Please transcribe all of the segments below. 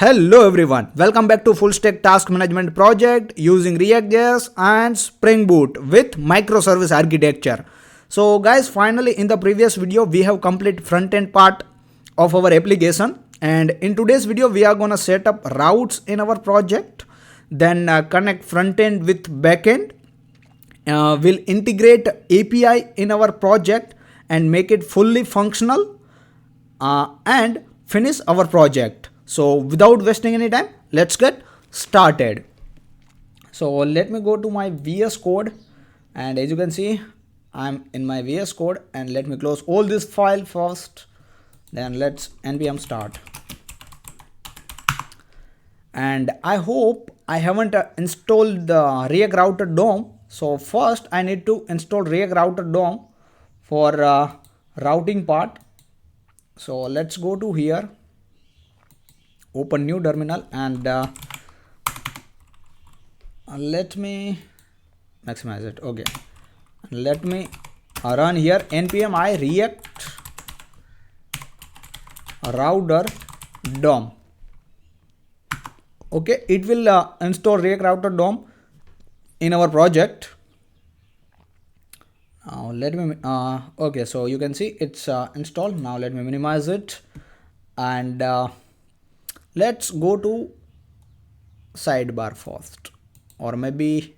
Hello everyone, welcome back to Full Stack Task Management project using React.js and Spring Boot with microservice architecture. So guys, finally in the previous video we have complete front end part of our application, and in today's video we are gonna set up routes in our project, then connect front end with back end. We'll integrate API in our project and make it fully functional and finish our project. So without wasting any time, let's get started. So let me go to my VS Code, and as you can see, I'm in my VS Code, and let me close all this file first. Then let's npm start. And I hope I haven't installed the React Router DOM. So first I need to install React Router DOM for routing part. So let's go to here, open new terminal, and let me maximize it. Okay, let me run here npm I react router DOM. Okay, it will install React Router DOM in our project. Now let me okay, so you can see it's installed. Now let me minimize it, and let's go to sidebar first, or maybe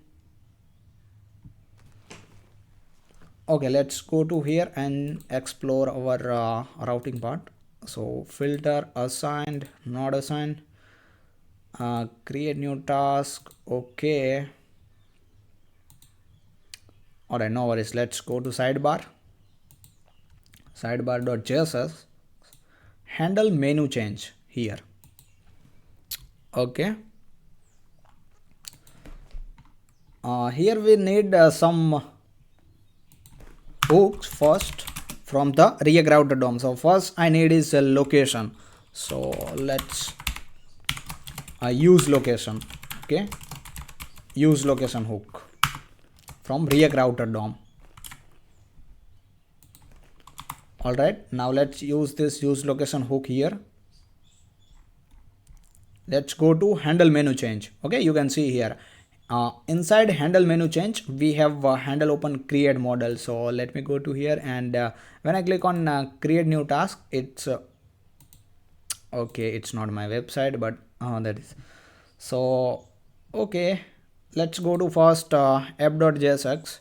okay, let's go to here and explore our routing part. So filter, assigned, not assigned, create new task. Okay, alright, no worries. Let's go to sidebar, sidebar.js, handle menu change here. Okay, here we need some hooks first from the React Router DOM. So first I need is a location. So let's use location. Okay, use location hook from React Router DOM. Alright, now let's use this use location hook here. Let's go to handle menu change. Okay, you can see here inside handle menu change we have handle open create model. So let me go to here, and when I click on create new task, it's okay, it's not my website, but that is so. Okay, let's go to first app.jsx,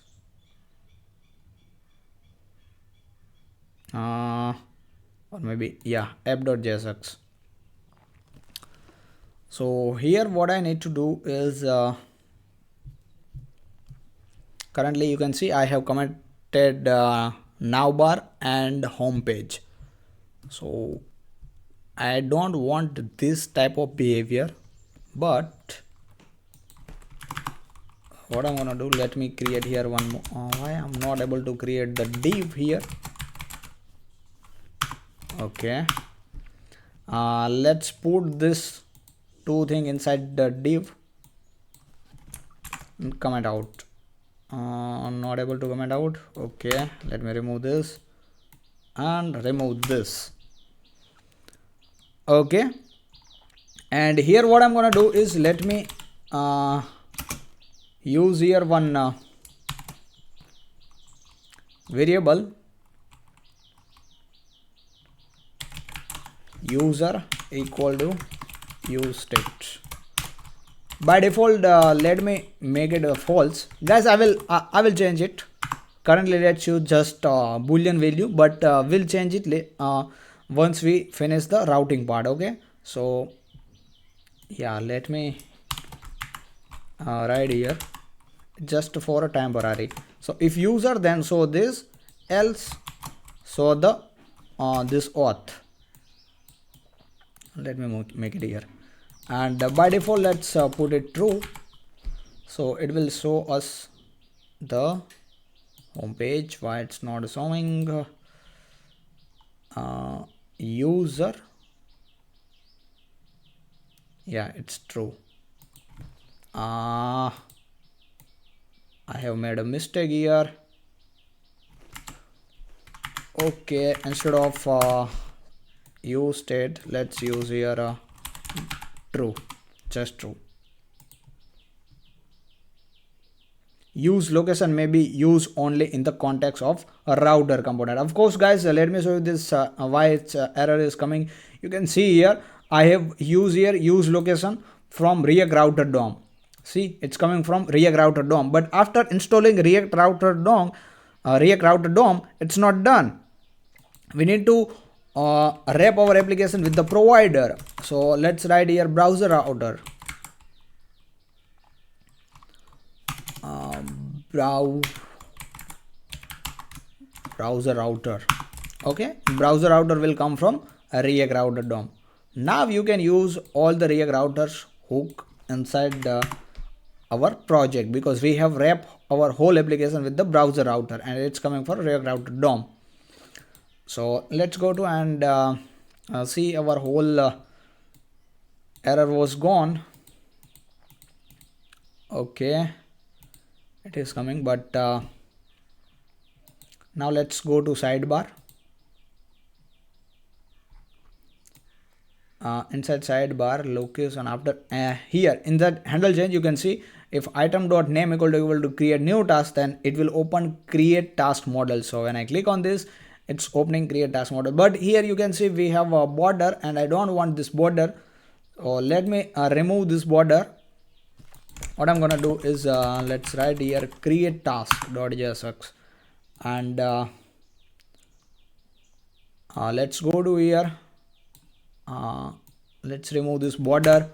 or maybe yeah, app.jsx. So here what I need to do is currently you can see I have commented navbar and home page. So I don't want this type of behavior, but what I'm gonna do, let me create here one more. Why I'm not able to create the div here? Okay, let's put this two thing inside the div. Comment out. Not able to comment out. Okay, let me remove this and remove this. Okay, and here what I'm gonna do is let me use here one variable user equal to use state. By default let me make it false. Guys, I will change it. Currently let's use just boolean value, but we'll change it once we finish the routing part. Okay, so yeah, let me write here just for a temporary. So if user, then show this, else show the this auth. Let me make it here, and by default let's put it true, so it will show us the home page. Why it's not showing user? Yeah, it's true. I have made a mistake here. Okay, instead of use state, let's use here true, just true. Use location may be used only in the context of a router component. Of course, guys, let me show you this why its error is coming. You can see here I have use location from React Router DOM. See, it's coming from React Router DOM, but after installing React Router DOM, it's not done. We need to wrap our application with the provider. So let's write here browser router. Browser router. Okay, browser router will come from a React Router DOM. Now you can use all the React routers hook inside our project, because we have wrapped our whole application with the browser router and it's coming from React Router DOM. So let's go to and see our whole error was gone. Okay, it is coming, but now let's go to sidebar. Inside sidebar location, after here in that handle change, you can see if item.name equal to create new task, then it will open create task model. So when I click on this, it's opening create task model. But here you can see we have a border and I don't want this border. So let me remove this border. What I'm gonna do is let's write here create task.jsx and let's go to here. Let's remove this border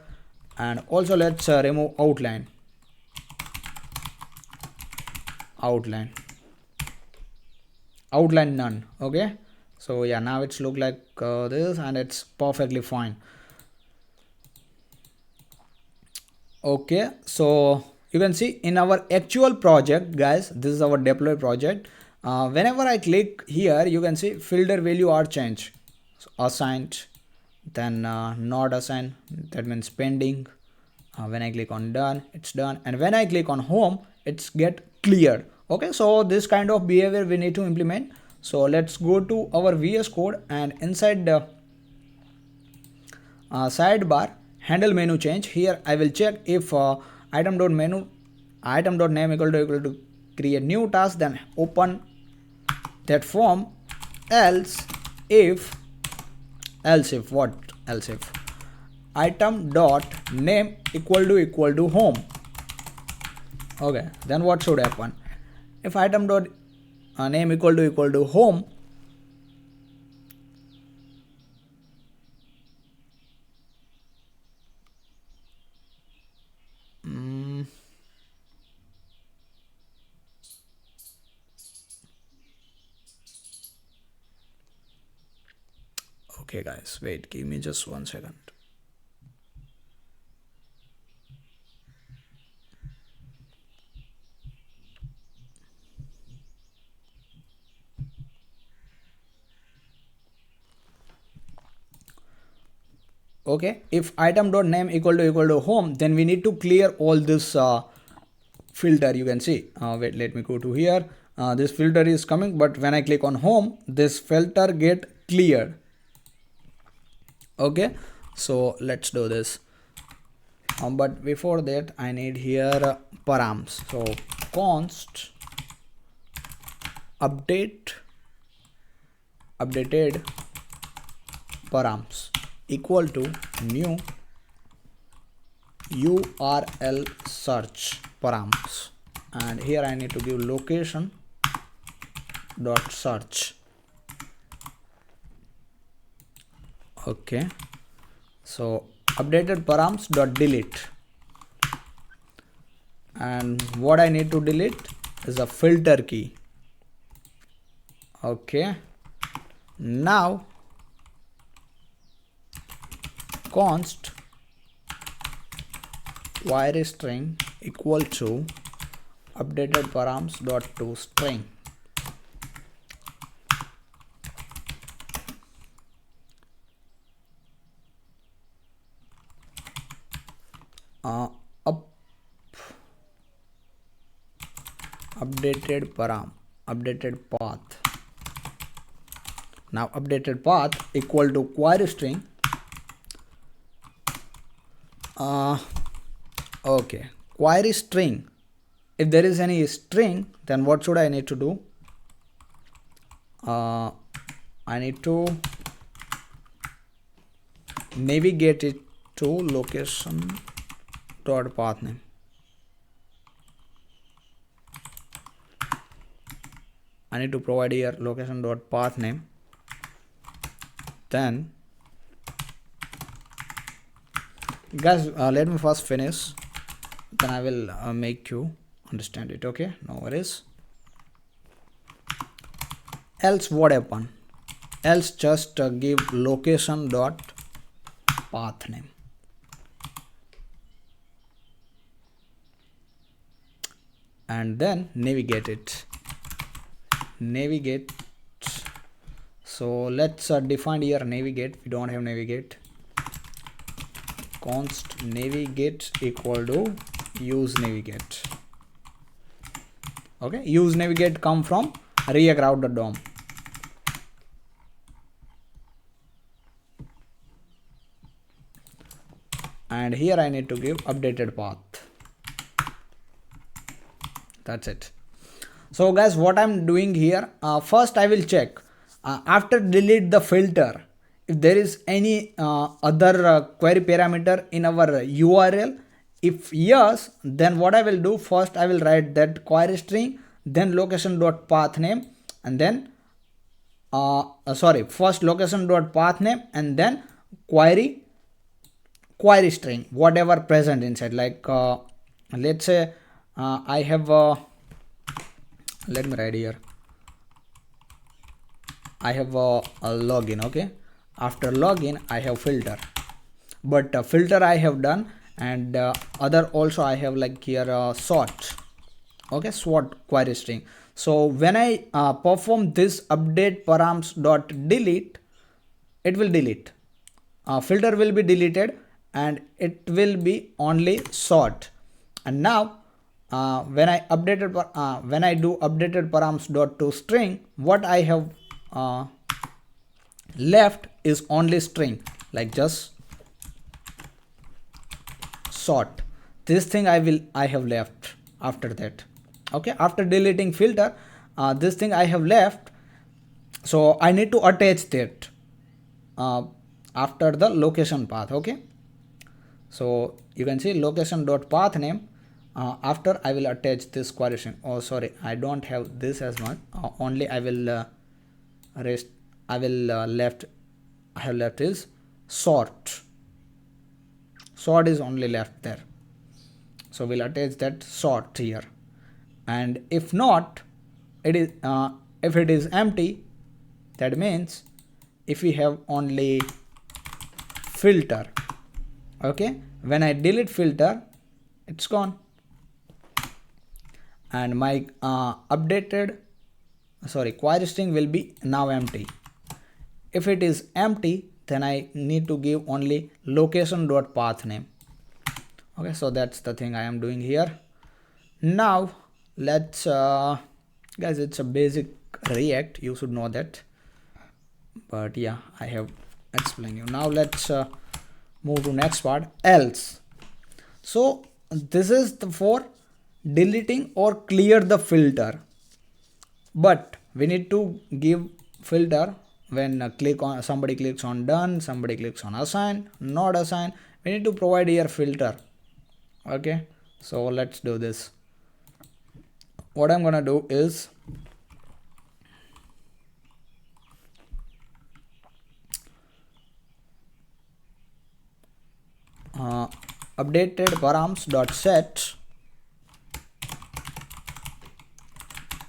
and also let's remove outline none. Okay, so yeah, now it's look like this and it's perfectly fine. Okay, so you can see in our actual project, guys, this is our deploy project. Whenever I click here, you can see filter value are changed. So assigned, then not assigned, that means pending. When I click on done, it's done, and when I click on home, it's get cleared. Okay, so this kind of behavior we need to implement. So let's go to our VS Code and inside the sidebar handle menu change. Here I will check if item.name equal to create new task, then open that form, else if item.name equal to home. Okay, then what should happen? If item.name equal to home, okay guys, wait, give me just 1 second. Okay, if item.name equal to home, then we need to clear all this filter. You can see wait, let me go to here. This filter is coming, but when I click on home, this filter get cleared. Okay, so let's do this, but before that I need here params. So const updated params equal to new URL search params, and here I need to give location dot search. Okay, so updated params dot delete, and what I need to delete is a filter key. Okay, now const query string equal to updated params dot to string. Updated path. Now updated path equal to query string uh, okay, query string. If there is any string, then what should I need to do? I need to navigate it to location dot path name. I need to provide here location dot path name. Then guys, let me first finish, then I will make you understand it. Okay, no worries. Else what happen? Else just give location dot path name, and then navigate it. Navigate. So let's define here navigate. We don't have navigate. Const navigate equal to use navigate. Okay, use navigate come from React route.dom. And here I need to give updated path. That's it. So guys, what I'm doing here, first I will check after delete the filter if there is any other query parameter in our URL. If yes, then what I will do, first I will write that query string, then location dot path name, and then first location dot path name and then query string, whatever present inside. Like let's say I have let me write here, I have a login. Okay, after login I have filter, but filter I have done, and other also I have like here sort. Okay, sort query string. So when I perform this update params dot delete, it will delete, filter will be deleted, and it will be only sort. And now when I updated when I do updated params dot to string, what I have left is only string, like just sort. This thing I have left after that. Okay, after deleting filter, this thing I have left, so I need to attach that after the location path. Okay, so you can see location dot path name. After I will attach this query string. Oh sorry, I don't have this as much. Only I will rest. I will I have left is sort. Sort is only left there. So we'll attach that sort here. And if not, it is if it is empty, that means if we have only filter. Okay, when I delete filter, it's gone, and my updated query string will be now empty. If it is empty, then I need to give only location dot path name. Okay, so that's the thing I am doing here. Now let's guys, it's a basic React, you should know that, but yeah, I have explained you. Now let's move to next part, else. So this is for deleting or clear the filter, but we need to give filter when somebody clicks on done, somebody clicks on assign, not assign. We need to provide here filter. Okay, so let's do this. What I'm gonna do is updated params dot set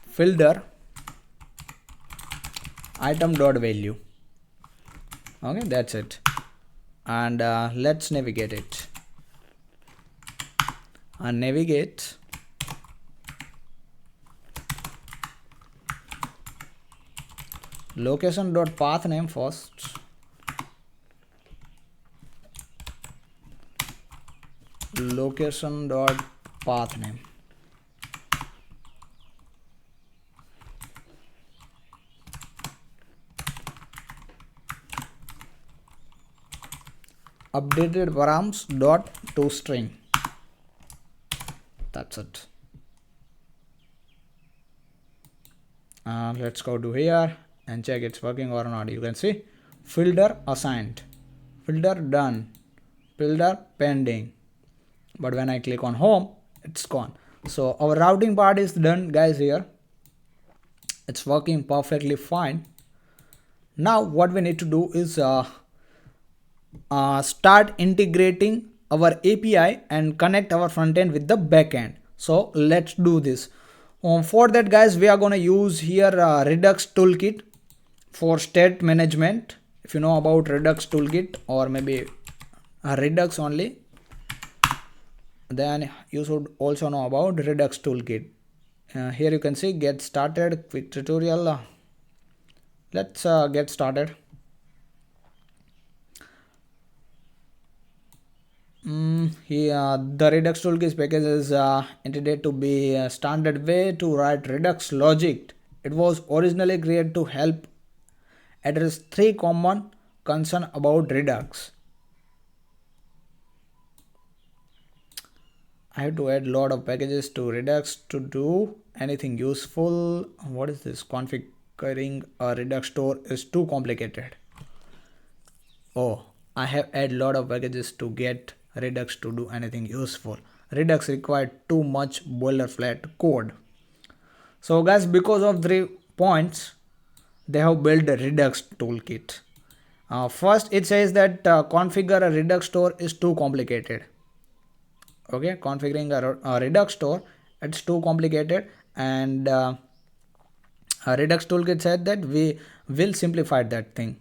filter item dot value. Okay, that's it. And let's navigate it. And navigate location dot path name first. Location dot path name. updated params dot toString. That's it. Let's go to here and check it's working or not. You can see filter assigned, filter done, filter pending, but when I click on home, it's gone. So our routing part is done, guys. Here it's working perfectly fine. Now what we need to do is start integrating our API and connect our front end with the back end. So let's do this. For that, guys, we are going to use here Redux toolkit for state management. If you know about Redux toolkit, or maybe Redux only, then you should also know about Redux toolkit. Here you can see get started, quick tutorial. Let's get started. Here the Redux toolkit package is intended to be a standard way to write Redux logic. It was originally created to help address 3 common concerns about Redux. I have to add a lot of packages to Redux to do anything useful. What is this? Configuring a Redux store is too complicated. Oh, I have added a lot of packages to get Redux to do anything useful. Redux required too much boilerplate code. So guys, because of 3 points, they have built the Redux toolkit. First, it says that configure a Redux store is too complicated. Okay, configuring a Redux store, it's too complicated, and Redux toolkit said that we will simplify that thing.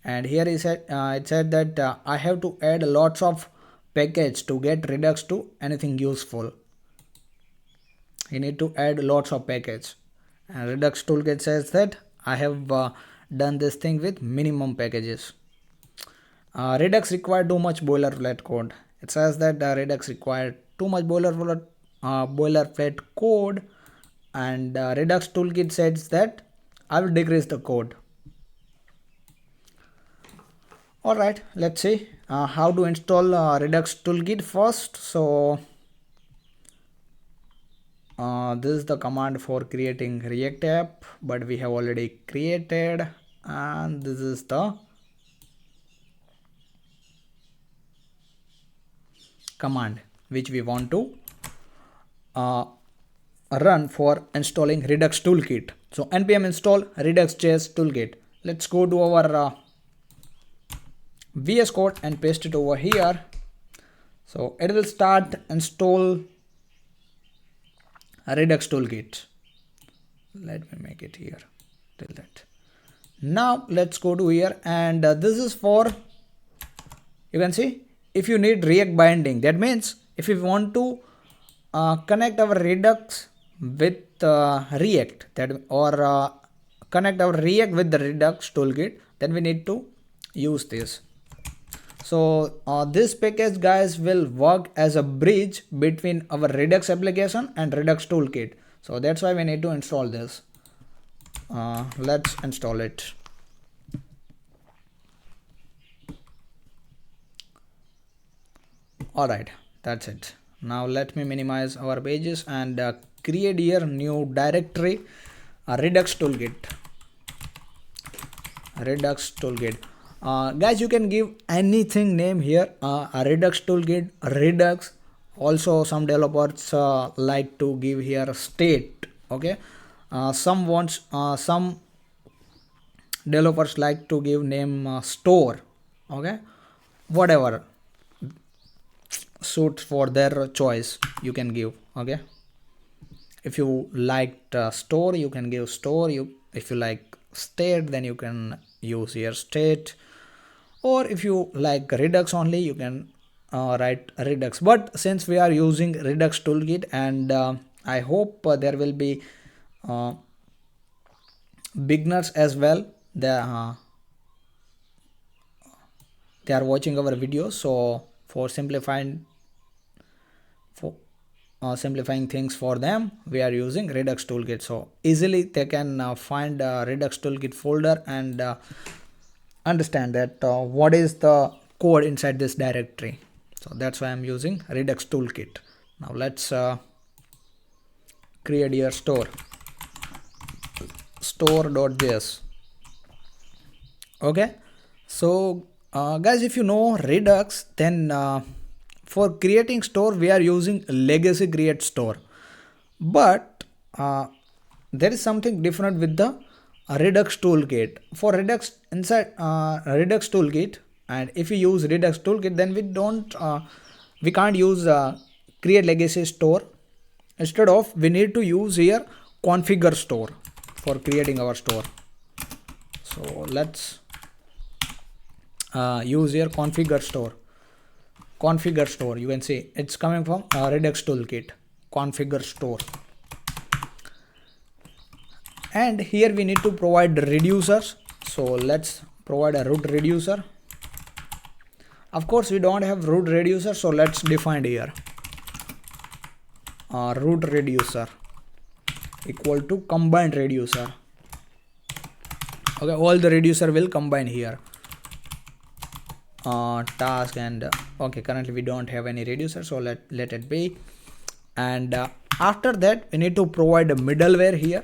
And here it said that I have to add lots of package to get Redux to anything useful. You need to add lots of package, and Redux toolkit says that I have done this thing with minimum packages. Redux required too much boilerplate code. It says that Redux required too much boilerplate code, and Redux toolkit says that I will decrease the code. Alright, let's see how to install Redux toolkit first. So this is the command for creating React app, but we have already created, and this is the command which we want to run for installing Redux toolkit. So npm install redux.js toolkit. Let's go to our VS Code and paste it over here. So it will start install Redux toolkit. Let me make it here till that. Now let's go to here, and this is for, you can see, if you need React binding, that means if you want to connect our Redux with React, that or connect our React with the Redux toolkit, then we need to use this. So this package, guys, will work as a bridge between our Redux application and Redux toolkit. So that's why we need to install this. Let's install it. Alright, that's it. Now let me minimize our pages and create here new directory, Redux toolkit. Redux toolkit. Guys, you can give anything name here, a Redux toolkit, Redux. Also some developers like to give here state. Okay, some developers like to give name store. Okay, whatever suits for their choice you can give. Okay, if you like store, you can give store. If you like state, then you can use here state, or if you like Redux only, you can write Redux. But since we are using Redux toolkit, and I hope there will be beginners as well, they are watching our videos, so for simplifying things for them, we are using Redux toolkit. So easily they can find Redux toolkit folder and understand that what is the code inside this directory. So that's why I'm using Redux toolkit. Now let's create your store.js. Okay, so guys, if you know Redux, then for creating store we are using legacy create store, but there is something different with the Redux toolkit. For Redux, inside Redux toolkit, and if you use Redux toolkit, then we can't use create legacy store. Instead of, we need to use here configure store for creating our store. So let's use here configure store. You can see it's coming from Redux toolkit, configure store. And here we need to provide reducers. So let's provide a root reducer. Of course we don't have root reducer, so let's define here root reducer equal to combined reducer. Okay, all the reducer will combine here. Task and okay, currently we don't have any reducer, so let it be. And after that we need to provide a middleware here,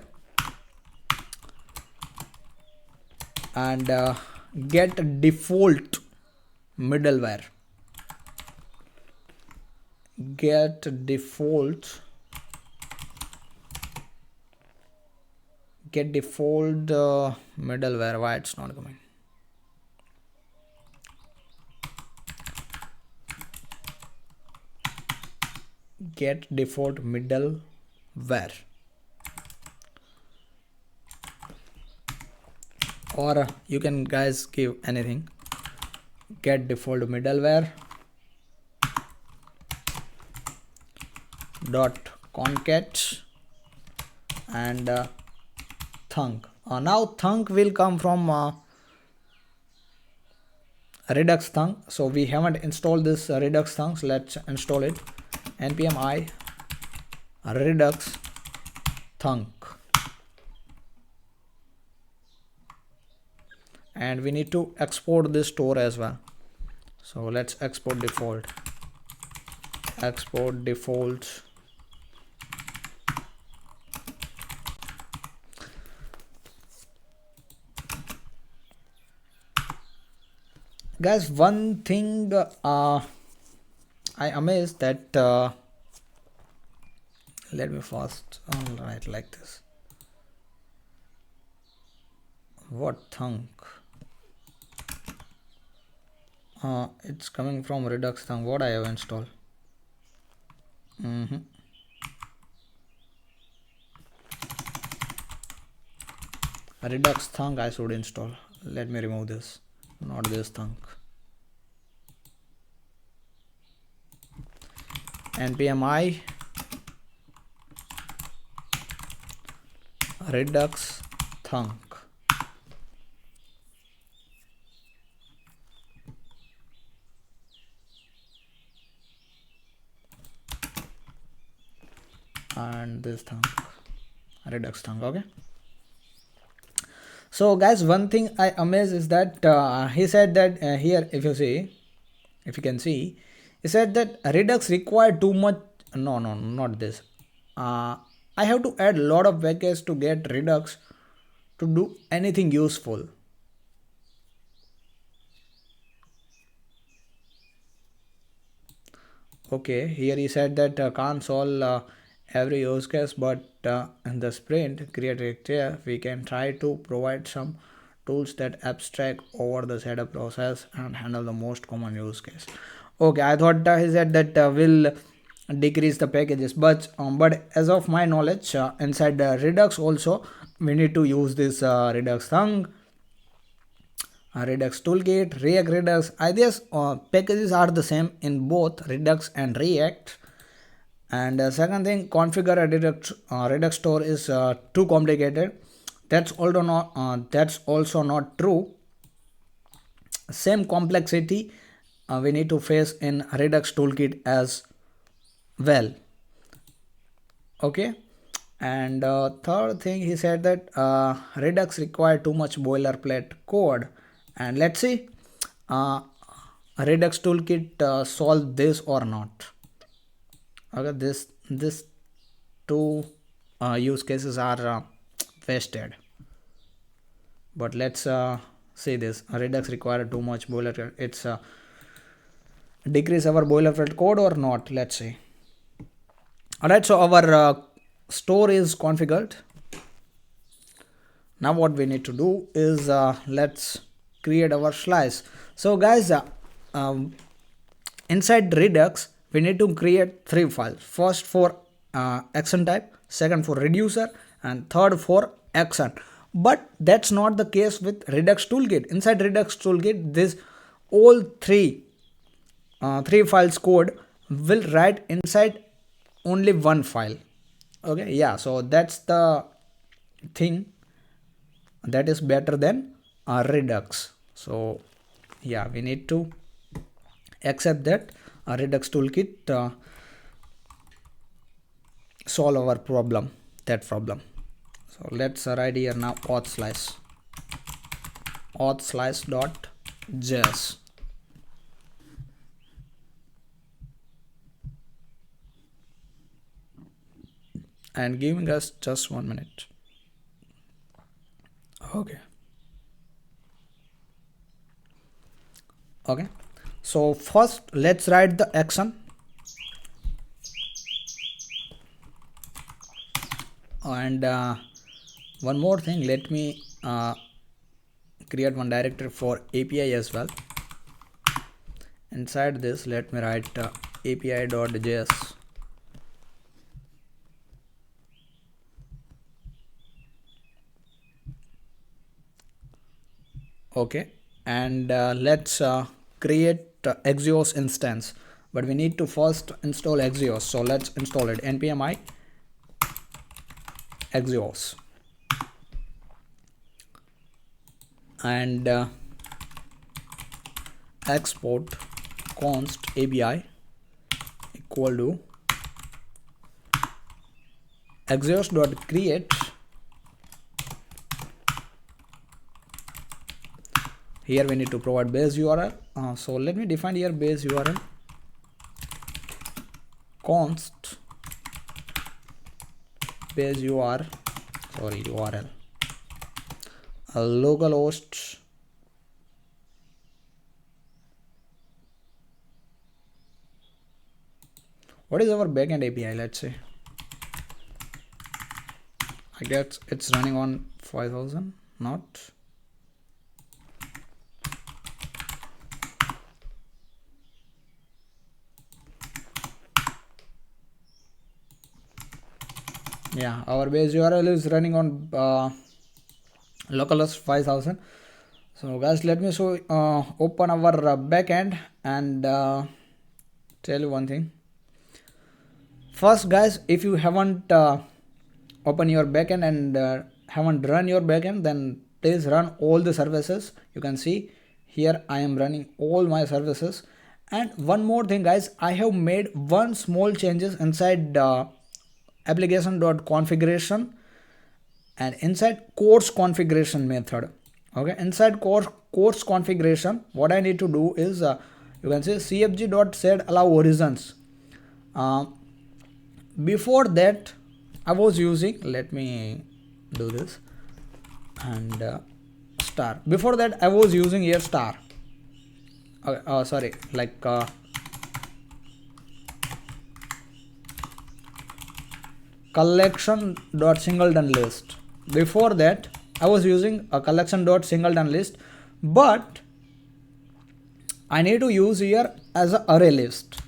and get default middleware. Get default middleware. Why it's not coming? Get default middleware, or you can guys give anything. Get default middleware dot concat and thunk. Now thunk will come from Redux thunk. So we haven't installed this Redux thunk, so let's install it. npm I redux thunk, and we need to export this store as well. So let's export default guys. One thing I amazed that let me first write like this. What thunk? It's coming from Redux thunk. What I have installed? Redux thunk I should install. Let me remove this, not this thunk. npm I redux thunk. And this thunk, redux thunk. Okay, so guys, one thing I amazed is that he said that here, if you can see, he said that Redux required too much. No, not this. I have to add a lot of packages to get Redux to do anything useful. Okay, here he said that can't solve every use case, but in the sprint created we can try to provide some tools that abstract over the setup process and handle the most common use case. Okay, I thought he said that will decrease the packages, but as of my knowledge, inside Redux also we need to use this Redux thunk, Redux toolkit, React Redux. I guess packages are the same in both Redux and React. And second thing, configure a Redux store is too complicated. That's also not true. Same complexity we need to face in Redux toolkit as well. Okay, and third thing, he said that Redux require too much boilerplate code. And let's see, Redux toolkit solve this or not. Okay, this two use cases are wasted. But let's see this. Redux require too much boilerplate. It's decrease our boilerplate code or not. Let's see. Alright, so our store is configured. Now what we need to do is let's create our slice. So guys, inside Redux we need to create 3 files. First for action type, second for reducer, and third for action. But that's not the case with Redux toolkit. Inside Redux toolkit, this all three files code will write inside only one file. Okay, yeah, so that's the thing that is better than Redux. So yeah, we need to accept that Redux toolkit solve our problem, that problem. So let's write here now auth slice.js. And giving us just 1 minute. Okay, so first let's write the action, and one more thing, let me create one directory for API as well. Inside this, let me write api.js. Okay, and let's create Axios instance, but we need to first install Axios. So let's install it. npm i Axios, and export const ABI equal to Axios.create. Here we need to provide base URL. So let me define here base URL const base URL localhost what is our backend API. Let's say I guess it's running on 5000, not. Yeah, our base URL is running on localhost 5000. So guys, let me show open our backend and tell you one thing. First guys, if you haven't open your backend and haven't run your backend, then please run all the services. You can see here I am running all my services. And one more thing guys, I have made one small changes inside application.configuration and inside course configuration method. Okay, inside course configuration, what I need to do is you can say cfg.set allow origins. Before that I was using, let me do this, and star. Before that I was using here star. Sorry, like collection.singleton list. Before that I was using a collection.singleton list, but I need to use here as an array list.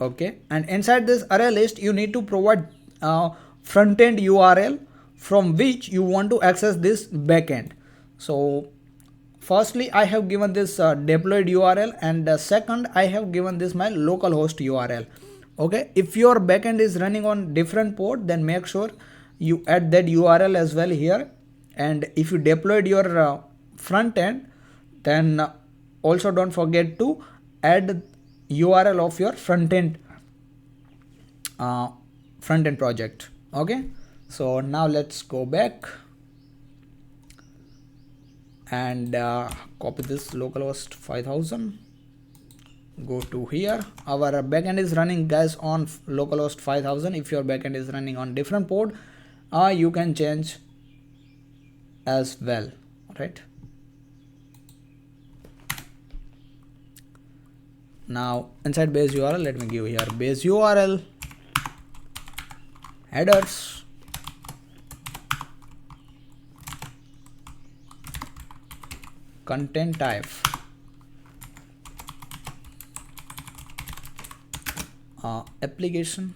Okay, and inside this array list you need to provide front-end URL from which you want to access this backend. So firstly I have given this deployed URL, and second I have given this my localhost URL. Okay, if your backend is running on different port, then make sure you add that URL as well here. And if you deployed your front end, then also don't forget to add URL of your front end project. Okay, so now let's go back and copy this localhost 5000, go to here. Our backend is running, guys, on localhost 5000. If your backend is running on different port, you can change as well, right? Now inside base URL, let me give here base URL, headers, content type, application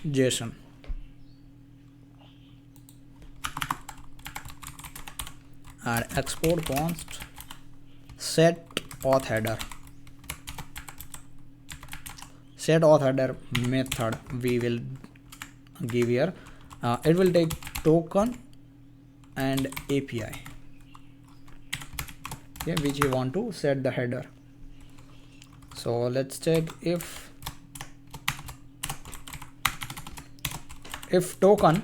JSON, and export const set auth header. Set auth header method we will give here. It will take token and API, okay, which you want to set the header. So let's check if token,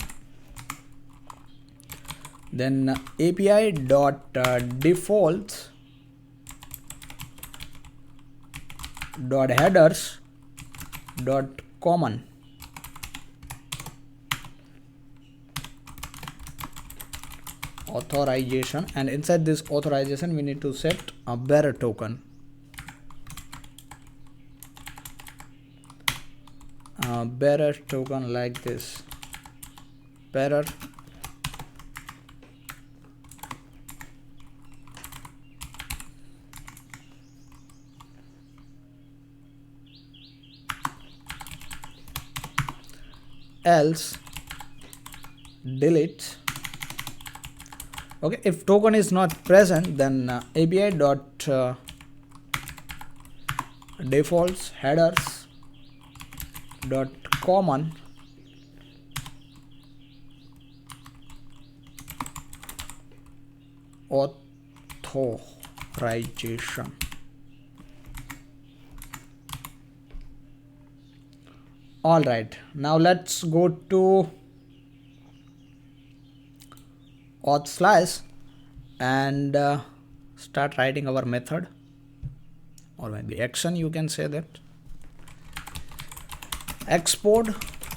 then API dot defaults dot headers dot common. Authorization, and inside this authorization we need to set a bearer token. Bearer token like this, bearer else delete. Okay, if token is not present, then API dot defaults headers dot common authorization. All right, now let's go to auth slice and start writing our method, or maybe action, you can say that. Export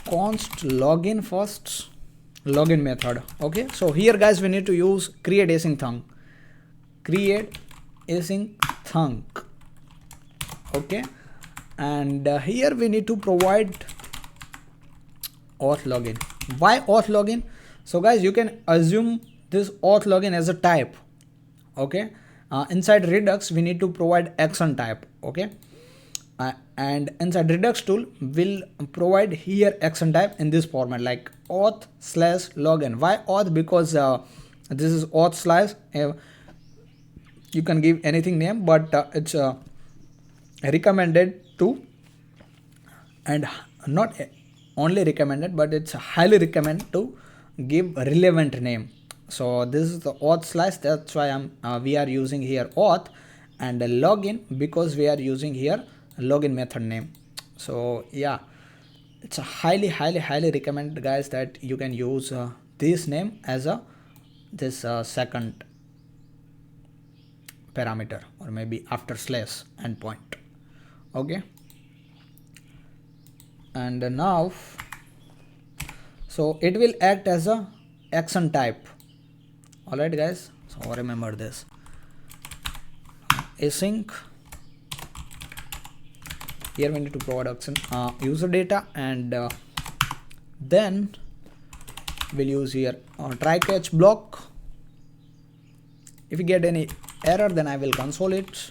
const login first, login method. Okay, so here, guys, we need to use create async thunk. Okay, and here we need to provide auth login. Why auth login? So guys, you can assume this auth login as a type. Okay, inside Redux we need to provide action type. Okay, and inside Redux tool will provide here action type in this format, like auth slash login. Why auth? Because this is auth slash, you can give anything name, but it's recommended to, and not only recommended, but it's highly recommended to give relevant name. So this is the auth slash, that's why we are using here auth, and the login because we are using here login method name. So yeah, it's a highly recommended, guys, that you can use this name as a second parameter, or maybe after slash endpoint. Okay, and now so it will act as a action type. All right, guys, so remember this. Async, here we need to provide action user data, and then we'll use here try catch block. If you get any error, then I will console it.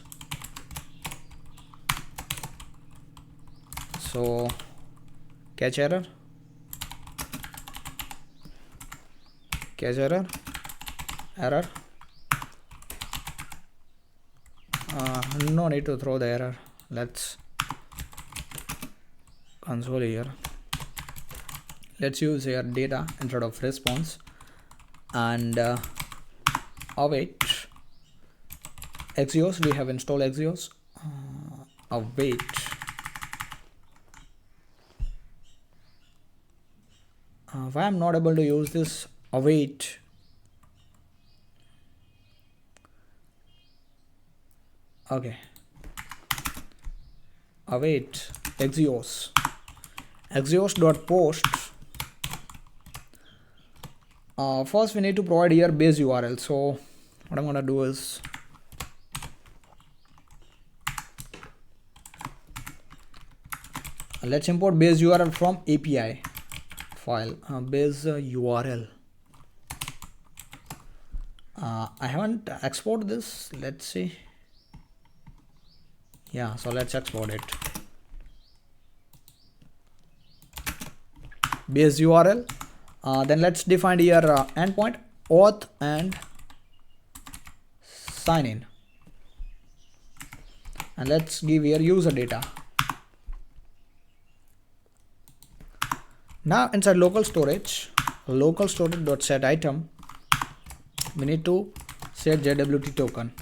So catch error, error. No need to throw the error. Let's console here. Let's use here data instead of response, and await Axios. We have installed Axios. Await Why I'm not able to use this await? Okay, await Axios Axios.post. First we need to provide here base URL. So what I'm gonna do is let's import base URL from API file. Base URL. I haven't exported this. Let's see. Yeah, so let's export it. Base URL. Then let's define here endpoint auth and sign in, and let's give here user data. Now inside local storage dot set item, we need to set JWT token.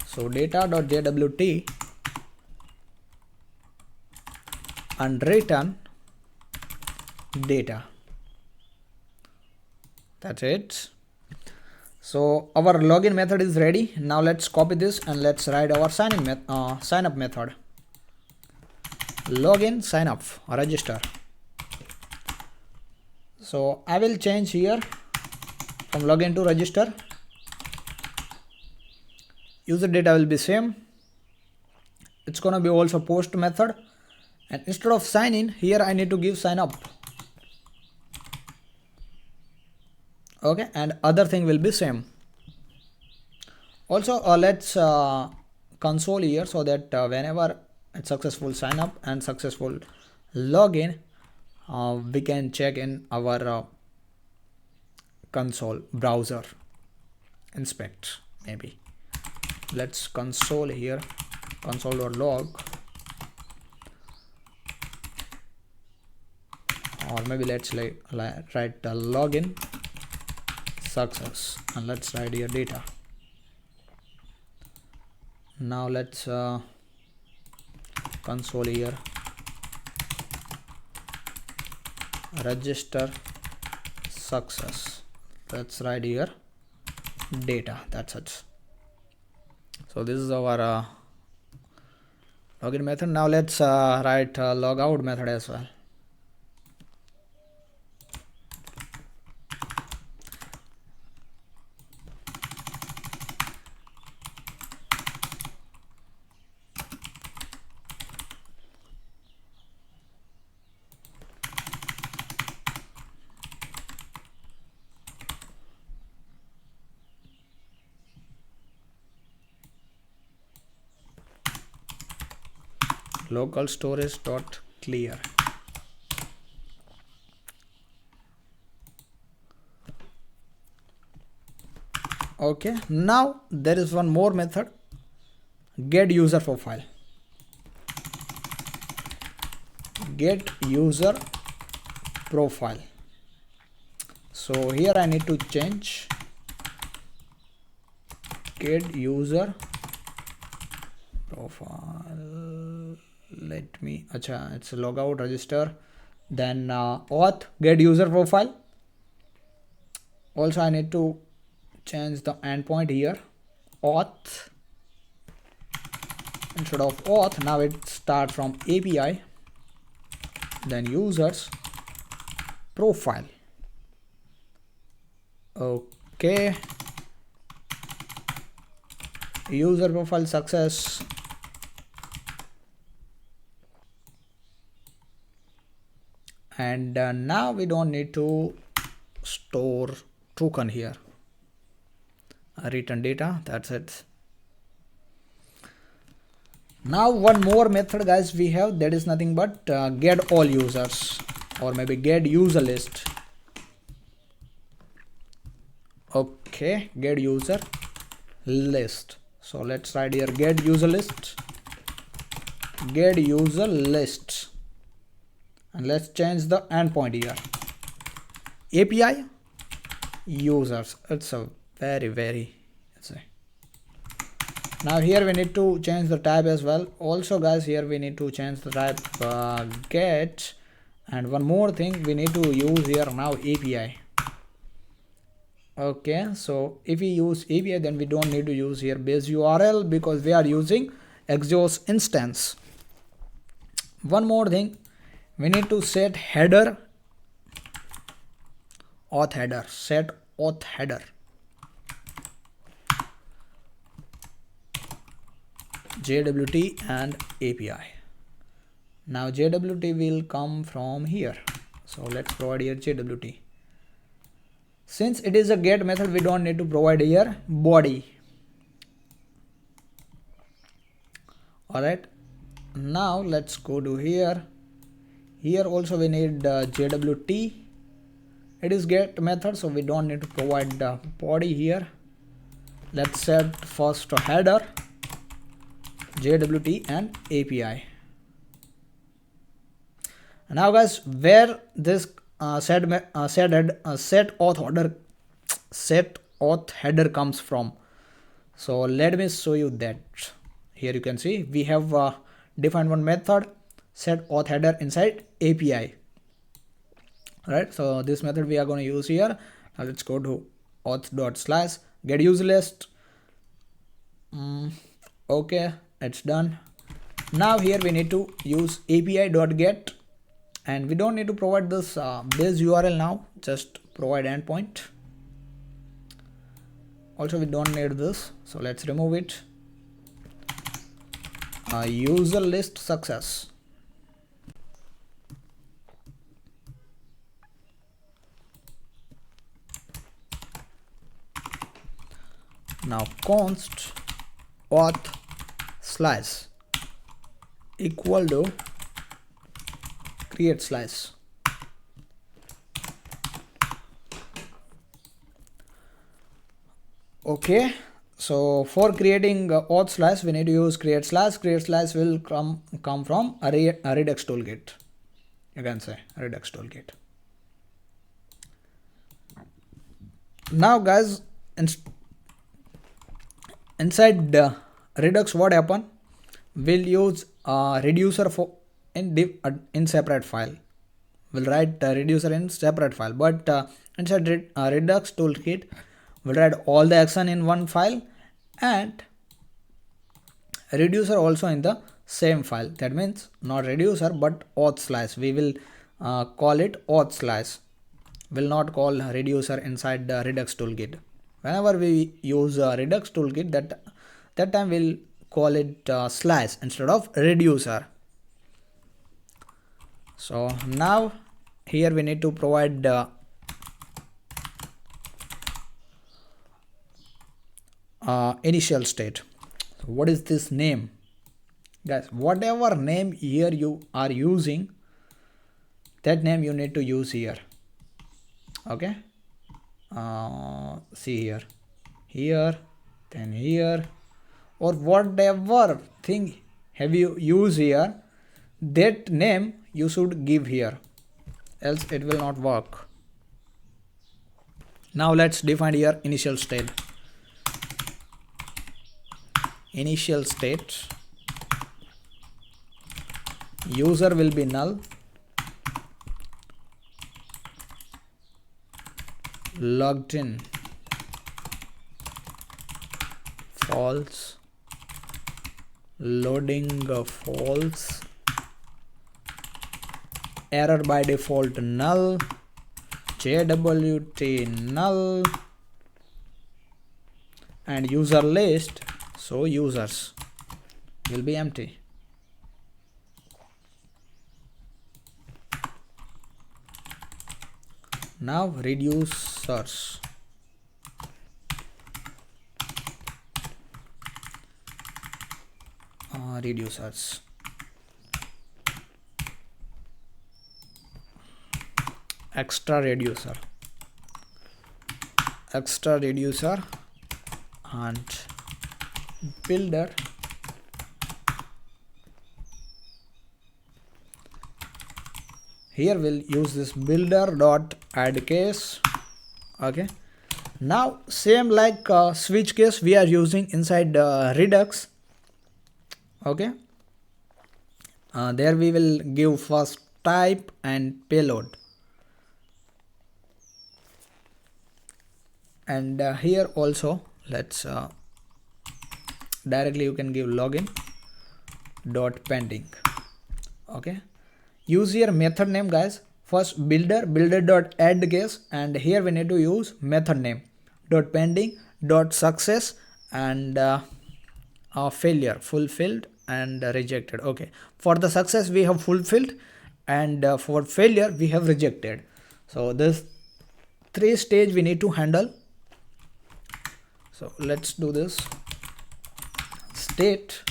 So data.jwt and return data. That's it. So our login method is ready. Now let's copy this and let's write our sign up method. Login sign up register. So I will change here from login to register. User data will be same. It's gonna be also post method, and instead of sign in here I need to give sign up. Okay, and other thing will be same. Also let's console here, so that whenever it's successful sign up and successful login, we can check in our console browser, inspect. Maybe let's console here, console.log, or maybe let's write login success, and let's write here data. Now let's console here register success. Let's write here data. That's it. So this is our login method. Now let's write logout method as well. Local storage dot clear. Okay, now there is one more method, get user profile. Get user profile. So here I need to change get user profile. Let me, acha, it's logout register, then auth get user profile. Also I need to change the endpoint here, auth instead of auth. Now it start from API, then users profile. Okay, user profile success. And now we don't need to store token here. Return data. That's it. Now one more method, guys, we have, that is nothing but get all users, or maybe get user list. Okay, get user list. So let's write here get user list. Get user list. And let's change the endpoint here, API users. It's a very now here we need to change the type as well. Also guys, here we need to change the type get, And one more thing we need to use here now, API. Okay, so if we use API, then we don't need to use here base URL because we are using Exos instance. One more thing, we need to set header, auth header, set auth header, JWT and API. Now JWT will come from here, so let's provide here JWT. Since it is a get method, we don't need to provide here body. Alright, now let's go to here. Here also we need JWT. It is get method, so we don't need to provide the body here. Let's set first header, JWT and API. Now guys, where this set auth header comes from, so let me show you that. Here you can see we have defined one method, set auth header inside API. Right, so this method we are going to use here. Now let's go to auth.slash get use list. Okay, it's done. Now here we need to use API.get, and we don't need to provide this base URL now, just provide endpoint. Also we don't need this, so let's remove it. User list success. Now const auth slice equal to create slice. Okay, so for creating auth slice we need to use create slice. Create slice will come from a Redux toolkit. You can say Redux toolkit. Now guys, inside Redux what happen, we'll use reducer for in separate file. We'll write reducer in separate file, but inside Redux toolkit we'll write all the action in one file and reducer also in the same file. That means not reducer but auth slice. We will call it auth slice. Will not call reducer inside the Redux toolkit. Whenever we use Redux toolkit, that time we'll call it slice instead of reducer. So now here we need to provide initial state. So what is this name? Guys, whatever name here you are using, that name you need to use here. Okay, see here, then here, or whatever thing have you use here, that name you should give here, else it will not work. Now let's define here initial state. Initial state, user will be null, logged in false, loading false, error by default null, JWT null, and user list, so users will be empty. Now reducers, reducers, extra reducer, and builder, here we'll use this builder dot add case. Okay, now same like switch case we are using inside Redux. Okay, there we will give first type and payload. And here also let's directly you can give login dot pending. Okay, use here method name, guys. First builder dot add case, and here we need to use method name dot pending dot success and failure, fulfilled and rejected. Okay, for the success we have fulfilled, and for failure we have rejected. So this 3 stage we need to handle. So let's do this. State,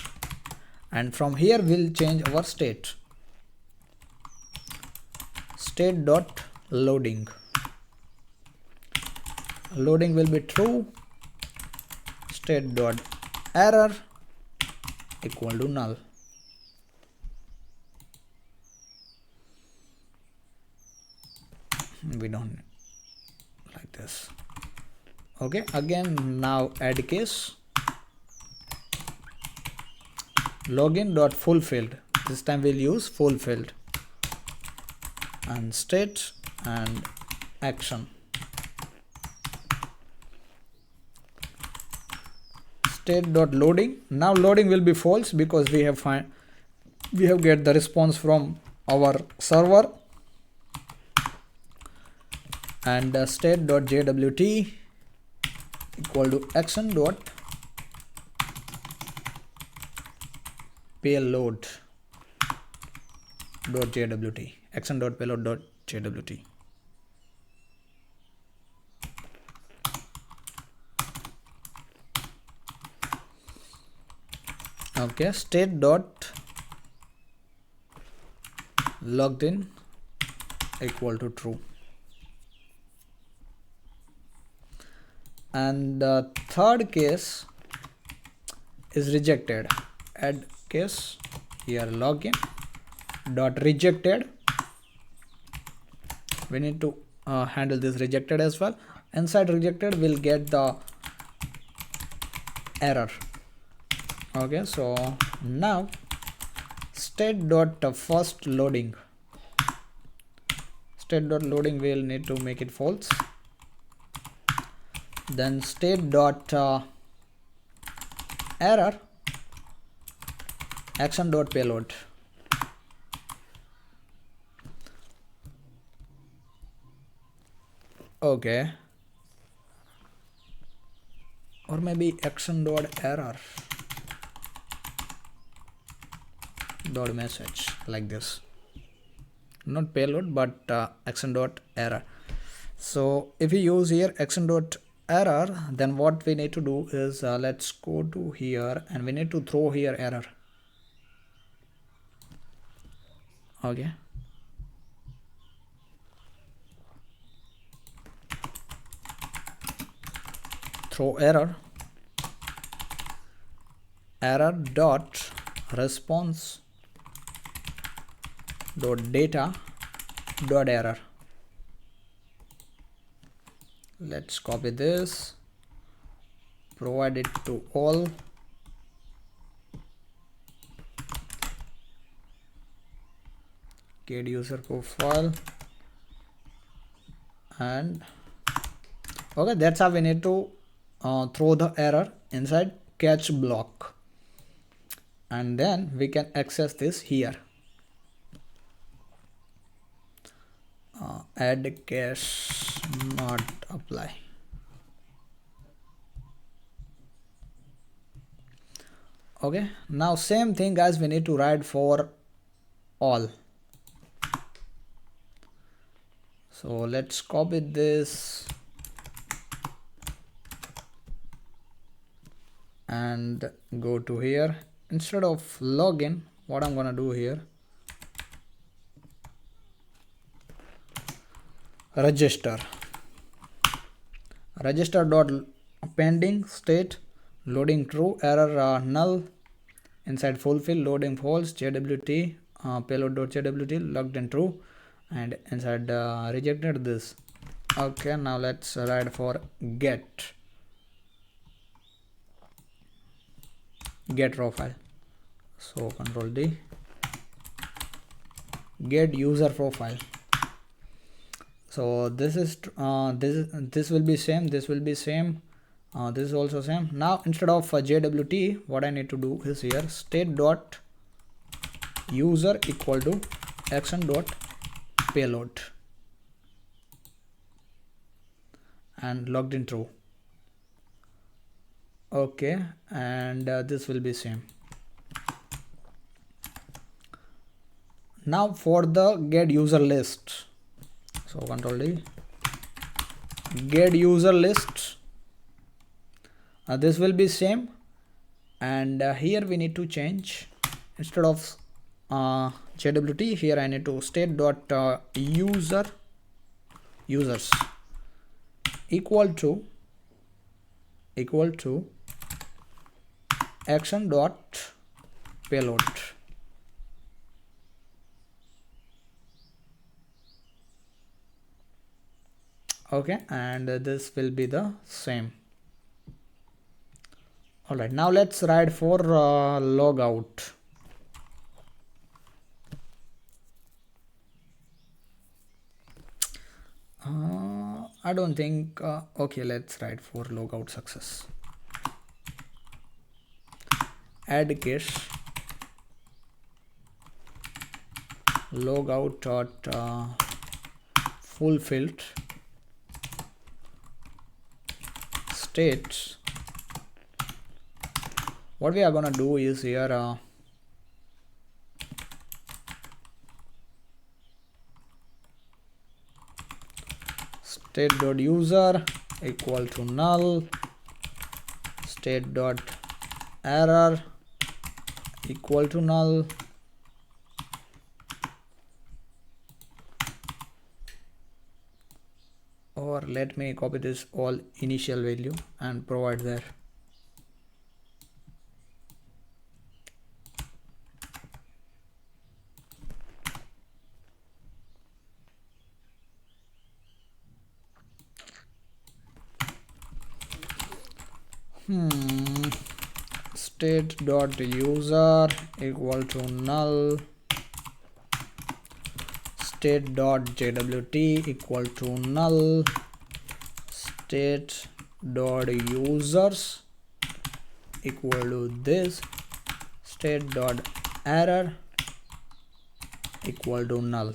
and from here we'll change our state. State dot loading. Loading will be true. State dot error equal to null. We don't like this. Okay, again now add case. Login dot fulfilled. This time we'll use fulfilled. And state and action. State dot loading. Now loading will be false because we have get the response from our server. And state dot jwt equal to action dot payload dot jwt. Action dot payload dot jwt. Okay, state dot logged in equal to true. And the third case is rejected. Add case here, login dot rejected. We need to handle this rejected as well. Inside rejected we'll get the error. Okay, so now state dot first loading. State dot loading will need to make it false. Then state dot error action dot payload. Okay, or maybe action dot error dot message, like this. Not payload but action dot error. So if we use here action dot error, then what we need to do is let's go to here and we need to throw here error. Okay, throw error dot response dot data dot error. Let's copy this, provide it to all. Get user profile, and okay, that's how we need to throw the error inside catch block, and then we can access this here. Add cache not apply. Okay, now same thing guys, we need to write for all. So let's copy this and go to here. Instead of login, what I'm gonna do here, register dot pending state loading true, error null, inside fulfill loading false, jwt payload dot jwt logged in true, and inside rejected this. Okay, now let's write for get raw file. So control D, get user profile. So this is this will be same, this will be same, this is also same. Now instead of JWT, what I need to do is here state dot user equal to action dot payload and logged in true. Okay, and this will be same. Now for the get user list, so control D, get user list, this will be same, and here we need to change, instead of JWT, here I need to state dot users equal to action dot payload. Okay, and this will be the same. Alright, now let's write for logout. I don't think okay, let's write for logout success. Add case logout dot fulfilled states. What we are gonna do is here state dot user equal to null, state dot error equal to null, or let me copy this all initial value and provide there. State dot user equal to null, state dot jwt equal to null, state dot users equal to this, state dot error equal to null.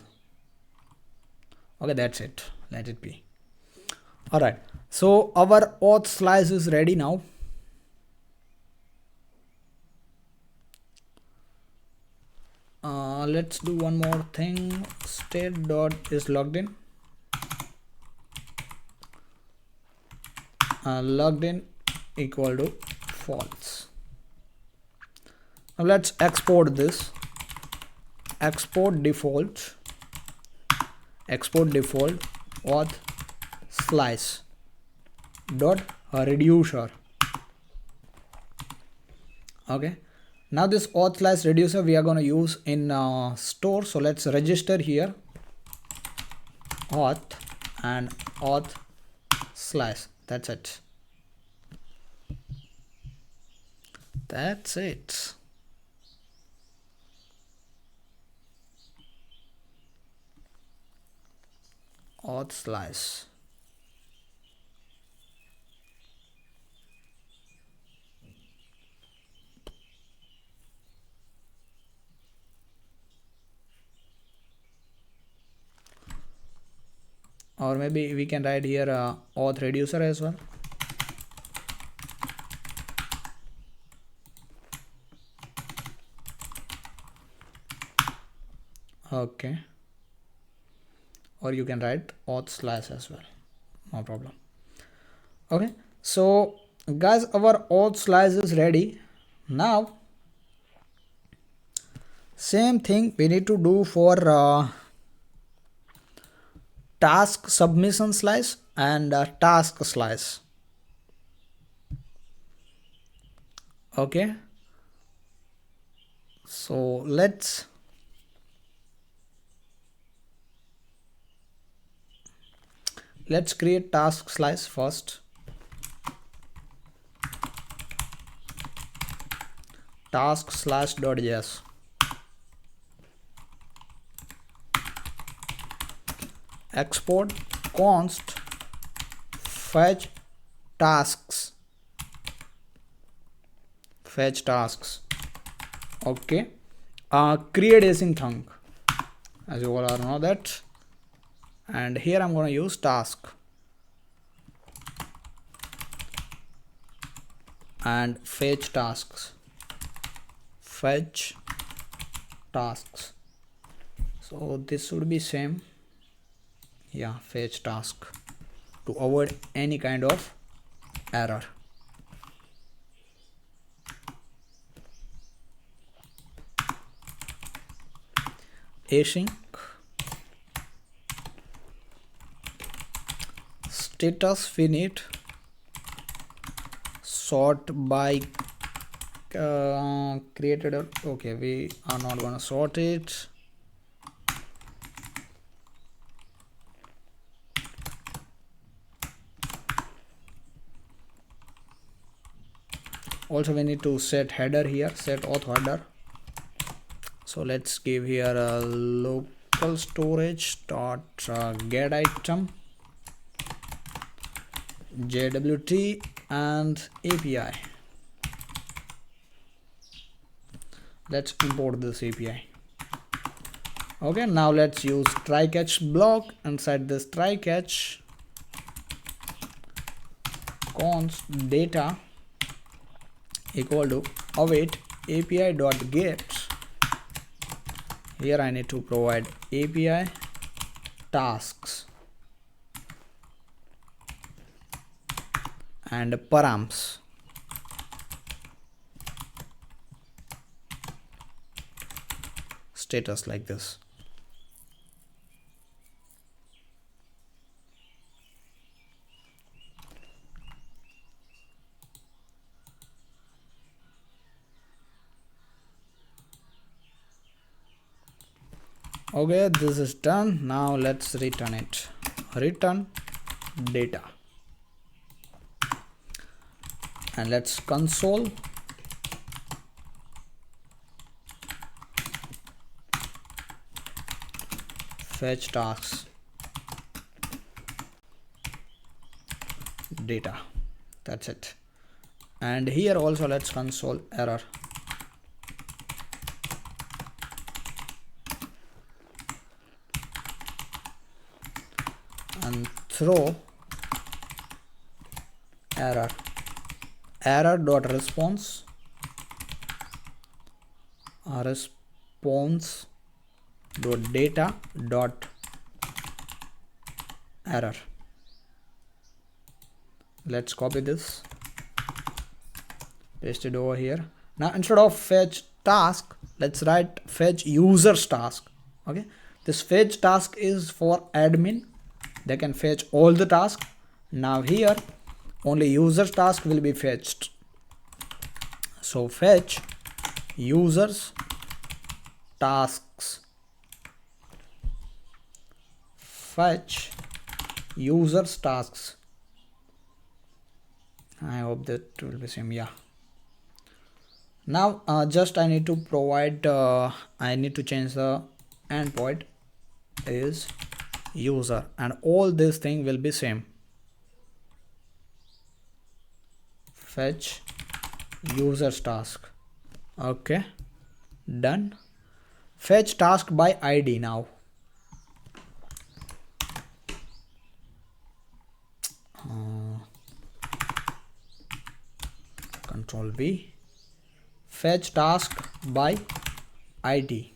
Okay, that's it, let it be. All right, so our auth slice is ready now. Let's do one more thing. State dot is logged in, logged in equal to false. Now let's export this. Export default auth slice dot reducer. Okay, now this auth slice reducer we are going to use in store. So let's register here auth and auth slice. That's it. That's it. Auth slice. Or maybe we can write here auth reducer as well. Okay, or you can write auth slice as well, no problem. Okay, so guys, our auth slice is ready. Now same thing we need to do for task submission slice and task slice. Okay, so let's create task slice first. Task slash.js. export const fetch tasks. Okay, create async thunk, as you all are know that, and here I'm going to use task and fetch tasks. So this should be same, yeah, fetch task, to avoid any kind of error. Async status we need sort by created. Okay, we are not gonna sort it. Also we need to set header here, set auth header. So let's give here a local storage dot get item JWT and API. Let's import this API. Okay, now let's use try catch block. Inside this try catch, const data equal to await API dot get. Here I need to provide API tasks and params. Status like this. Okay, this is done. Now let's return it. Return data. And let's console fetch tasks data. That's it. And here also let's console error. And throw error dot response dot data dot error. Let's copy this, paste it over here. Now instead of fetch task, let's write fetch users task. Okay, this fetch task is for admin, they can fetch all the tasks. Now here only users task will be fetched. So fetch users tasks, fetch users tasks. I hope that will be same. Yeah. Now just I need to provide I need to change the endpoint is user, and all this thing will be same. Fetch users task. Okay, done. Fetch task by ID now. Control V. Fetch task by ID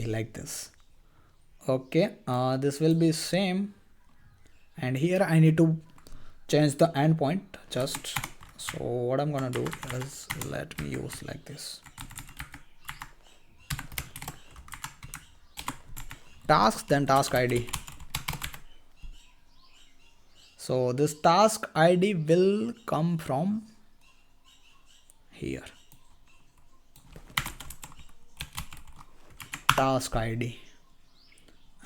like this. Okay, this will be same, and here I need to change the endpoint just. So what I'm gonna do is let me use like this. Task, then task ID. So this task ID will come from here. Task ID.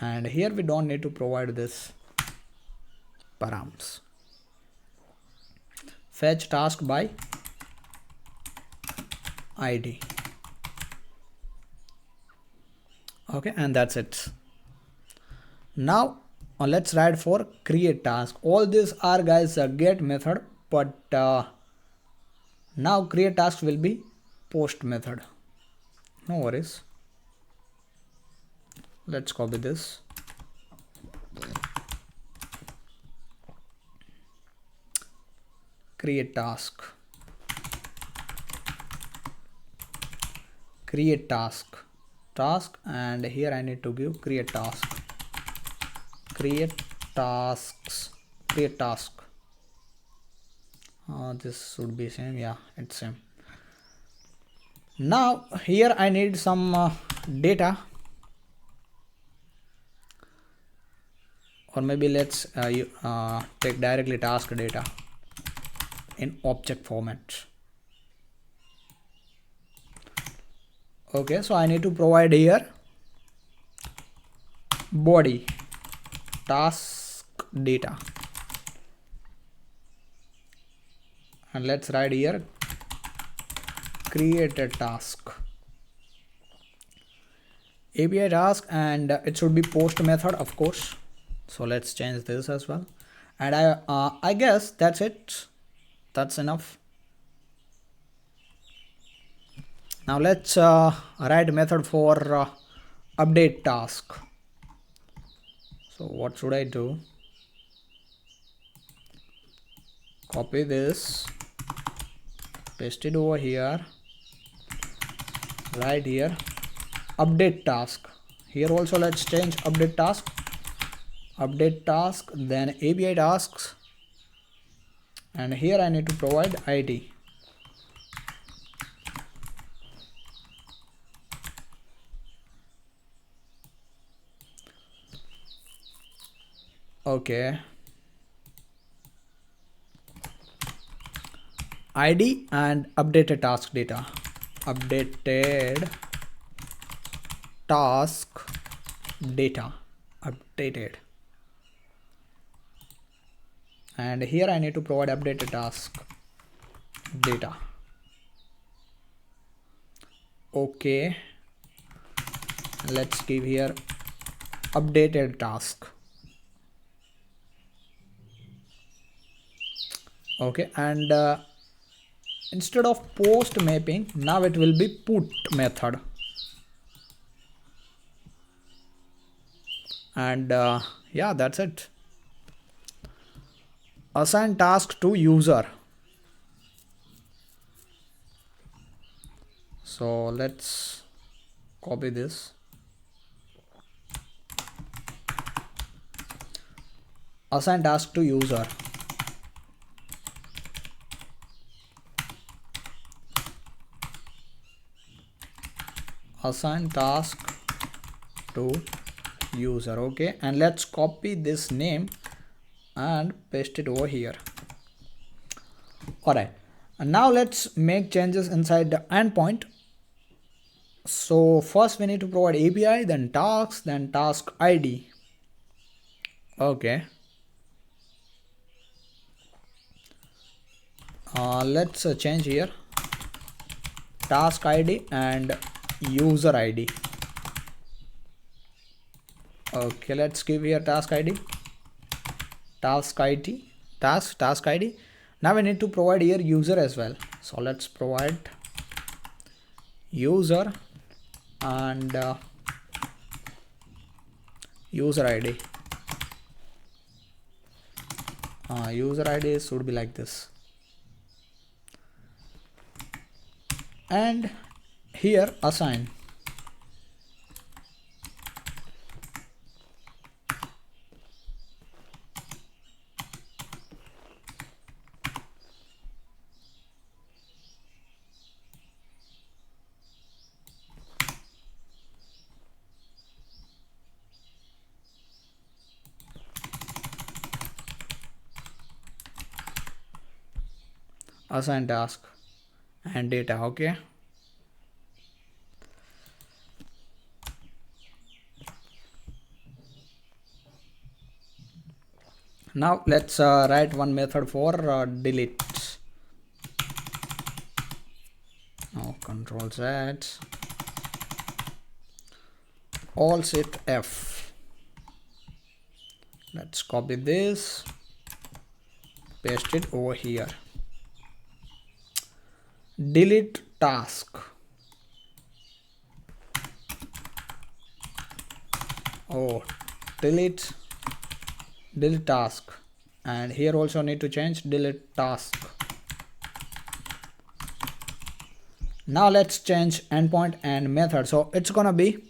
And here we don't need to provide this params. Fetch task by ID. Okay, and that's it. Now let's write for create task. All these are guys a get method, but now create task will be post method. No worries. Let's copy this. Create task. Create task. Task, and here I need to give create task. Create tasks. Create task. This should be same. Yeah, it's same. Now here I need some data, or maybe let's take directly task data in object format. Okay, so I need to provide here body task data, and let's write here create a task API task, and it should be post method, of course. So let's change this as well, and I guess that's it. That's enough. Now let's write method for update task. So what should I do? Copy this, paste it over here, right here, update task. Here also let's change update task, then API tasks, and here I need to provide ID. Okay, ID and updated task data. Updated task data, updated, and here I need to provide updated task data. Okay, let's give here updated task. Okay, and instead of post mapping, now it will be put method, and yeah, that's it. Assign task to user. So let's copy this. Assign task to user. Assign task to user. Okay, and let's copy this name and paste it over here. Alright, and now let's make changes inside the endpoint. So first we need to provide API, then tasks, then task ID. Okay, let's change here task ID and user ID. Okay, let's give here task ID, task ID. Now we need to provide here user as well. So let's provide user and user ID. User ID should be like this, and here assign. Assign task and data. Okay, now let's write one method for delete. Now Control Z, Alt Shift F. Let's copy this, paste it over here. Delete task. Oh, delete task, and here also need to change delete task. Now let's change endpoint and method. So it's gonna be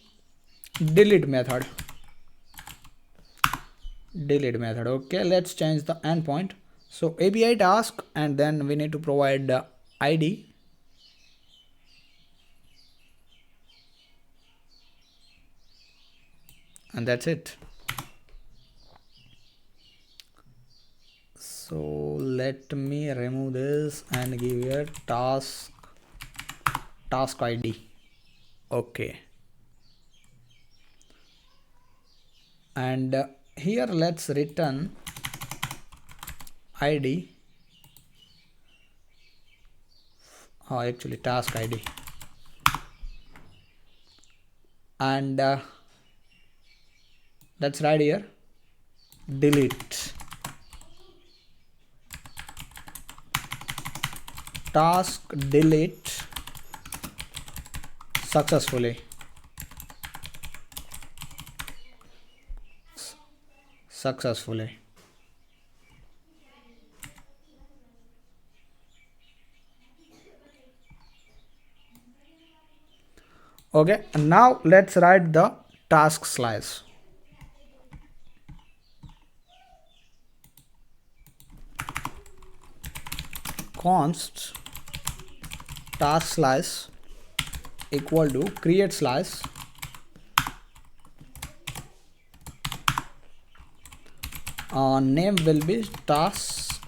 delete method. Okay, let's change the endpoint. So API task, and then we need to provide the ID. And that's it. So let me remove this and give here task ID. Okay. And here let's return ID. Actually task ID. And let's write here delete task, delete successfully. Okay, and now let's write the task slice. Const task slice equal to create slice name will be task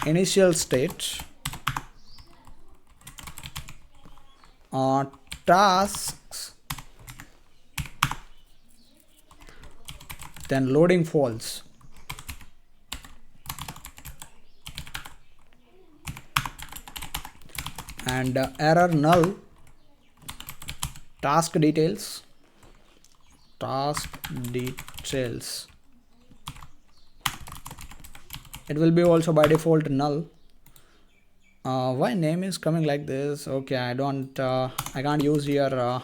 initial state tasks, then loading false, and error null, task details. It will be also by default null. Why name is coming like this? Okay, I can't use here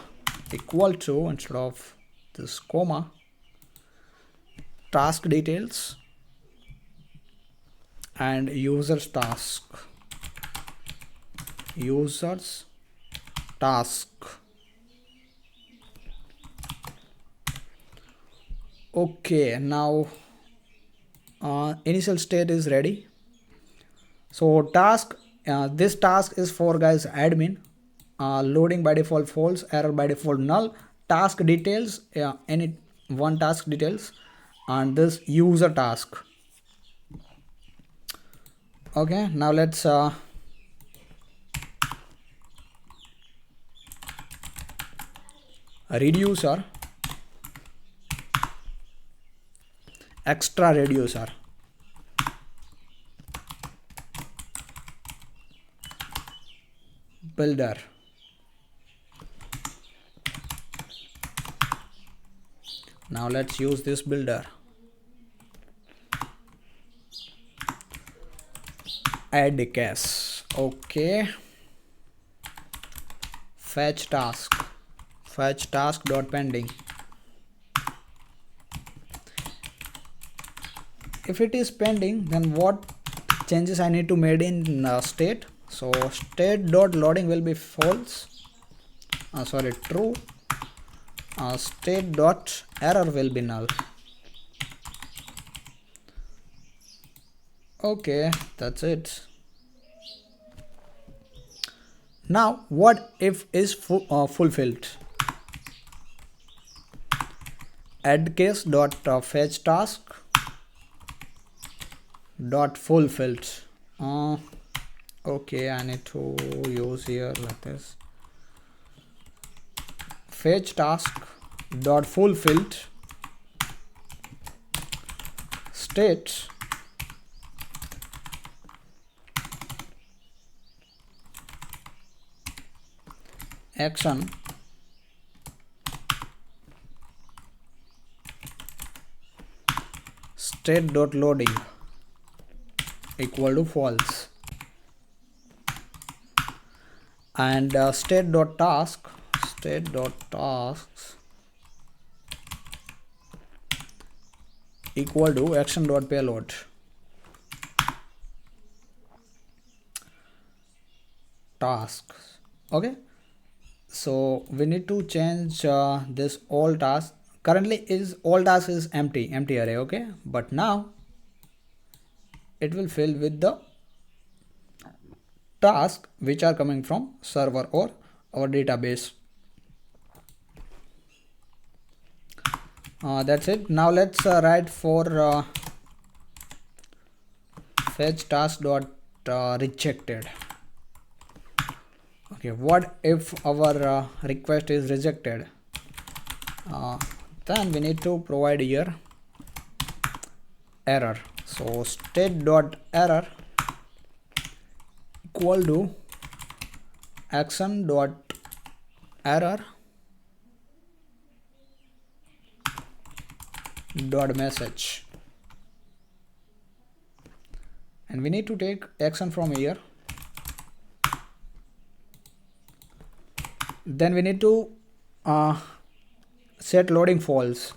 equal to instead of this comma. Task details and users task. Okay, now initial state is ready. So task, this task is for guys admin. Loading by default false, error by default null, task details, any one task details, and this user task. Okay, now let's reducer, extra reducer, builder. Now let's use this builder. Add a case. Okay. Fetch task dot pending. If it is pending, then what changes I need to made in state? So state dot loading will be false. True. State dot error will be null. Okay, that's it. Now what if is fulfilled? Add case dot fetch task dot fulfilled. Okay, I need to use here like this. Fetch task dot fulfilled state action state dot loading equal to false, and state dot tasks equal to action dot payload. Tasks. Okay, so we need to change this all task. Currently is all task is empty array. Okay, but now it will fill with the tasks which are coming from server or our database. That's it. Now let's write for fetch task dot rejected. Okay, what if our request is rejected? Then we need to provide here error. So state dot error equal to action dot error dot message, and we need to take action from here. Then we need to set loading false.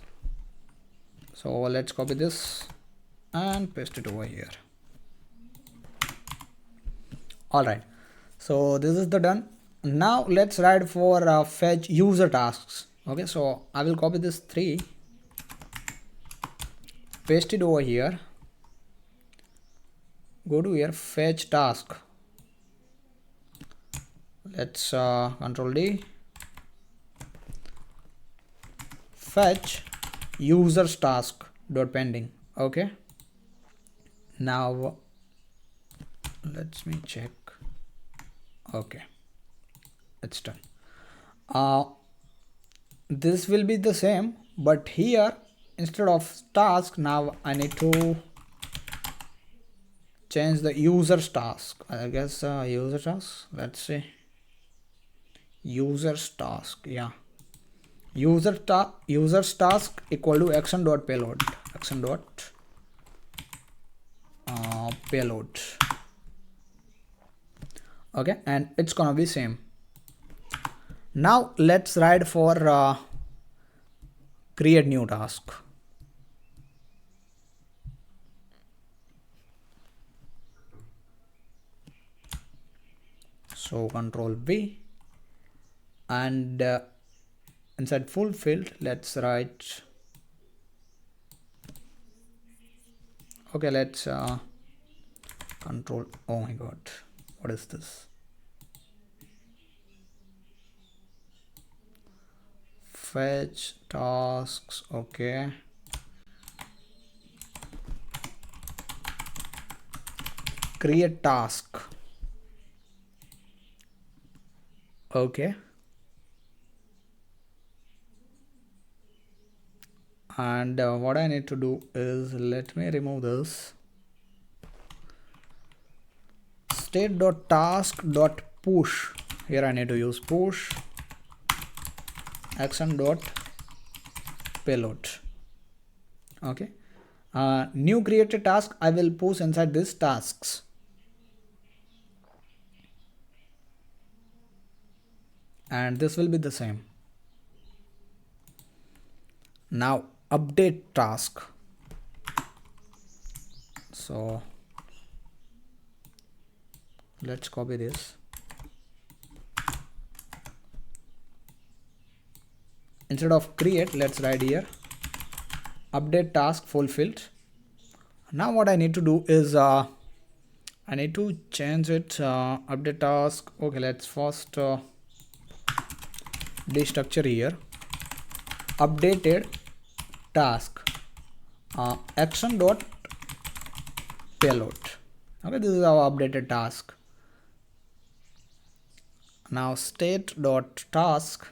So let's copy this and paste it over here. Alright, so this is the done. Now let's write for fetch user tasks. Okay, so I will copy this 3, paste it over here, go to here, fetch task. Let's control D, fetch users task dot pending. Okay, now let me check. Okay, it's done. This will be the same, but here instead of task, now I need to change the users task. I guess user task. Let's see, users task. Yeah, users task equal to action dot payload. Action dot payload. Okay, and it's gonna be same. Now let's write for create new task. So control V, and inside full field let's write, okay, let's control, oh my god, what is this? Fetch tasks. Okay, create task. Okay, and what I need to do is, let me remove this. State dot task dot push. Here I need to use push action dot payload. Okay, new created task I will push inside this tasks. And this will be the same. Now update task. So let's copy this. Instead of create, let's write here update task fulfilled. Now what I need to do is I need to change it, update task. Okay, let's first destructure here, updated task action dot payload. Okay, this is our updated task. Now state dot task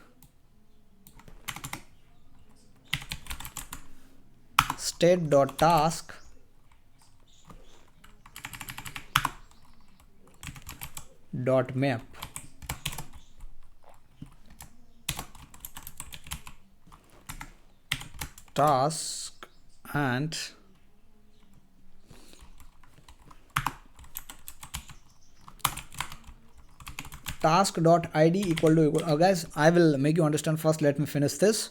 state dot task dot map task, and task.id equal to guys, I will make you understand first. Let me finish this.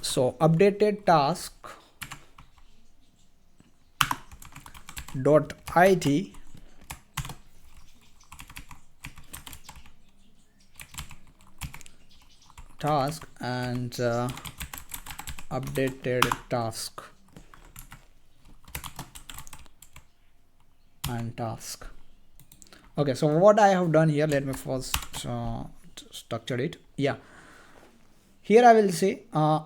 So updated task dot id task and updated task and task. Okay, so what I have done here, let me first structure it. Yeah, here I will say I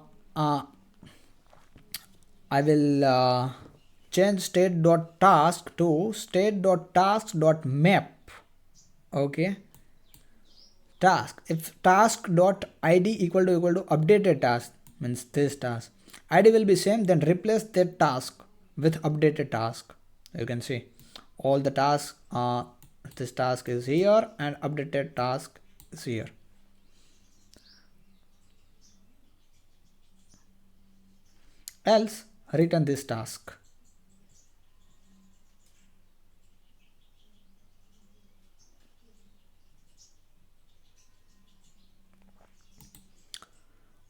will change state.task to state.task.map. Okay, task, if task.id equal to updated task, means this task id will be same, then replace that task with updated task. You can see all the tasks, this task is here and updated task is here. Else return this task.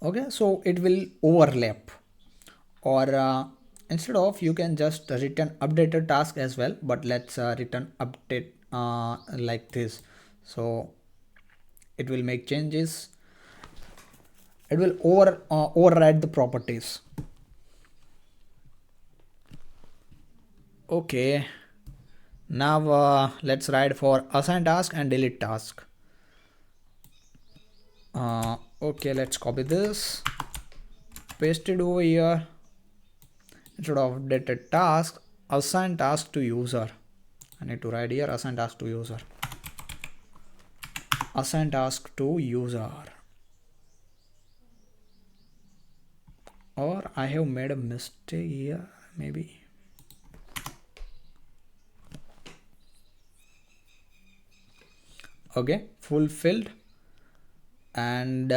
Okay, so it will overlap, or instead of, you can just return updated task as well, but let's return update like this. So it will make changes, it will override the properties. Okay, now let's write for assign task and delete task. Okay, let's copy this, paste it over here. Instead of updated task, assign task to user. I need to write here assign task to user. Assign task to user. Or I have made a mistake here, maybe. Okay, fulfilled. And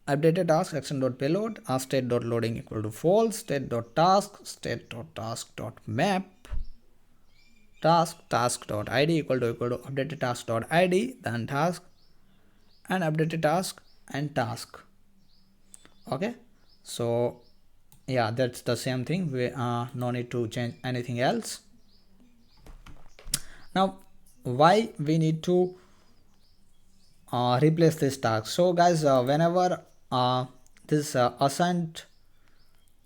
updated task action.payload state.loading equal to false, state.task.map task.id equal to updated task.id, then task and updated task and task. Okay, so yeah, that's the same thing. We no need to change anything else. Now why we need to replace this task? So guys, whenever this assigned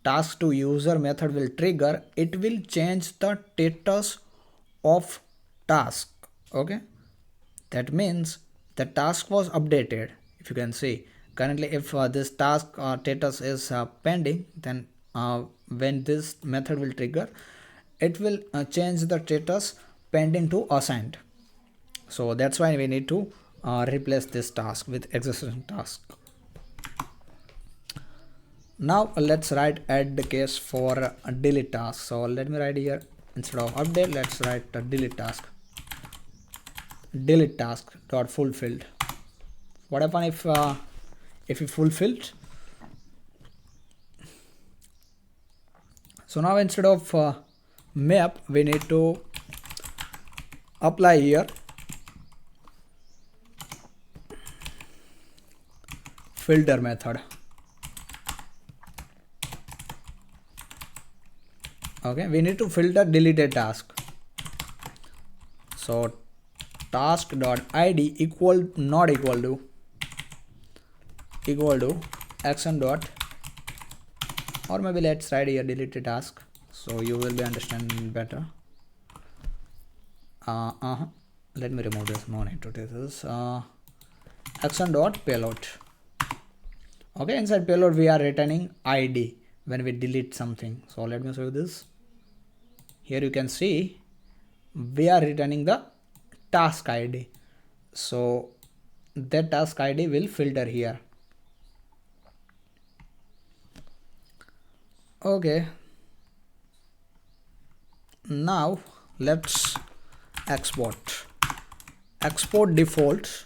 task to user method will trigger, it will change the status of task. Okay, that means the task was updated. If you can see currently, if this task status is pending, then when this method will trigger, it will change the status pending to assigned. So that's why we need to replace this task with existing task. Now let's write add the case for a delete task. So let me write here, instead of update, let's write a delete task. Delete task dot fulfilled. What happens if you fulfilled? So now instead of map, we need to apply here filter method. Okay, we need to filter deleted task. So task.id equal not equal to action dot, or maybe let's write here deleted task, so you will be understanding better. Let me remove this, no need to do this. Action dot payload. Okay, inside payload we are returning id when we delete something. So let me show you this. Here you can see we are returning the task id, so that task id will filter here. Okay, now let's export default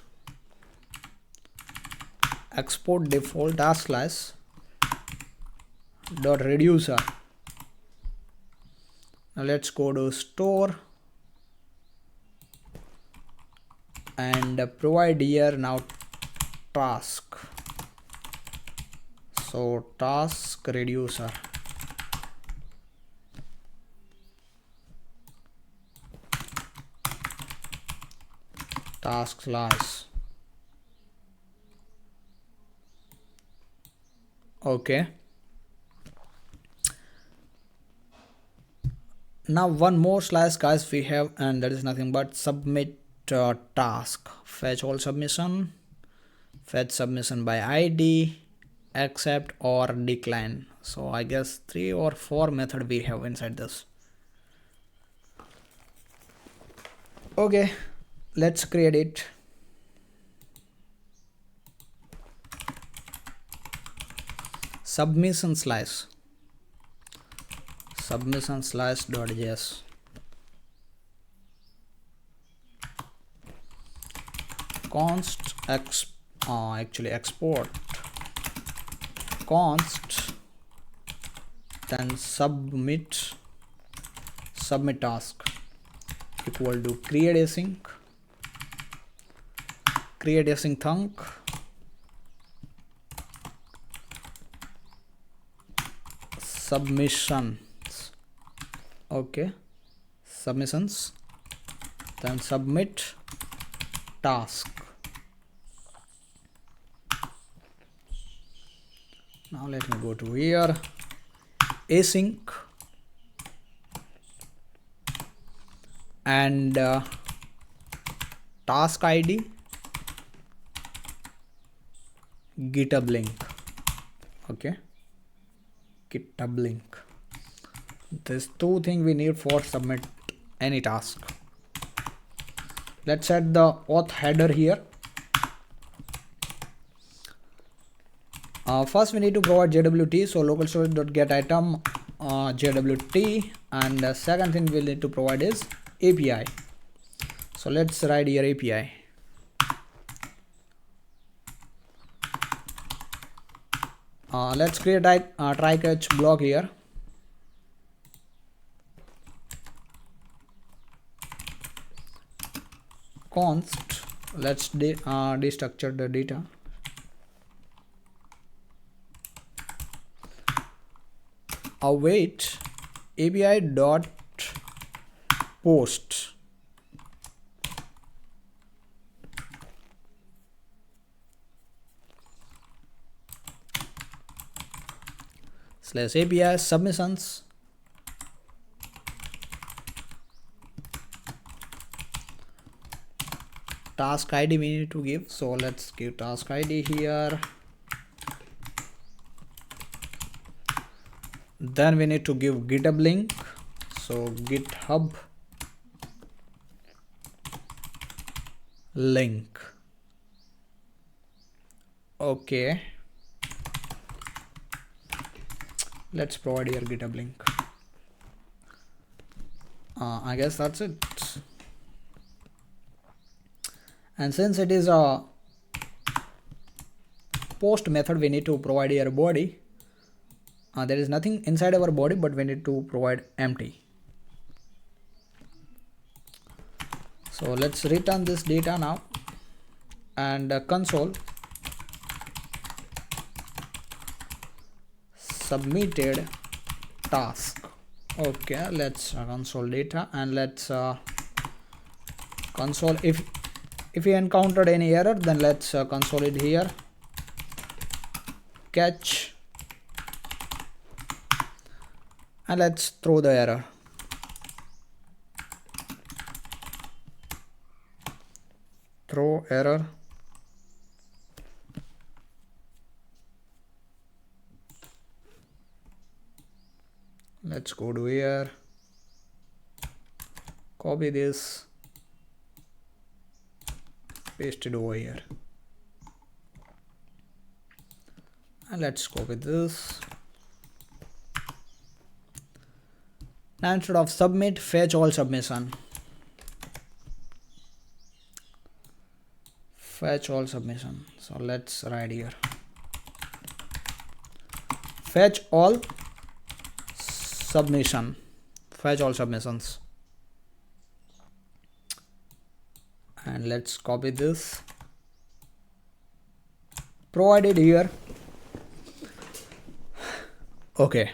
task class dot reducer. Now let's go to store and provide here now task. So task reducer, task slice. Okay, now one more slice guys we have, and that is nothing but submit task. Fetch all submission, fetch submission by ID, accept or decline. So I guess 3 or 4 method we have inside this. Okay, let's create it. Submission slice, submission slice.js. Const actually export const, then submit task equal to create async thunk submissions. Okay, submissions, then submit task. Now let me go to here, async and task ID GitHub link. Okay, GitHub link. There's 2 things we need for submit any task. Let's add the auth header here. First we need to provide JWT, so local storage.get item JWT, and the second thing we'll need to provide is API. So let's write here API. Let's create a try catch block here. Const, let's destructure the data. Await API dot post. Slash API submissions task ID we need to give, so let's give task ID here. Then we need to give GitHub link, so GitHub link. Okay, let's provide here GitHub link. I guess that's it. And since it is a post method, we need to provide here body. There is nothing inside our body, but we need to provide empty. So let's return this data now, and console submitted task. Okay, let's console data, and let's console if we encountered any error, then let's console it here. Catch, and let's throw the error. Throw error. Let's go to here, copy this, paste it over here, and let's copy this. Now instead of submit, fetch all submission. Fetch all submission. So let's write here fetch all submission, fetch all submissions, and let's copy this, provide it here. Okay,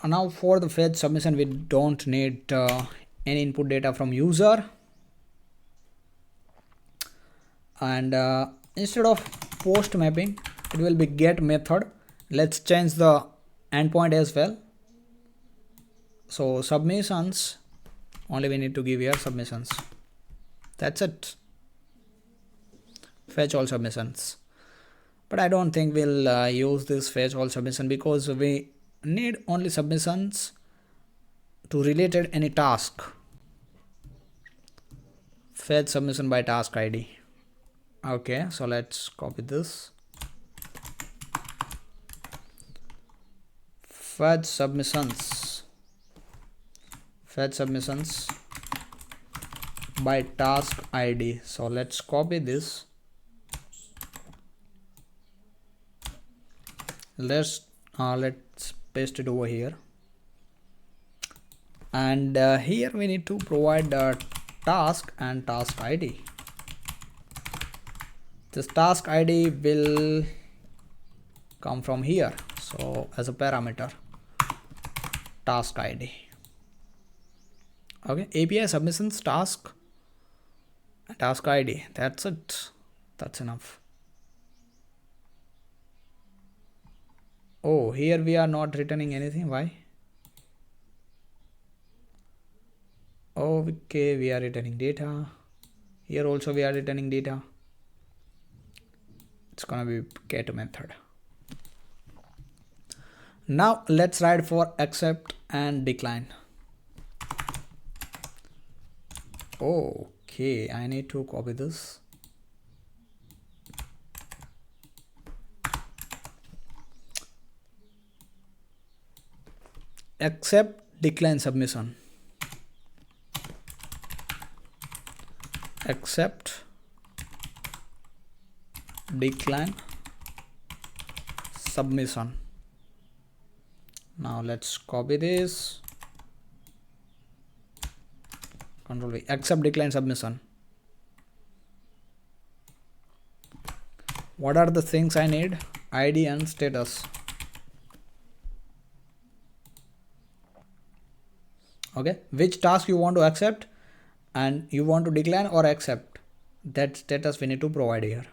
now for the fetch submission we don't need any input data from user, and instead of post mapping it will be get method. Let's change the endpoint as well. So submissions only we need to give here submissions. That's it. Fetch all submissions. But I don't think we'll use this fetch all submission because we need only submissions to related any task. Fetch submission by task ID. Okay, so let's copy this. Fetch submissions. Fetch submissions by task ID. So let's copy this. Let's paste it over here, and here we need to provide the task and task ID. This task ID will come from here, so as a parameter task ID. Okay, API submissions task ID. That's it. That's enough. Oh, here we are not returning anything. Why? Okay, we are returning data. Here also we are returning data. It's gonna be get method. Now let's write for accept and decline. Okay, I need to copy this. Accept decline submission. Accept decline submission. Now let's copy this. Control V. Accept decline submission. What are the things I need? ID and status. Okay, which task you want to accept and you want to decline or accept, that status we need to provide here.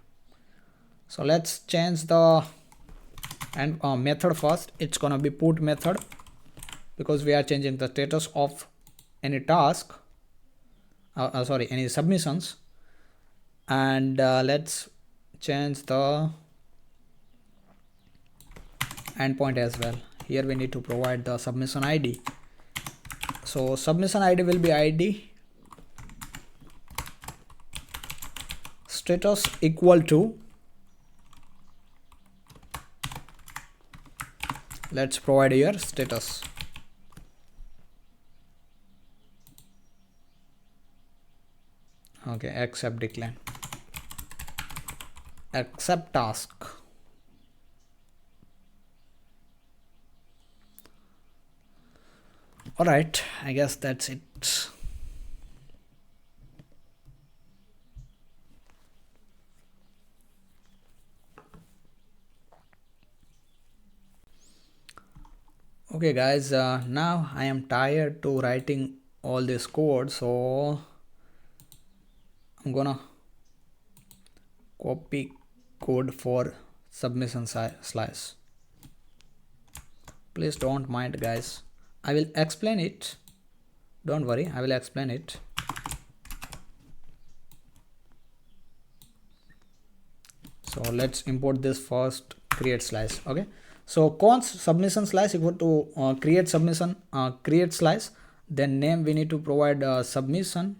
So let's change the method first. It's gonna be put method because we are changing the status of any task, any submissions, and let's change the endpoint as well. Here we need to provide the submission ID. So submission ID will be ID status equal to, let's provide here status. Okay, accept decline. Accept task. All right, I guess that's it. Okay guys, now I am tired to writing all this code, so I'm gonna copy code for submission slice. Please don't mind guys, I will explain it. Don't worry, I will explain it. So let's import this first create slice. Okay, so const submission slice equal to create submission create slice, then name we need to provide submission.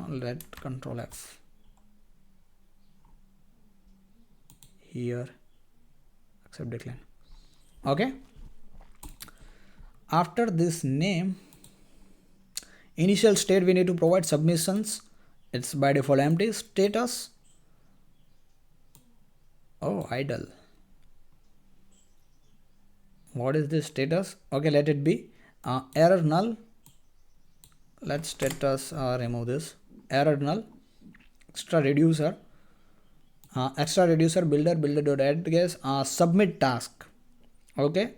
Let control F here, accept decline. Okay, after this name, initial state we need to provide submissions. It's by default empty. Status, oh, idle. What is this status? Okay, let it be. error null. Let's status remove this error null. Extra reducer builder dot add guess submit task. Okay,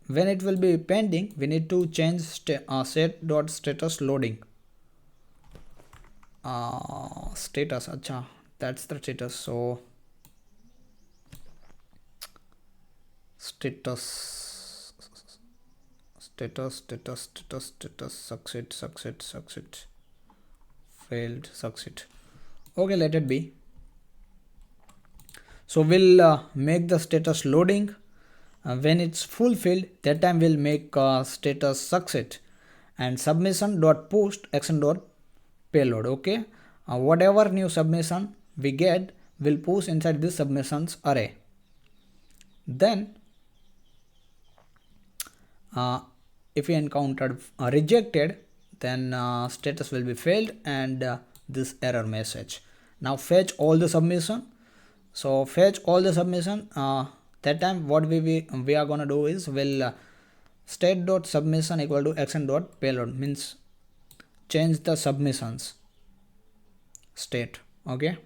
when it will be pending, we need to change set dot status loading. Status, acha, that's the status. So status succeed failed succeed. Okay, let it be. So we'll make the status loading. When it's fulfilled, that time we'll make status succeed, and submission dot post action dot payload. Okay, whatever new submission we get will push inside this submissions array. Then if we encountered rejected, then status will be failed and this error message. Now fetch all the submission. So fetch all the submission. That time what we are gonna do is we'll state dot submission equal to action dot payload, means change the submissions state. Okay,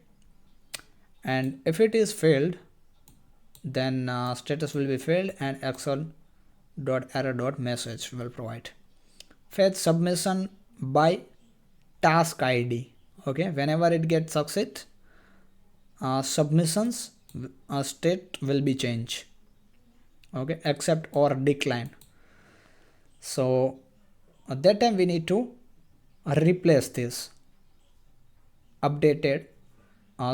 and if it is failed, then status will be failed and action dot error dot message will provide. Fetch submission by task ID. Okay, whenever it gets succeed, submissions state will be changed. Okay, accept or decline. So at that time we need to replace this updated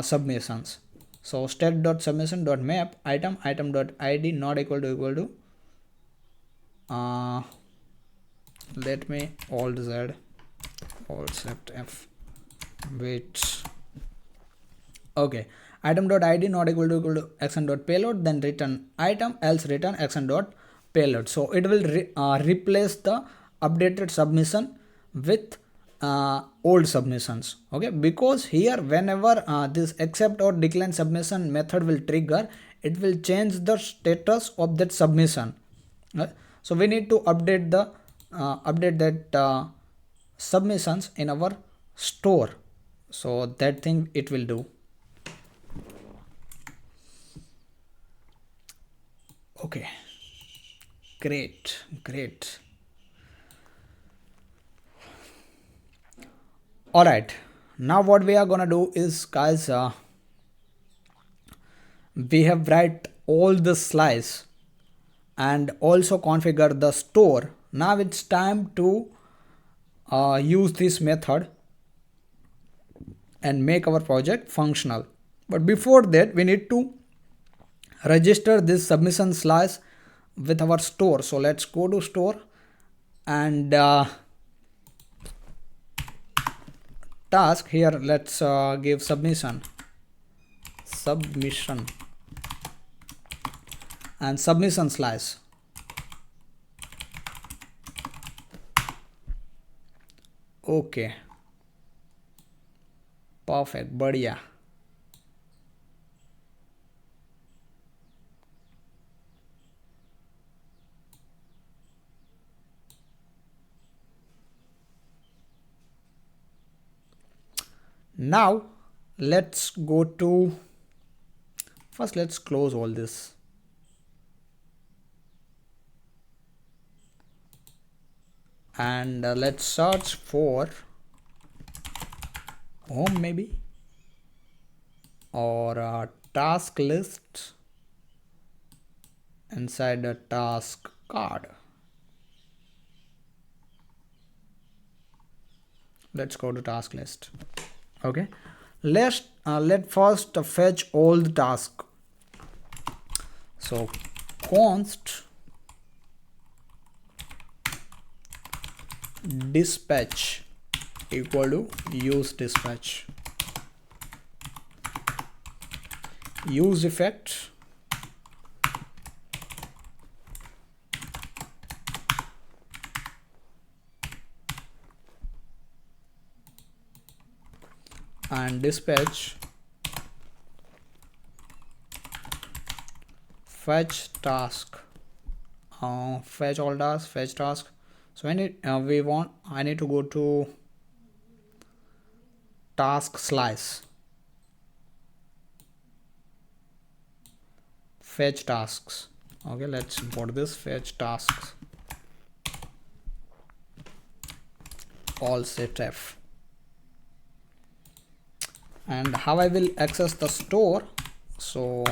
submissions. So state dot submission dot map item dot id not equal to let me alt z alt shift f wait. Okay, item dot id not equal to action dot payload, then return item, else return action dot payload. So it will replace the updated submission with old submissions. Okay, because here whenever this accept or decline submission method will trigger, it will change the status of that submission. So we need to update the that submissions in our store. So that thing it will do. Okay, great. All right, now what we are gonna do is, guys, we have write all the slice and also configure the store. Now it's time to use this method and make our project functional. But before that, we need to register this submission slice with our store. So let's go to store and task. Here let's give submission and submission slice. Okay, perfect, बढ़िया. Now let's go to, first let's close all this. And let's search for home maybe, or task list inside the task card. Let's go to task list. Okay, let first fetch all the task. So const dispatch equal to use dispatch, use effect and dispatch fetch task, fetch all tasks, fetch task. So I need to go to task slice, fetch tasks. Okay, let's import this fetch tasks, all set F. And how I will access the store? So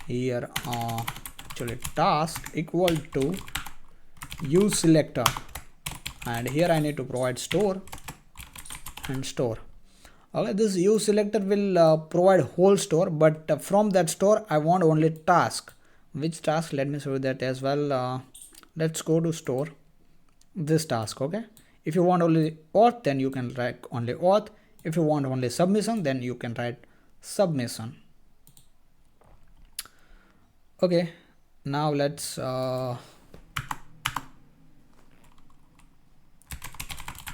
here actually task equal to use selector, and here I need to provide store and store. Okay, this use selector will provide whole store, but from that store I want only task. Which task? Let me show you that as well. Let's go to store, this task. Okay, if you want only auth, then you can write only auth. If you want only submission, then you can write submission. Okay, now let's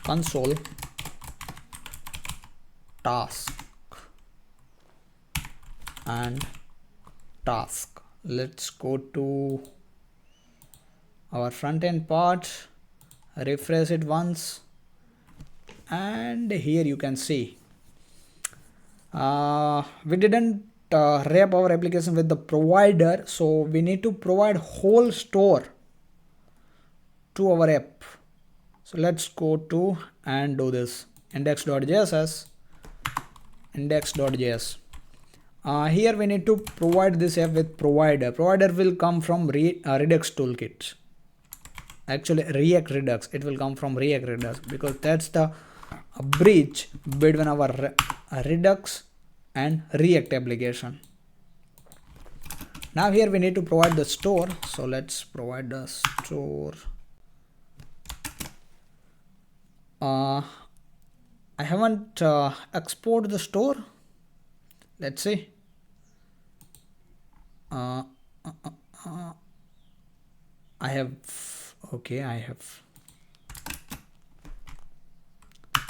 console task and task. Let's go to our front end part, refresh it once, and here you can see we didn't wrap our application with the provider, so we need to provide whole store to our app. So let's go to and do this index.js. Here we need to provide this app with provider. Provider will come from Redux toolkit. Actually React Redux, it will come from React Redux, because that's the bridge between our Redux and React application. Now here we need to provide the store, so let's provide the store. I haven't exported the store. Let's see. I have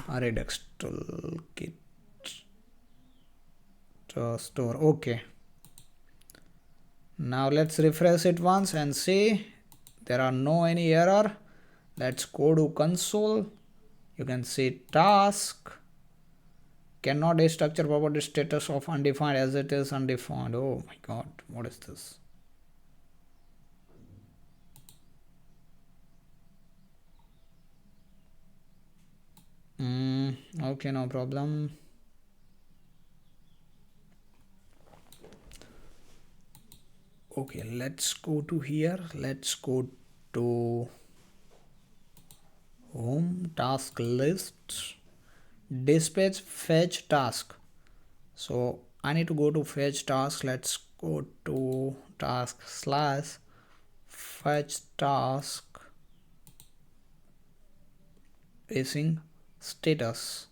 a Redux toolkit store. Okay, now let's refresh it once and see there are no any error. Let's go to console. You can see task cannot structure property status of undefined as it is undefined. Oh my god, what is this? Okay, no problem. Okay, let's go to here. Let's go to home, task list, dispatch, fetch task. So I need to go to fetch task. Let's go to task slash fetch task facing status.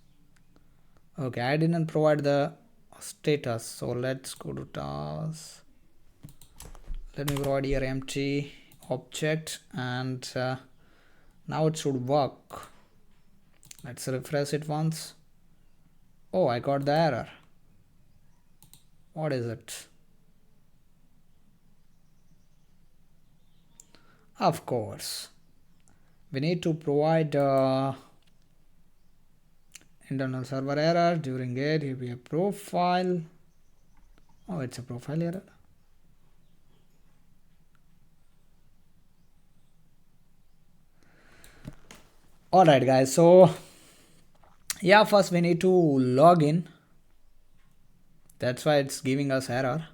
Okay, I didn't provide the status, so let's go to task. Let me provide here empty object, and now it should work. Let's refresh it once. Oh, I got the error. What is it? Of course, we need to provide internal server error during it. Here we have profile. Oh, it's a profile error. Alright guys, so yeah, first we need to log in. That's why it's giving us error.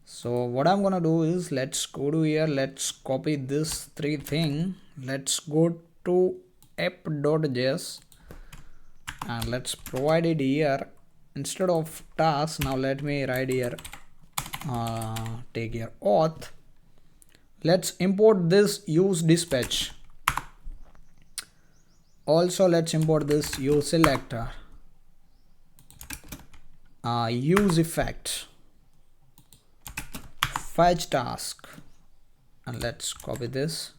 So what I'm gonna do is, let's go to here, let's copy this three thing, let's go to app.js and let's provide it here instead of task. Now let me write here take here auth. Let's import this use dispatch. Also let's import this use selector, use effect, fetch task, and let's copy this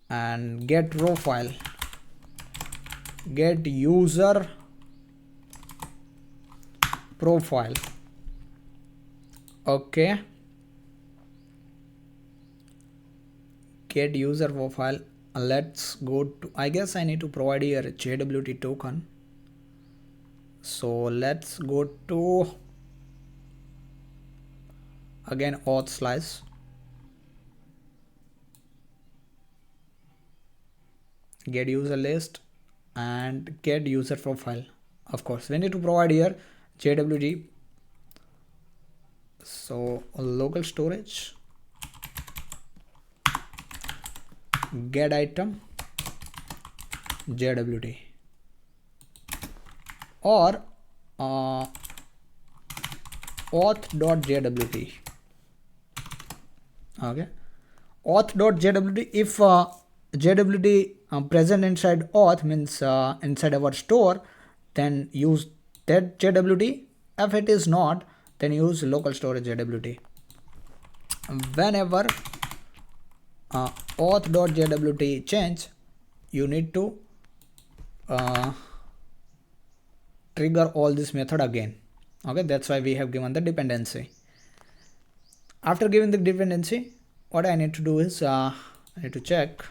and get profile, get user profile. Okay, get user profile. Let's go to, I guess I need to provide here a JWT token. So let's go to again auth slice, get user list and get user profile. Of course we need to provide here JWT. So local storage, get item JWT, or auth.jwt. okay, auth.jwt. if JWT present inside auth means inside our store, then use that JWT. If it is not, then use local storage JWT. Whenever auth.jwt change, you need to trigger all this method again. Okay, that's why we have given the dependency. After giving the dependency, what I need to do is I need to check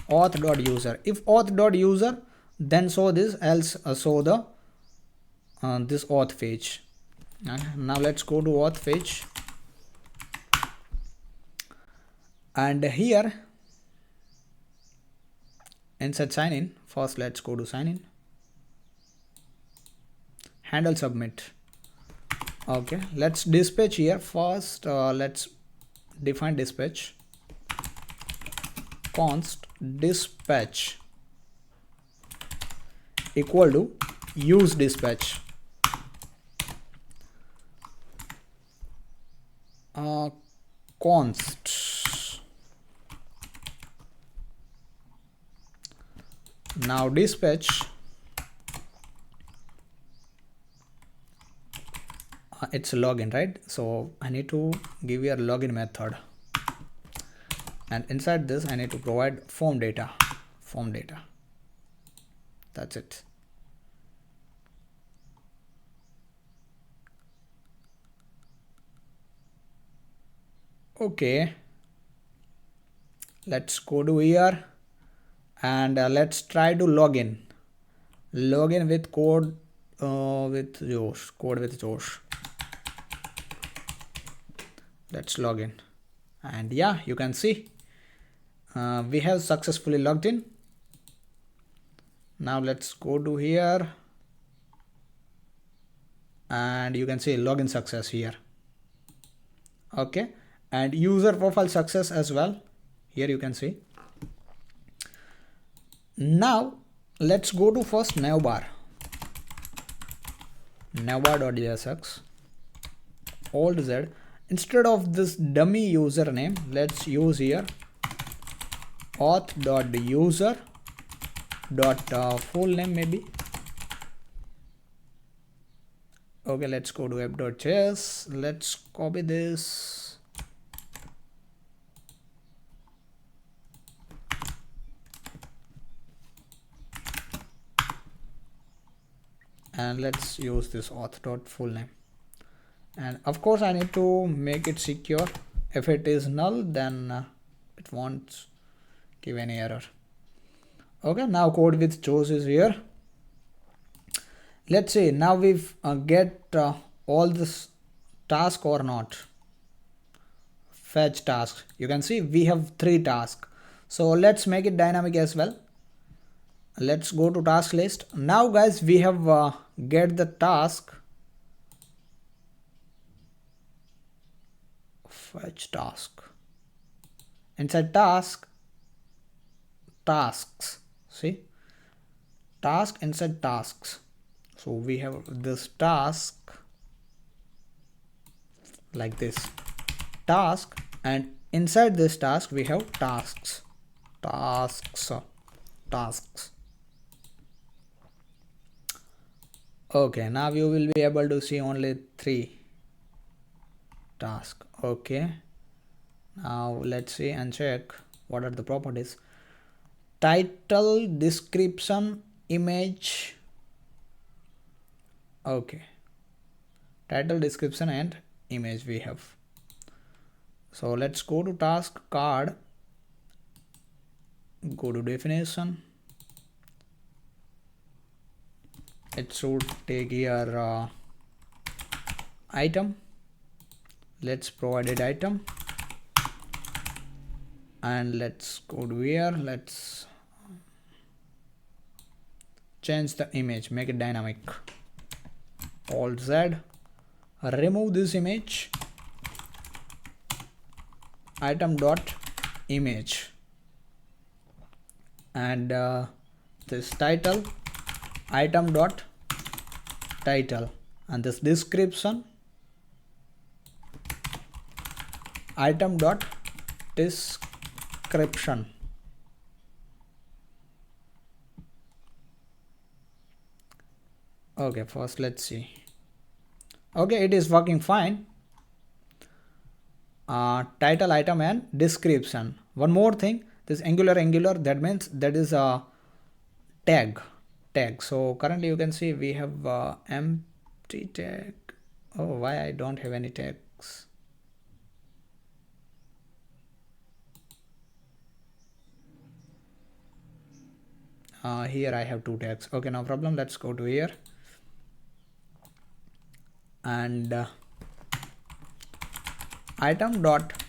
auth.user. If auth.user, then show this, else show the this auth page. Now let's go to auth page, and here inside sign in, first let's go to sign in, handle submit. Okay, let's dispatch here first. Let's define dispatch, const dispatch equal to use dispatch. Const. Now dispatch, it's a login, right? So I need to give you a login method, and inside this I need to provide form data. That's it. Okay, let's go to here and let's try to login with code with Josh. Let's log in, and yeah, you can see we have successfully logged in. Now let's go to here, and you can see login success here. Okay, and user profile success as well. Here you can see. Now let's go to first navbar, navbar.jsx old z. Instead of this dummy username, let's use here auth.user full name maybe. Okay, let's go to app.js. Let's copy this, and let's use this auth.full name. And of course I need to make it secure. If it is null, then it won't give any error. Okay, now code with Josh is here. Let's see, now we've get all this task or not. Fetch tasks. You can see we have 3 tasks. So let's make it dynamic as well. Let's go to task list. Now guys, we have get the task. Fetch task. Inside task, tasks. See, task inside tasks. So we have this task like this, task, and inside this task we have tasks. Okay, now you will be able to see only 3 tasks. Okay, now let's see and check what are the properties. Title, description, image. Okay, title, description and image we have. So let's go to task card, go to definition. It should take here item. Let's provide it item, and let's go to here. Let's change the image, make it dynamic. Alt Z, remove this image, item dot image, and this title, item dot title, and this description, item dot description. Okay, first let's see. Okay, it is working fine. Title, item, and description. One more thing, this angular, that means that is a tag. So currently you can see we have empty tag. Oh, why I don't have any tags? Here I have 2 tags. Okay, no problem. Let's go to here, and item dot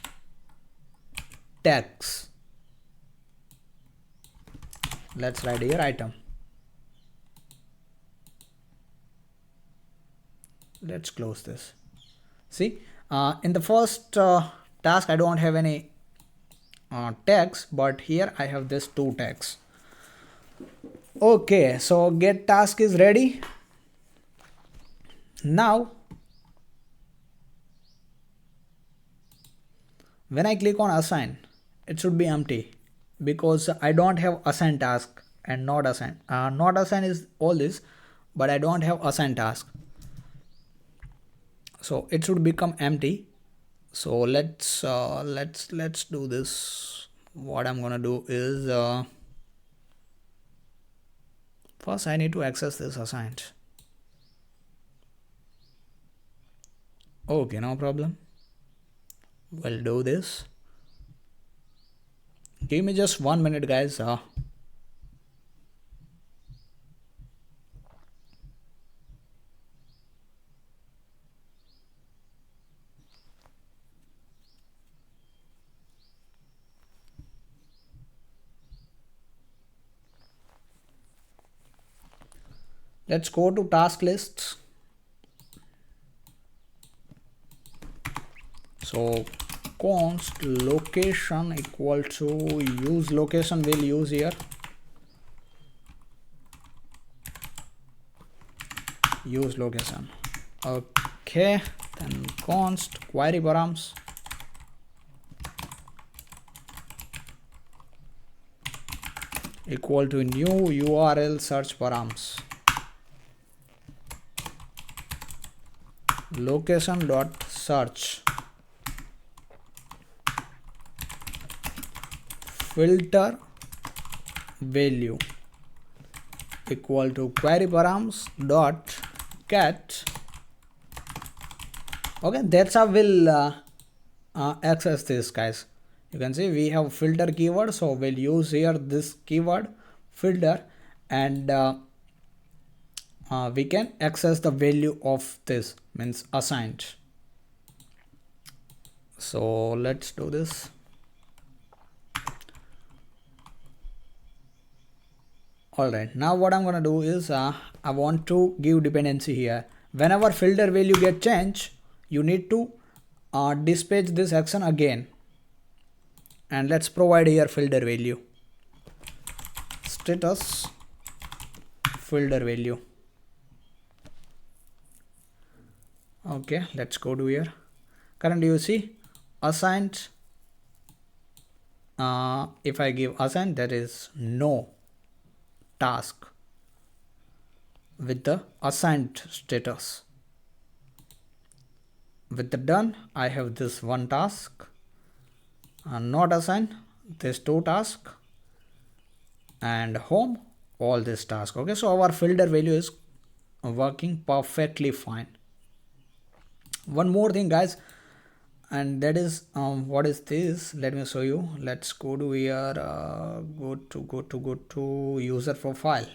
tags. Let's write here item. Let's close this. See, in the first task I don't have any tags, but here I have this 2 tags. Okay, so get task is ready. Now when I click on assign, it should be empty because I don't have assign task and not assign. Not assign is all this, but I don't have assign task, so it should become empty. So let's do this. What I'm gonna do is first I need to access this assigned. Okay, no problem. We'll do this. Give me just 1 minute, guys. Let's go to task lists. So const location equal to use location, will use here use location. Okay, then const query params equal to new URL search params location dot search filter value equal to query params dot get. Okay, that's how we'll access this, guys. You can see we have filter keyword, so we'll use here this keyword filter, and we can access the value of this, means assigned. So let's do this. Alright, now what I'm gonna do is I want to give dependency here. Whenever filter value get changed, you need to dispatch this action again, and let's provide here filter value status filter value. Okay, let's go to here. Currently you see assigned. If I give assigned, there is no task with the assigned status. With the done, I have this 1 task, not assigned, this 2 task, and home, all this task. Okay, so our filter value is working perfectly fine. One more thing, guys, and that is what is this, let me show you. Let's go to here, go to user profile.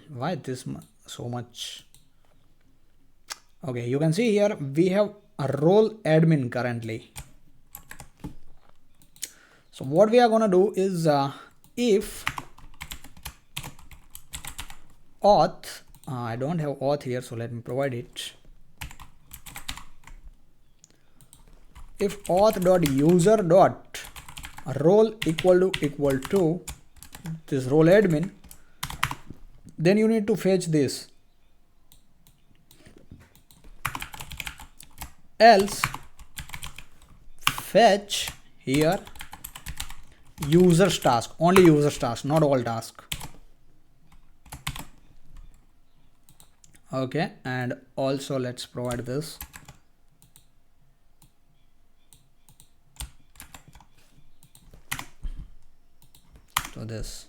Why this so much? Okay, you can see here we have a role admin currently. So what we are gonna do is if auth, I don't have auth here, so let me provide it. If auth.user.role equal to this role admin, then you need to fetch this. Else fetch here user's task, only user's task, not all task. Okay, and also let's provide this. So this.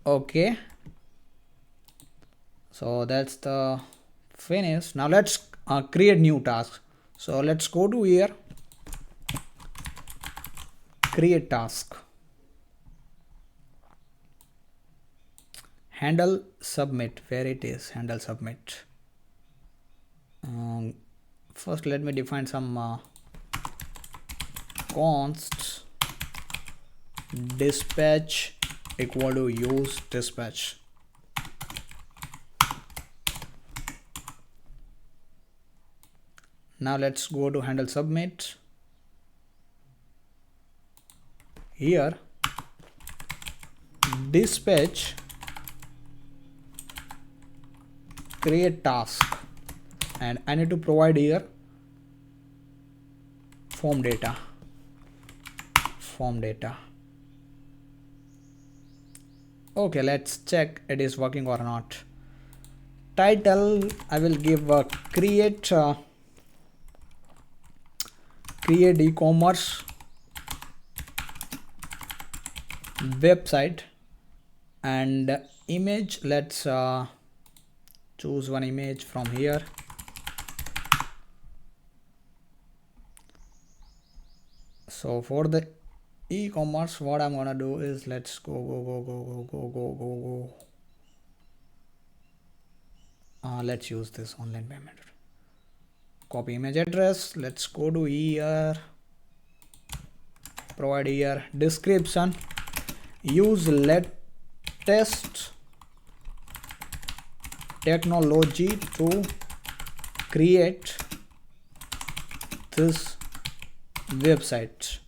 Okay, so that's the finish. Now let's create new tasks. So let's go to here, create task, handle submit, where it is, handle submit. First let me define some const dispatch equal to use dispatch. Now let's go to handle submit. Here dispatch create task, and I need to provide here form data. Okay, let's check it is working or not. Title I will give create e-commerce website, and image, let's choose one image from here. So for the e-commerce, what I'm gonna do is let's go. Let's use this online payment. Copy image address. Let's go to here, provide here description, use latest technology to create this website.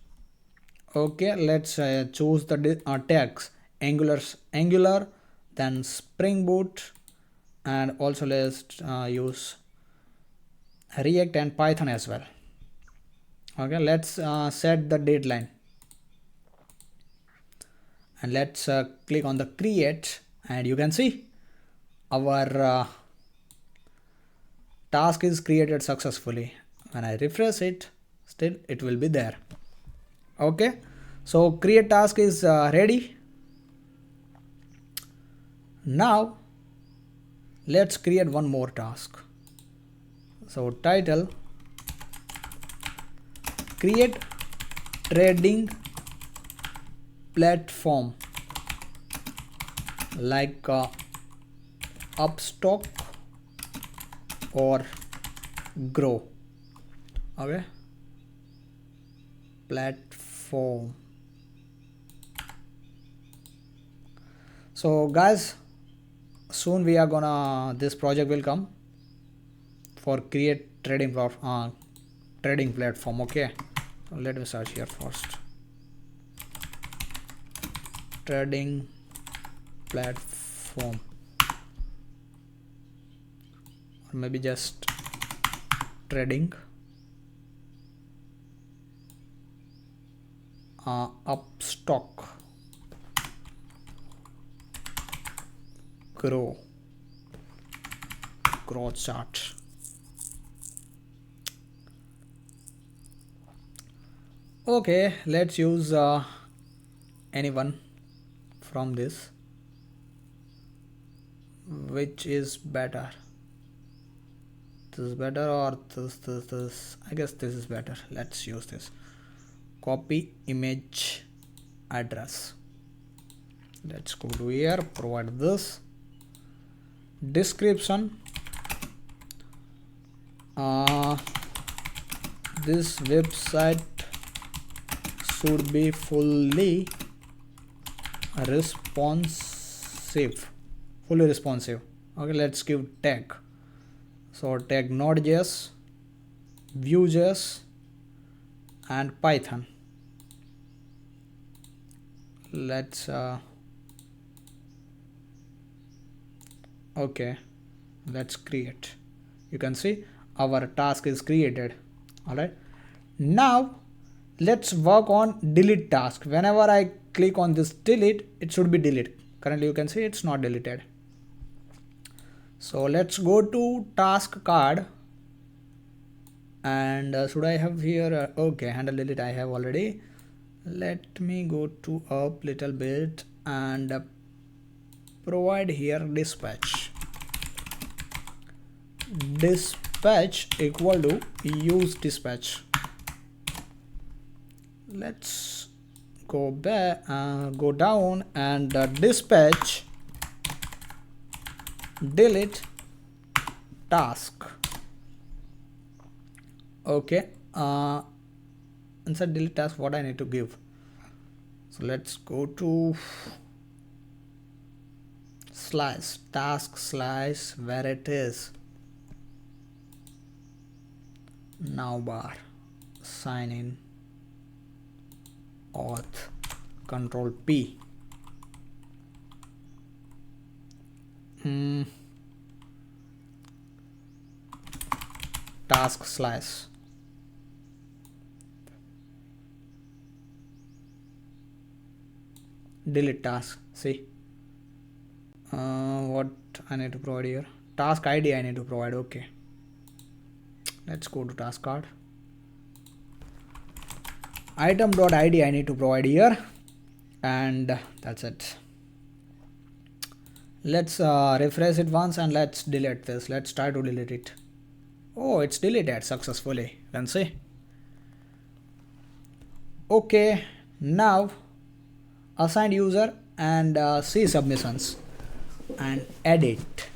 Okay, let's choose the tags angular, then Spring Boot, and also let's use React and Python as well. Okay, let's set the deadline, and let's click on the create, and you can see our task is created successfully. When I refresh it, still it will be there. Okay, so create task is ready. Now let's create one more task. So title create trading platform like Upstock or Grow. Okay, platform. So guys, soon we are gonna, this project will come for create trading platform. Okay, so let me search here first, trading platform, or maybe just trading Upstock Grow chart. Okay, let's use anyone. from this. Which is better? This is better or this? I guess this is better. Let's use this. Copy image address. Let's go to here, provide this description. This website should be fully responsive. Okay, let's give tag. So tag Node.js, Vue.js, and Python. Let's okay, let's create. You can see our task is created. All right, now let's work on delete task. Whenever I click on this delete, it should be deleted. Currently you can see it's not deleted. So let's go to task card, and should I have here okay, handle delete I have already. Let me go to up little bit and provide here dispatch equal to use dispatch. Let's go back, go down, and dispatch delete task. Okay, inside delete task, what I need to give? So let's go to slash task slash where it is now bar sign in auth control P. Task slash delete task. See what I need to provide here? Task ID I need to provide. Okay, let's go to task card. Item.id I need to provide here, and that's it. Let's refresh it once and let's delete this. Let's try to delete it. Oh, it's deleted successfully. You can see. Okay, now assign user and see submissions and edit.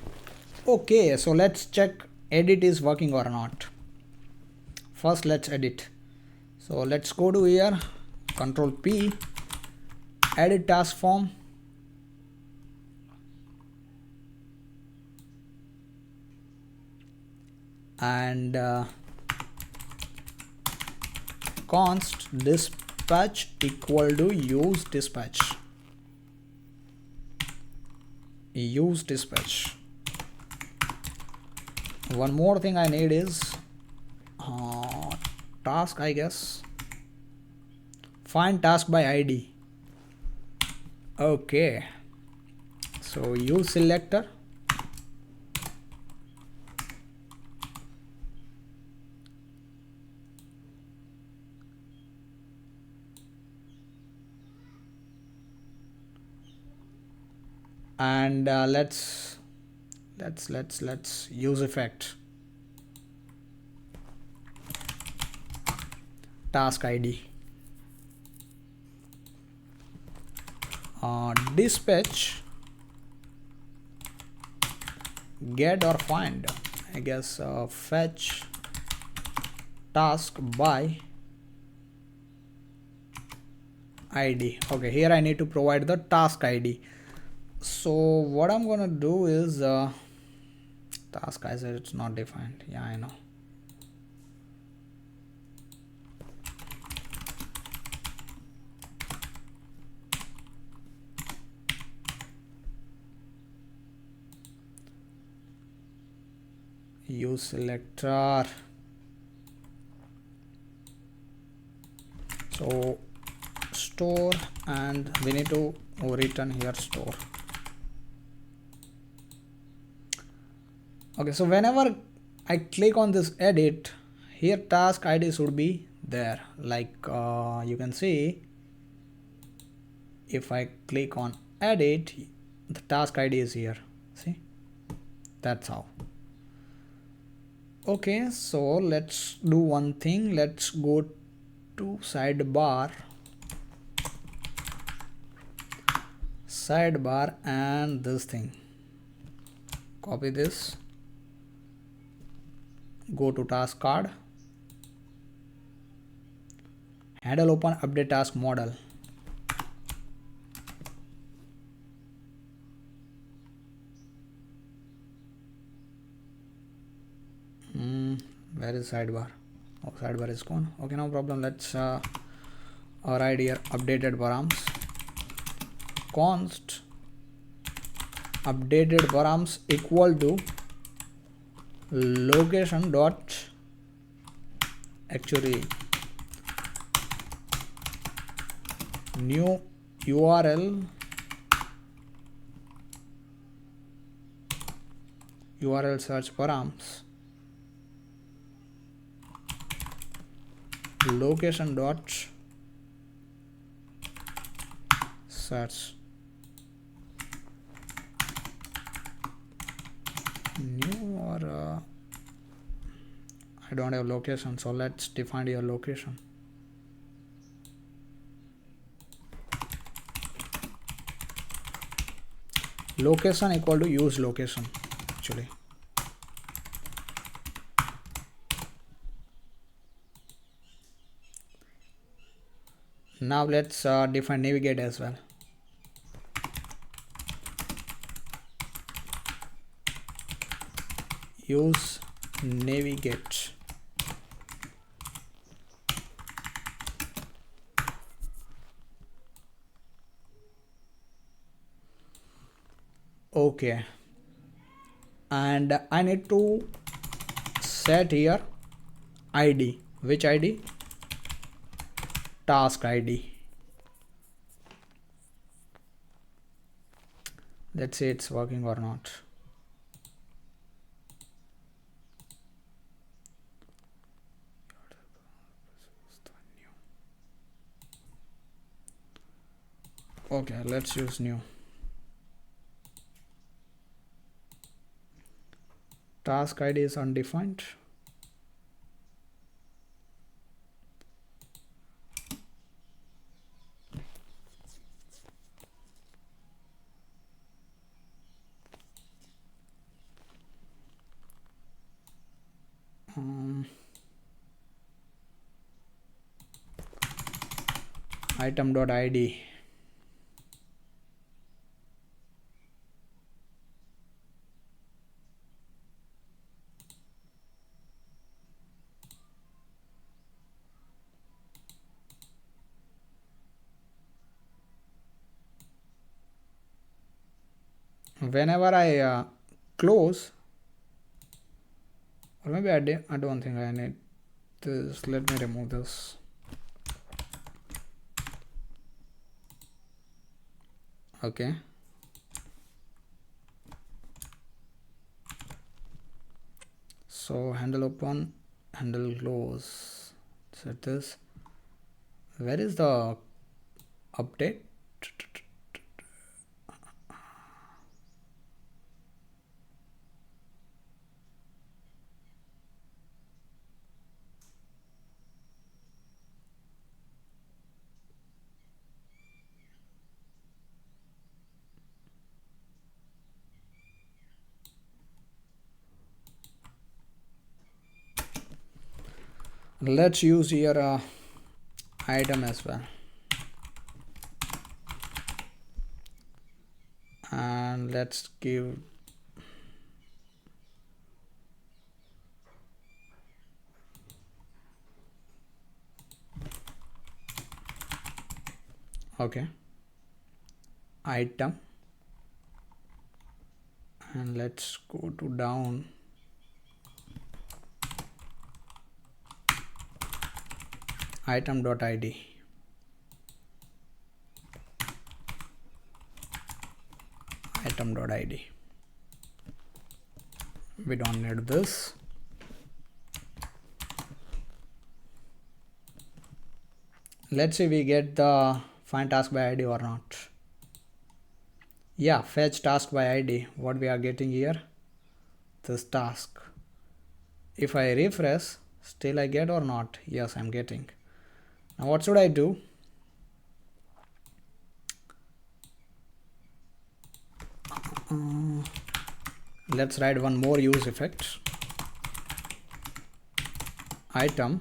Okay, so let's check edit is working or not. First let's edit. So let's go to here, control P, edit task form, and const dispatch equal to use dispatch. One more thing I need is task, I guess. Find task by ID. Okay, so use selector. And let's use effect task ID. Dispatch get or find, I guess. Fetch task by ID. Okay, here I need to provide the task ID. So what I'm gonna do is task, I said it's not defined. Yeah, I know. Use selector. So store, and we need to return here store. Okay, so whenever I click on this edit, here task ID should be there. Like you can see, if I click on edit, the task ID is here. See, that's how. Okay, so let's do one thing. Let's go to sidebar and this thing. Copy this, go to task card, handle open update task model. Where is sidebar? Oh, sidebar is gone. Okay, no problem. Let's write here updated params const updated params equal to location dot actually new URL search params location dot search new or I don't have location, so let's define your location. Location equal to use location actually. Now let's define navigate as well. Use navigate. Okay, and I need to set here ID. Which ID? Task ID. Let's see it's working or not. Okay, let's use new. Task ID is undefined. Item.id. Whenever I close, or maybe I don't think I need this. Let me remove this. Okay, so handle open, handle close, set this. Where is the update? Let's use here item as well, and let's give okay item, and let's go to down item.id. item.id. We don't need this. Let's see we get the find task by ID or not. Yeah, fetch task by id. What we are getting here, this task. If I refresh, still I get or not? Yes, I'm getting. Now what should I do? Let's write one more use effect. Item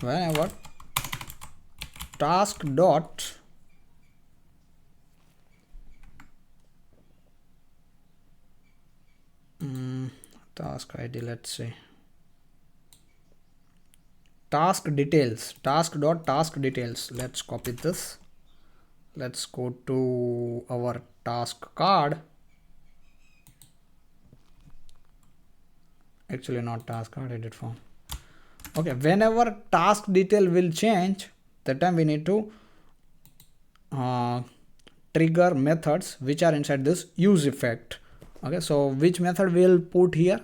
whenever task dot task id, let's say task details, task dot task details. Let's copy this. Let's go to our task card. Actually not task card, edit form. Okay, whenever task detail will change, that time we need to trigger methods which are inside this use effect. Okay, so which method we'll put here?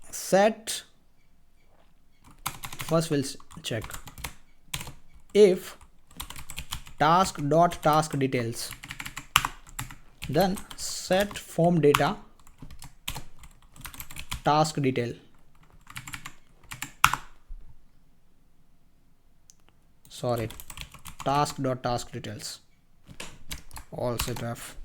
Set, first we'll check if task dot task details, then set form data task detail. Sorry, task dot task details. All set F.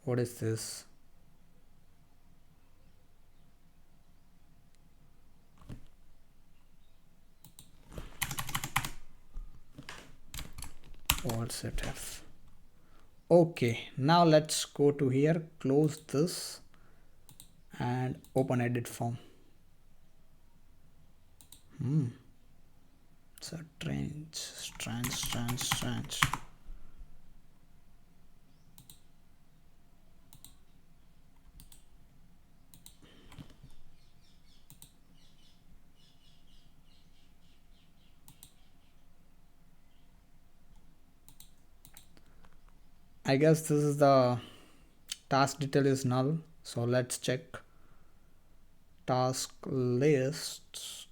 What is this? All set F. Okay, now let's go to here, close this and open edit form. It's a strange. I guess this is the task detail is null. So let's check task list,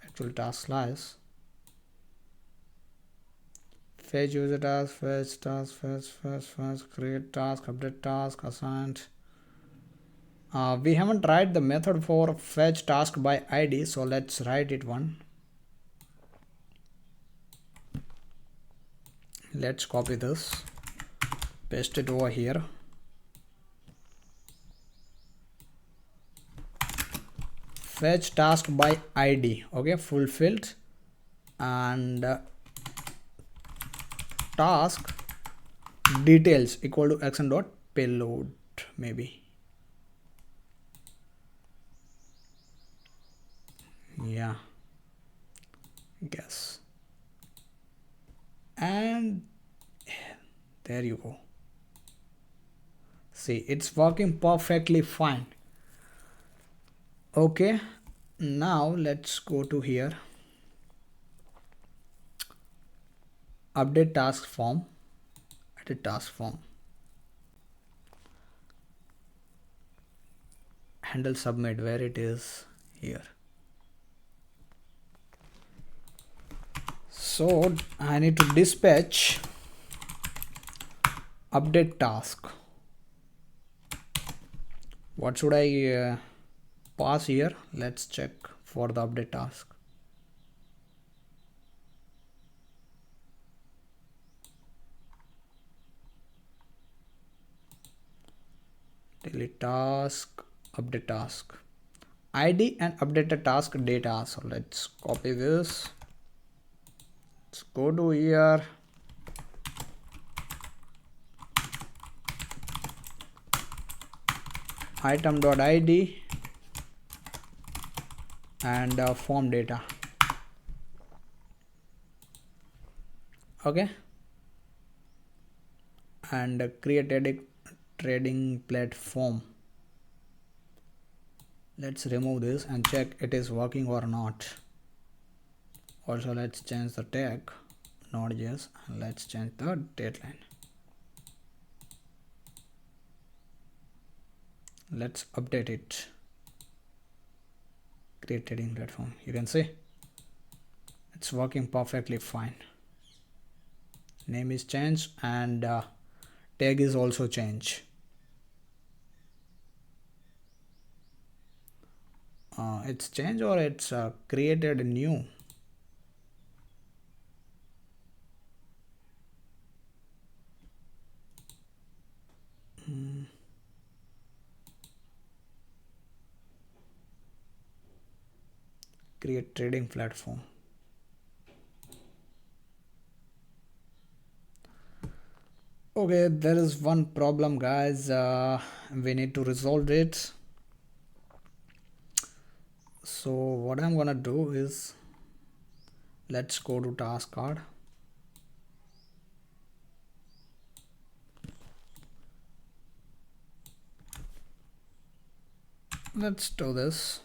actual task slice. Fetch user task, fetch task, fetch, create task, update task, assigned. We haven't tried the method for fetch task by id, so let's write it one. Let's copy this, paste it over here. Fetch task by id, okay, fulfilled, and task details equal to action dot payload, maybe. Yeah, guess. And there you go. See, it's working perfectly fine. Okay, now let's go to here, update task form, edit task form, handle submit, where it is here. So I need to dispatch update task. What should I pass here? Let's check for the update task. Daily task, update task, id and updated task data. So let's copy this. Let's go to here, item.id and form data. Okay, and create a trading platform. Let's remove this and check it is working or not. Also let's change the tag Node.js and let's change the deadline. Let's update it. Create trading platform. You can see it's working perfectly fine. Name is changed and tag is also changed. It's changed or it's created new. Create trading platform. Okay, there is one problem, guys. We need to resolve it. So what I'm gonna do is, let's go to task card. Let's do this.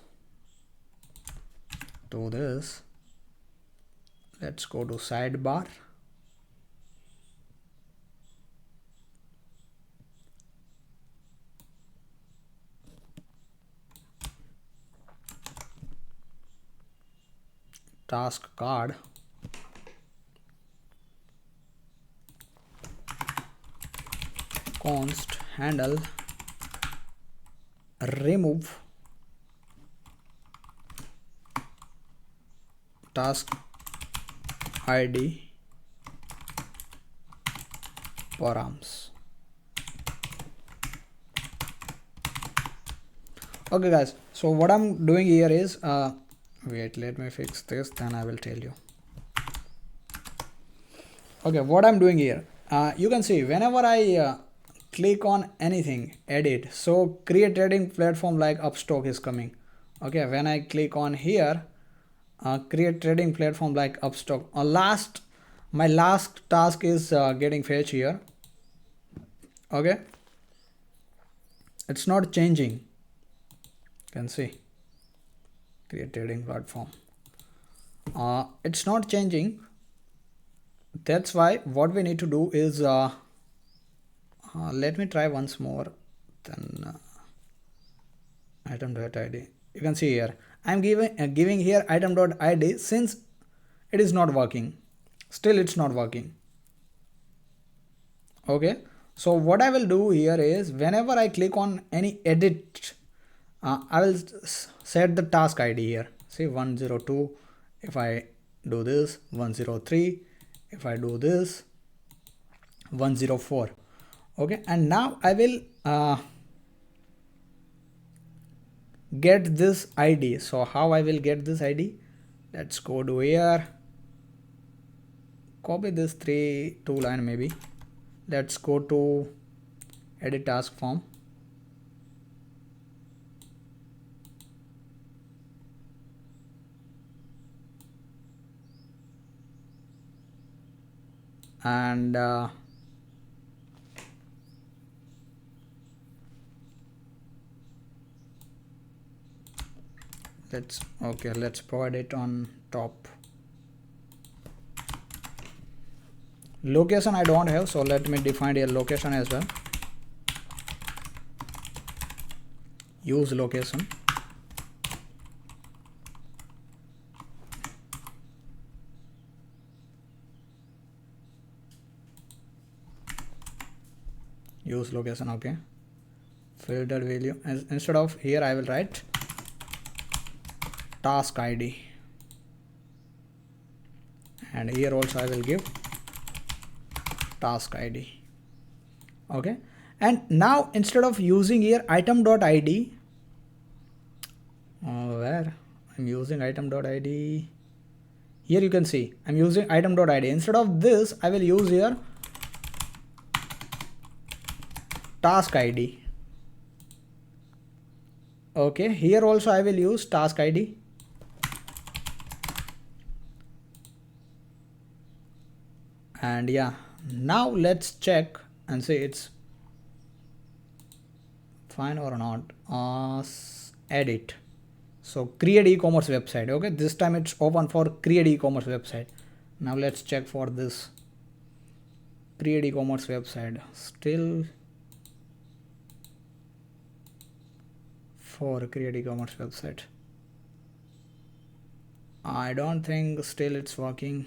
Let's go to sidebar. Task card. Const handle remove task ID params. Okay guys, so what I'm doing here is wait, let me fix this, then I will tell you. Okay, what I'm doing here, you can see whenever I click on anything, edit, so create trading platform like Upstock is coming. Okay, when I click on here, create trading platform like Upstock, my last task is getting fetch here. Okay, it's not changing. You can see create trading platform, it's not changing. That's why what we need to do is let me try once more. Then item.id, you can see here I'm giving here item.id. Since it is not working, still it's not working. Okay, so what I will do here is whenever I click on any edit, I will set the task ID here. See 102, if I do this 103, if I do this 104. Okay, and now I will get this ID. So how I will get this ID? Let's go to here, copy this two line maybe. Let's go to edit task form. And let's provide it on top. Location I don't have, so let me define a location as well. Use location. Use location. Okay, filter value, as instead of here I will write task ID, and here also I will give task ID. Okay, and now instead of using here item.id, where I'm using item.id, here you can see I'm using item.id. Instead of this I will use here task ID. Okay, here also I will use task ID. And yeah, now let's check and see it's fine or not. Edit. So create e-commerce website. Okay, this time it's open for create e-commerce website. Now let's check for this create e-commerce website. Still for create e-commerce website. I don't think still it's working.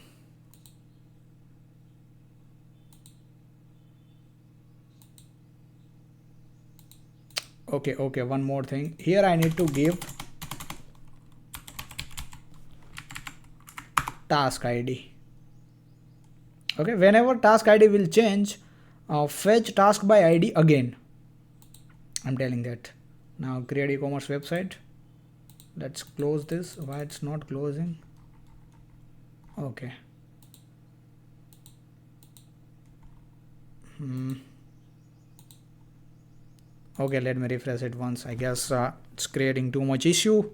Okay, one more thing. Here I need to give task ID. Okay, whenever task ID will change, fetch task by ID again. I'm telling that. Now create e-commerce website. Let's close this. Why it's not closing? Okay. Okay, let me refresh it once. I guess it's creating too much issue.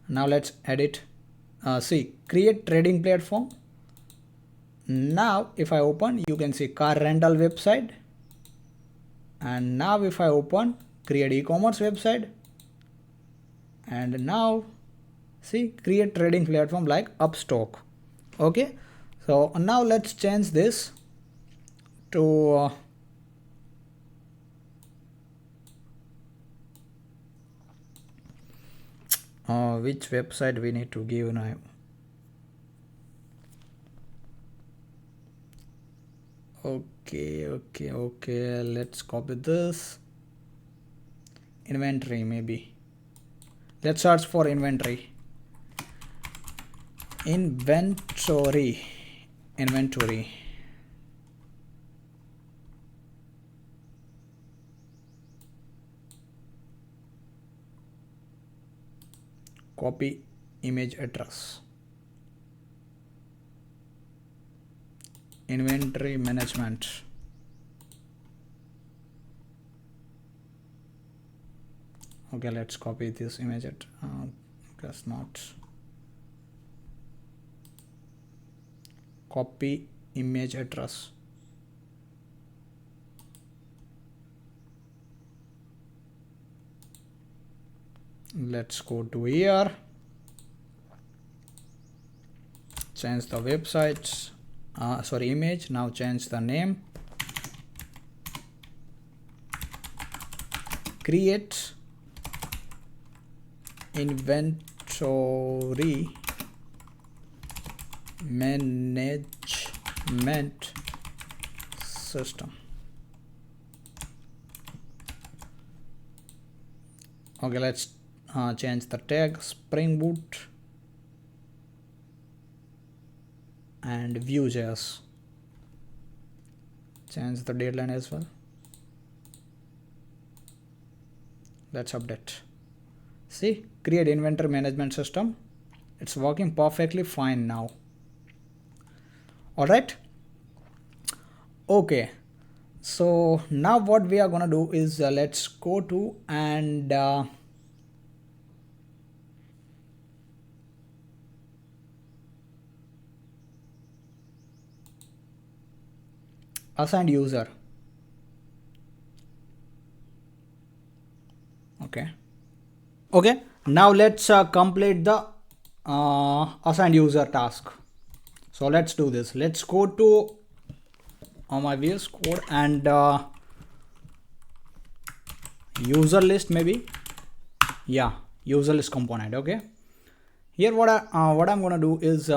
Now let's edit. See, create trading platform. Now if I open, you can see car rental website. And now if I open, create e-commerce website. And now see, create trading platform like Upstock. Okay, so now let's change this to which website we need to give now. Okay, let's copy this. Inventory, maybe. Let's search for inventory. Inventory. Copy image address. Inventory management. Okay, let's copy this image at guess not. Copy image address. Let's go to here. Change the website. Image. Now change the name. Create inventory management system. Okay, let's change the tag Spring Boot and Vue.js. Change the deadline as well. Let's update. See, create inventory management system. It's working perfectly fine now. All right. Okay. So now what we are gonna do is let's go to and assigned user. Okay, now let's complete the assigned user task. So let's do this. Let's go to my VS Code and user list, maybe. Yeah, user list component. Okay, here what I'm gonna do is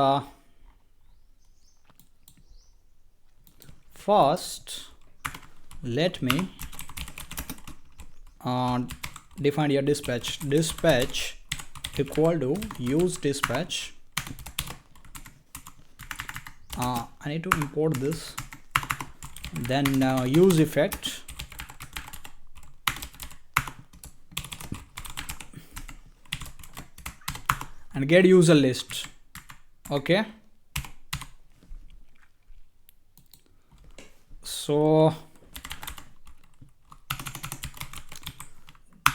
first let me define your dispatch equal to use dispatch. I need to import this, then use effect, and get user list. Okay, so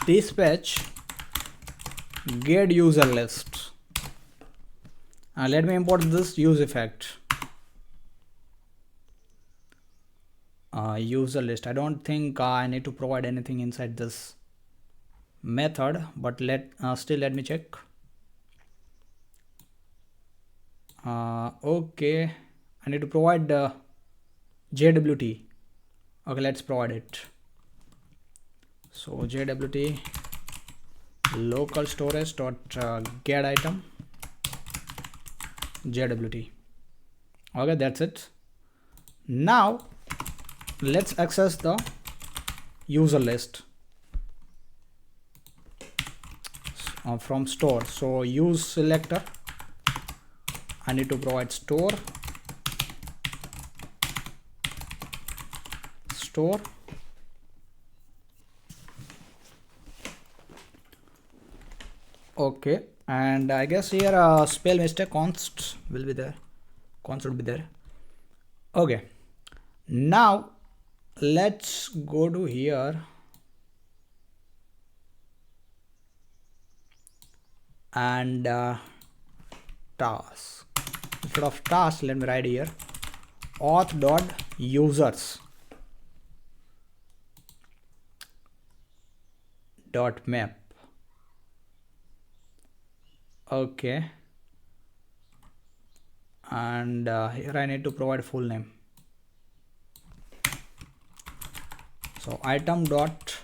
dispatch get user list. Let me import this use effect. User list. I don't think I need to provide anything inside this method, but still let me check. Okay, I need to provide JWT. Okay, let's provide it. So JWT local storage dot get item JWT. Okay, that's it. Now let's access the user list from store. So use selector, I need to provide store okay, and I guess here spell mistake const will be there, const will be there. Okay, now let's go to here and task. Instead of task, let me write here auth dot users dot map. Okay, and here I need to provide full name. So item dot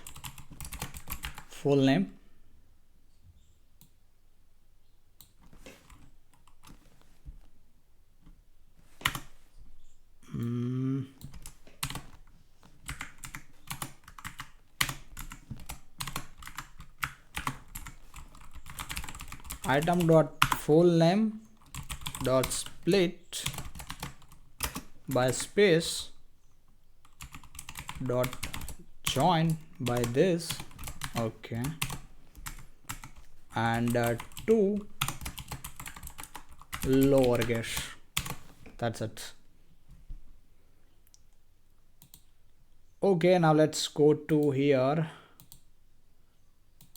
full name, item dot full name dot split by space dot join by this. Okay, and 2 lowercase. That's it. Okay, now let's go to here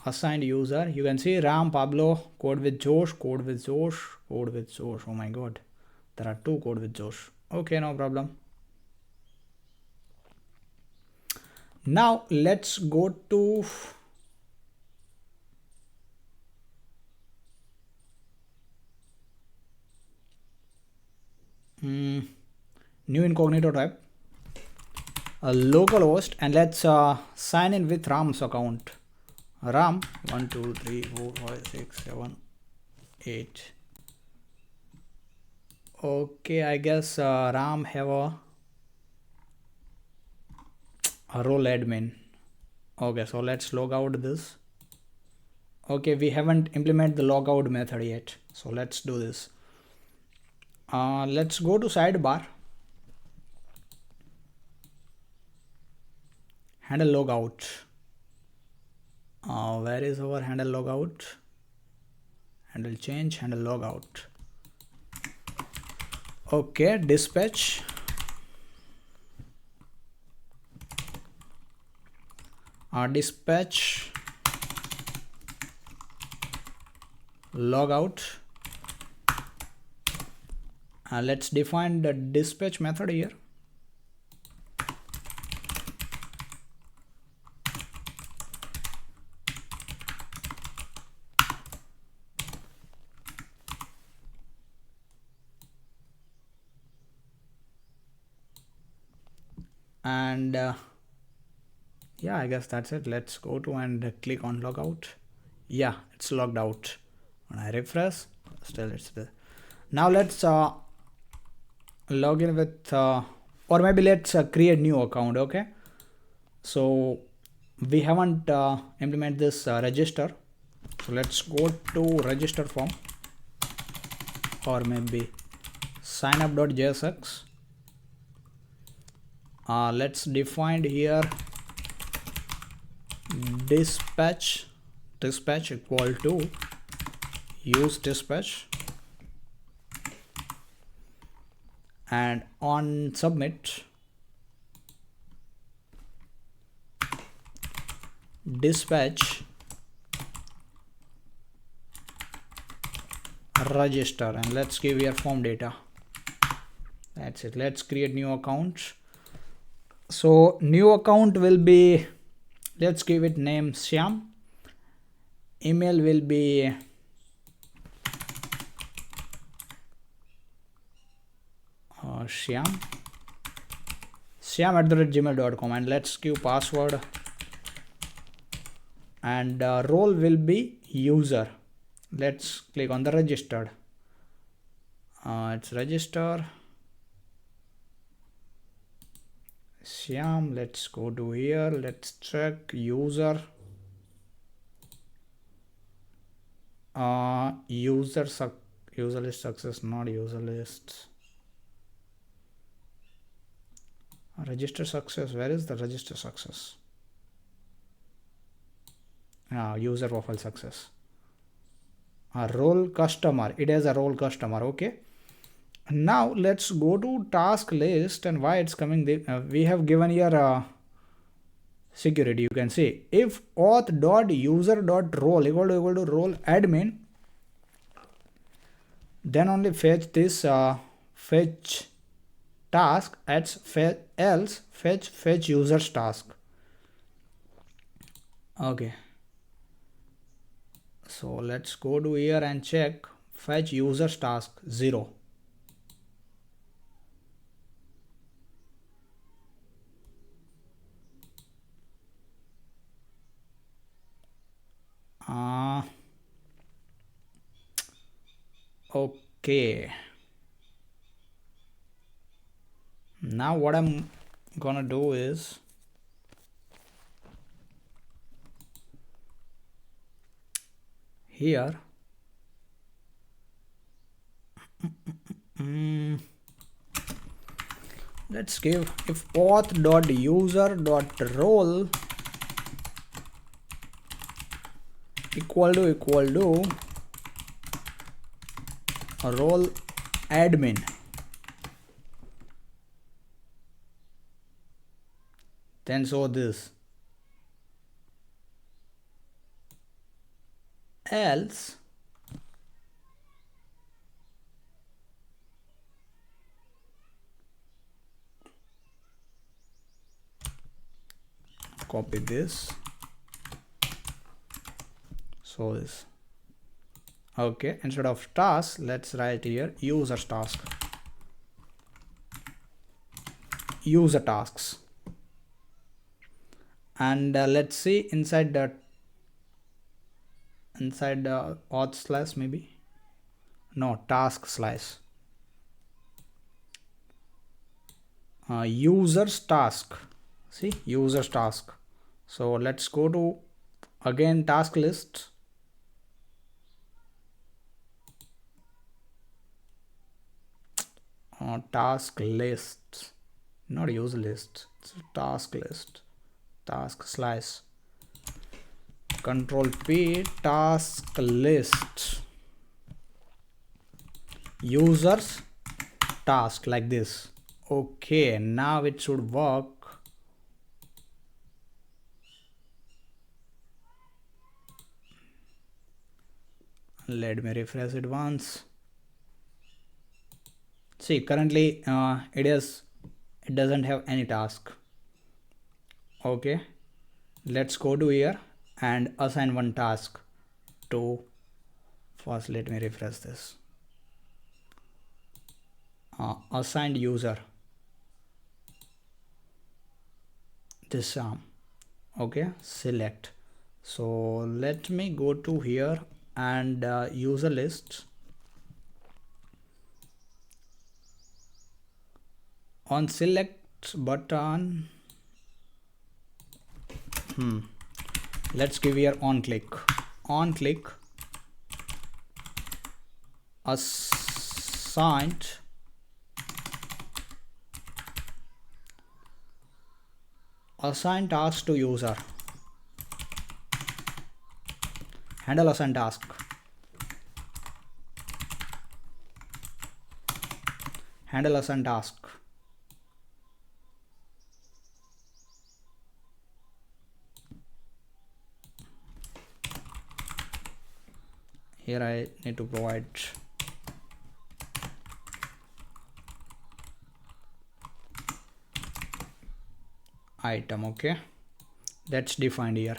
assigned user. You can see Ram, Pablo, code with Josh, code with Josh, code with Josh. Oh my god, there are 2 code with Josh. Okay, no problem. Now let's go to new incognito type, a localhost, and let's sign in with Ram's account. Ram 1 2 3 4 5 6 7 8. Okay, I guess Ram have a role admin. Okay, so let's log out this. Okay, we haven't implemented the logout method yet, so let's do this. Let's go to sidebar, handle logout. Where is our handle logout? Handle change, handle logout. Okay, dispatch. Dispatch logout. Let's define the dispatch method here. And yeah, I guess that's it. Let's go to and click on logout. Yeah, it's logged out. When I refresh, still it's there. Now let's log in with or maybe let's create new account. Okay, so we haven't implement this register, so let's go to register form, or maybe signup.jsx. Let's define here dispatch equal to use dispatch, and on submit dispatch register, and let's give here form data. That's it. Let's create new account. So new account will be, let's give it name Shyam, email will be Shyam@gmail.com, and let's give password, and role will be user. Let's click on the registered. It's register Shyam. Let's go to here, let's check user. User list success, not user list. Register success, where is the register success? User profile success. Role customer, it has a role customer. Okay, now let's go to task list, and why it's coming, we have given here security. You can see if auth.user.role equal to role admin, then only fetch this fetch task, else fetch users task. Okay, so let's go to here and check fetch users task 0. Okay, now what I'm gonna do is here let's give if auth.user.role equal to role admin, then show this, else copy this, so this. Okay, instead of task, let's write here users task, user tasks, and let's see inside the auth slash, maybe no, task slash users task. See, users task. So let's go to again task list, task list, not user list, it's a task list, task slash control P, task list users task, like this. Okay, now it should work. Let me refresh it once. See, currently it doesn't have any task. Okay, let's go to here and assign one task to, first let me refresh this, assigned user, this okay, select. So let me go to here and user list, on select button, let's give here on click assigned task to user, handle assign task, handle assign task. Here I need to provide item. Okay, that's defined here.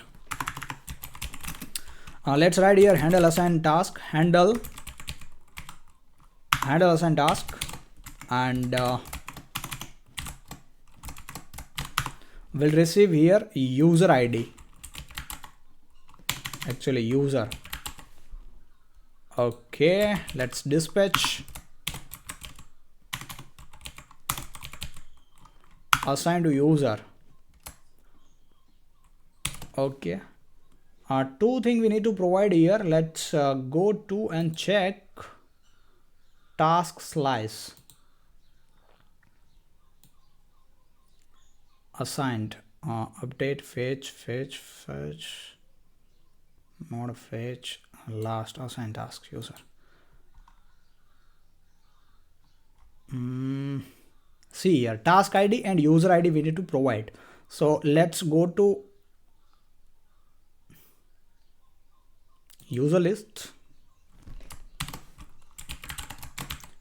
Let's write here handle assign task, handle assign task, and will receive here user ID, actually user. Okay, let's dispatch assign to user. Okay, two things we need to provide here. Let's go to and check task slice assigned, update fetch mode fetch last assign task user. See here, task ID and user ID we need to provide. So let's go to user list,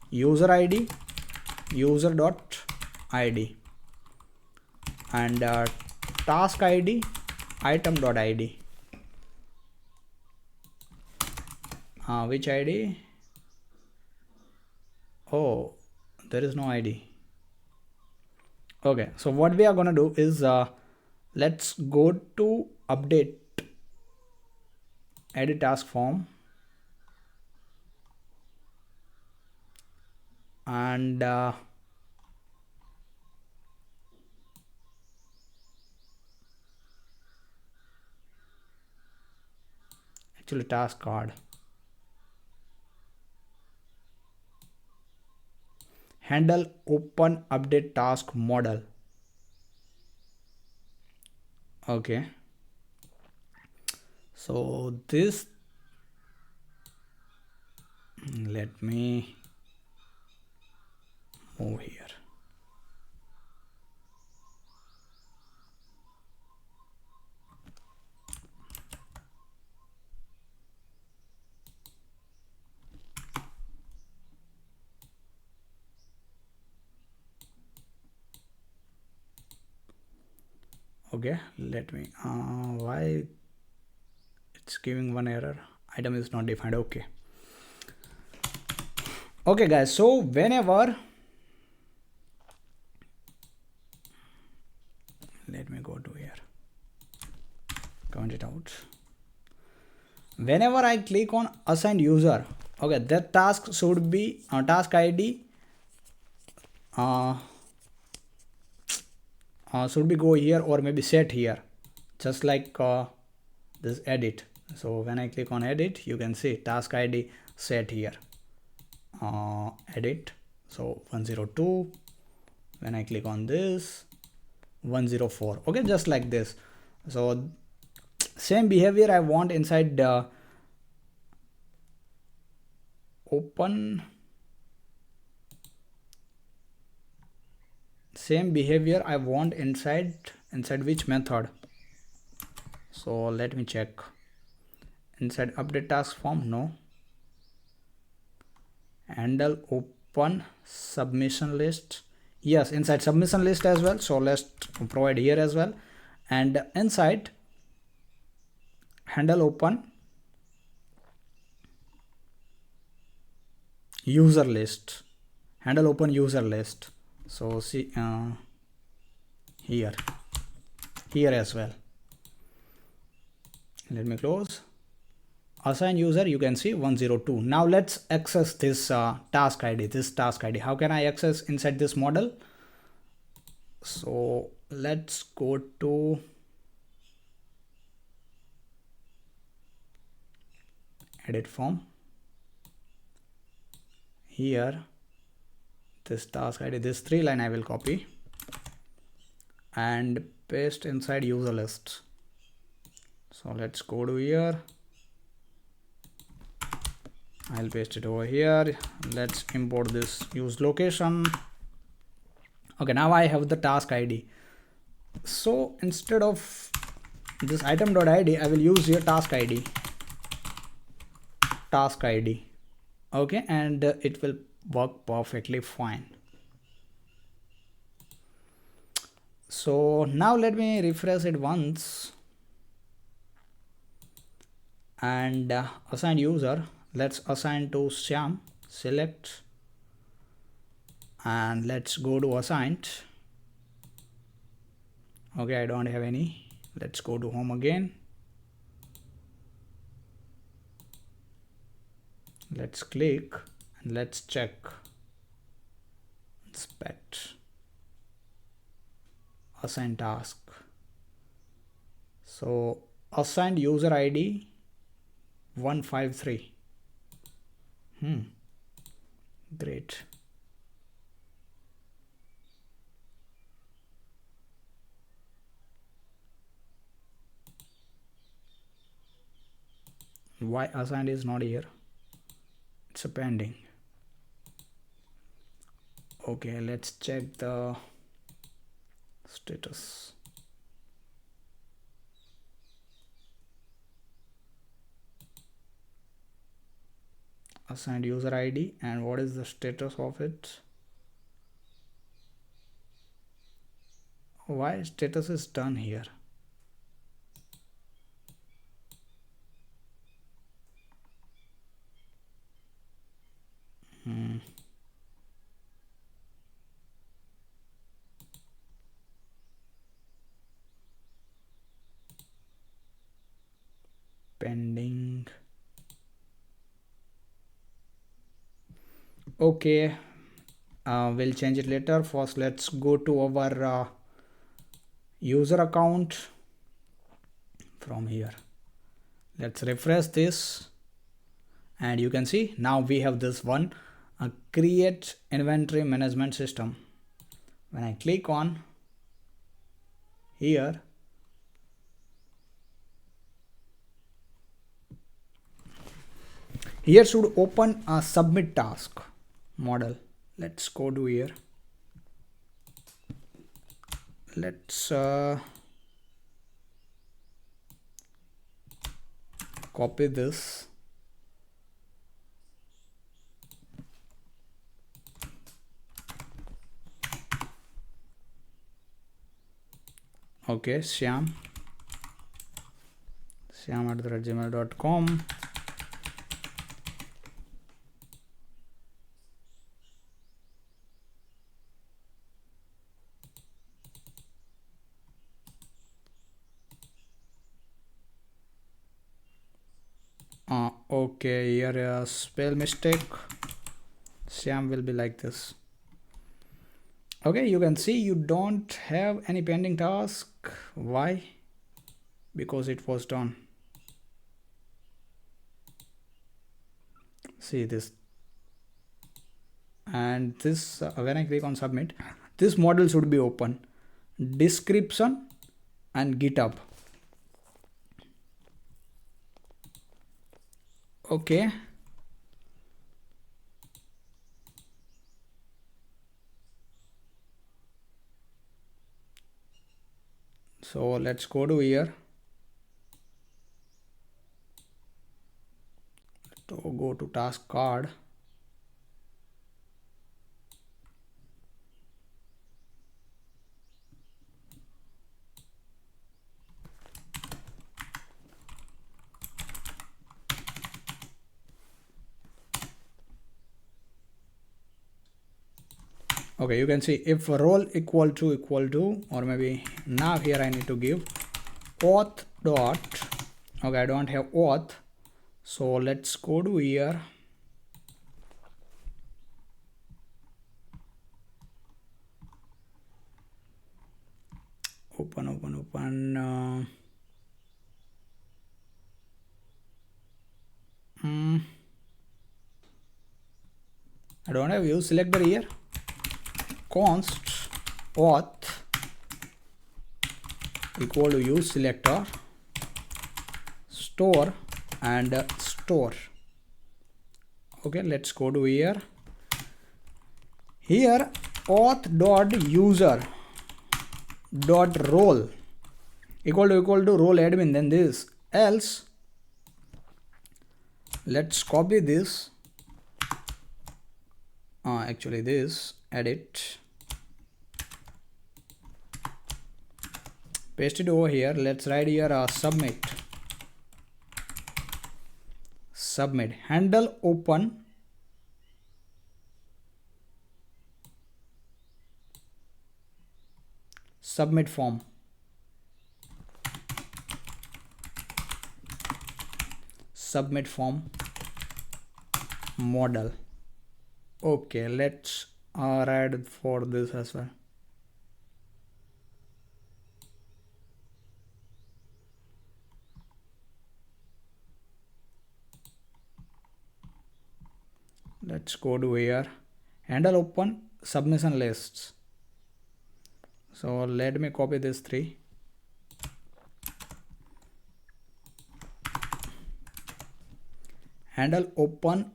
user ID, user dot ID, and task ID, item dot ID. Which ID? Oh, there is no ID. Okay, so what we are gonna do is let's go to update edit task form, and actually task card, handle open update task model. Okay, so this, let me move here. Okay, let me why it's giving one error, item is not defined. Okay, okay guys, so whenever, let me go to here, count it out. Whenever I click on assign user, okay, that task should be task ID should be go here or maybe set here, just like this edit. So when I click on edit, you can see task ID set here, edit, so 102. When I click on this, 104. Okay, just like this. So same behavior I want inside the open, same behavior I want inside which method. So let me check inside update task form. No, handle open submission list, yes, inside submission list as well. So let's provide here as well, and inside handle open user list, handle open user list. So see here as well. Let me close, assign user, you can see 102. Now let's access this task ID, how can I access inside this model? So let's go to edit form, here this task ID, this 3 line I will copy and paste inside user list. So let's go to here, I'll paste it over here. Let's import this use location. Okay, now I have the task ID. So instead of this item.id, I will use here task ID, okay, and it will work perfectly fine. So now let me refresh it once and assign user. Let's assign to Syam, select, and let's go to assigned Okay, I don't have any. Let's go to home again. Let's click and let's check. Inspect. Assign task. So assigned user ID 153. Great. Why assigned is not here? It's a pending. Okay, let's check the status. Assigned user ID, and what is the status of it? Why status is done here? Pending. Okay, we'll change it later. First let's go to our user account. From here let's refresh this, and you can see now we have this one, create inventory management system. When I click on here, here should open a submit task model. Let's go to here. Let's copy this. Okay, syam@gmail.com. Okay, here a spell mistake. Syam will be like this. Okay, you can see you don't have any pending task. Why? Because it was done. See this, and this when I click on submit, this model should be open, description and GitHub. Okay, so let's go to here, to go to task card. Okay, you can see if role equal to, or maybe now here I need to give auth dot. Okay, I don't have auth, so let's go to here. Open. I don't have use selector here. Const auth equal to use selector, store and store. Okay, let's go to here. Here auth dot user dot role equal to role admin, then this, else let's copy this, actually this, edit, paste it over here. Let's write here submit handle open submit form. submit form model. Okay, let's add for this as well. Let's go to here, handle open submission lists. So let me copy this 3. Handle open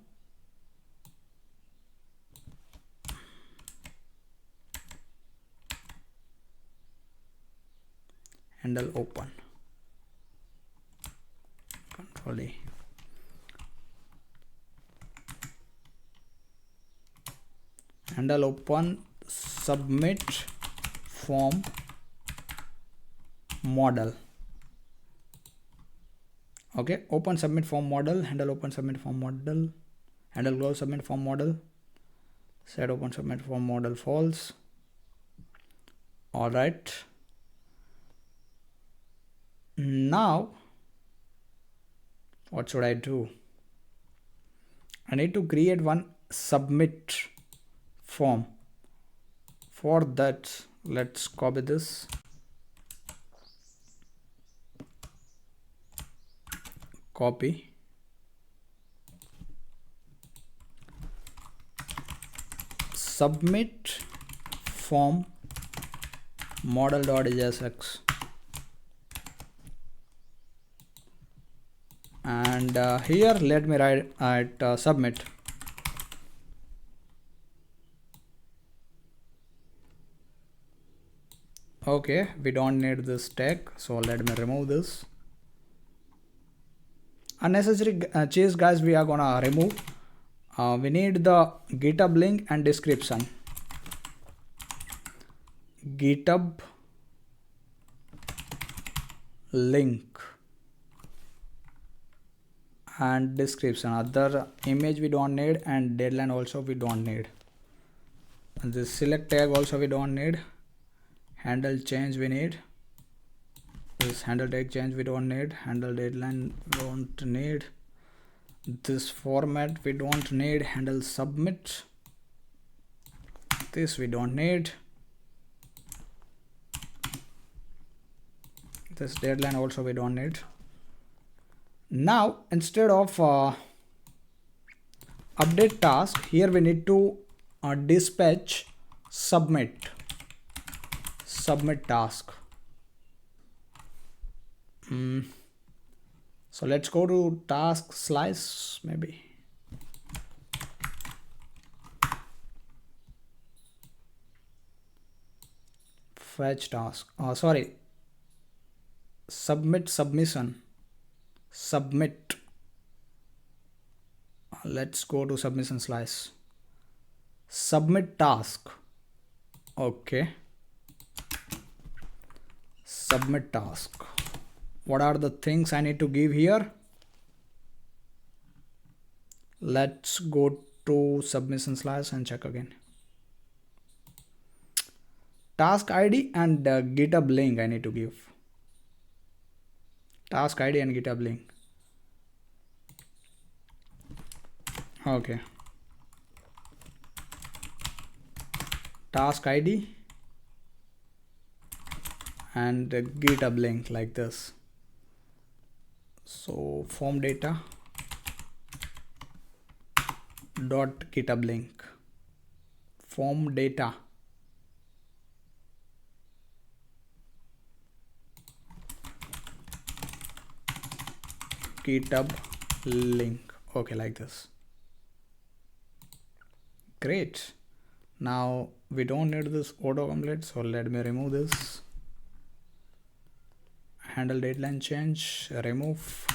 handle open Control A. Handle open submit form model. Okay, open submit form model, handle open submit form model, handle close submit form model, set open submit form model false. All right, now what should I do? I need to create one submit form. For that, let's copy this, copy, submit form model.jsx, and here let me write at submit. Okay, we don't need this tag, so let me remove this. Unnecessary change, guys, we are gonna remove. We need the GitHub link and description. GitHub link and description. Other image we don't need, and deadline also we don't need. And this select tag also we don't need. Handle change we need. This handle tag change we don't need. Handle deadline we don't need. This format we don't need. Handle submit, this we don't need. This deadline also we don't need. Now instead of update task, here we need to dispatch submit task. So let's go to task slice, maybe. Fetch task, sorry, submit submission, submit. Let's go to submission slice, submit task. Okay, submit task. What are the things I need to give here? Let's go to submission slice and check again. Task ID and GitHub link I need to give. Task ID and GitHub link. Okay. Task ID and GitHub link like this. So form data dot GitHub link, form data GitHub link. Okay, like this. Great. Now we don't need this autocomplete, so let me remove this. Handle deadline change, remove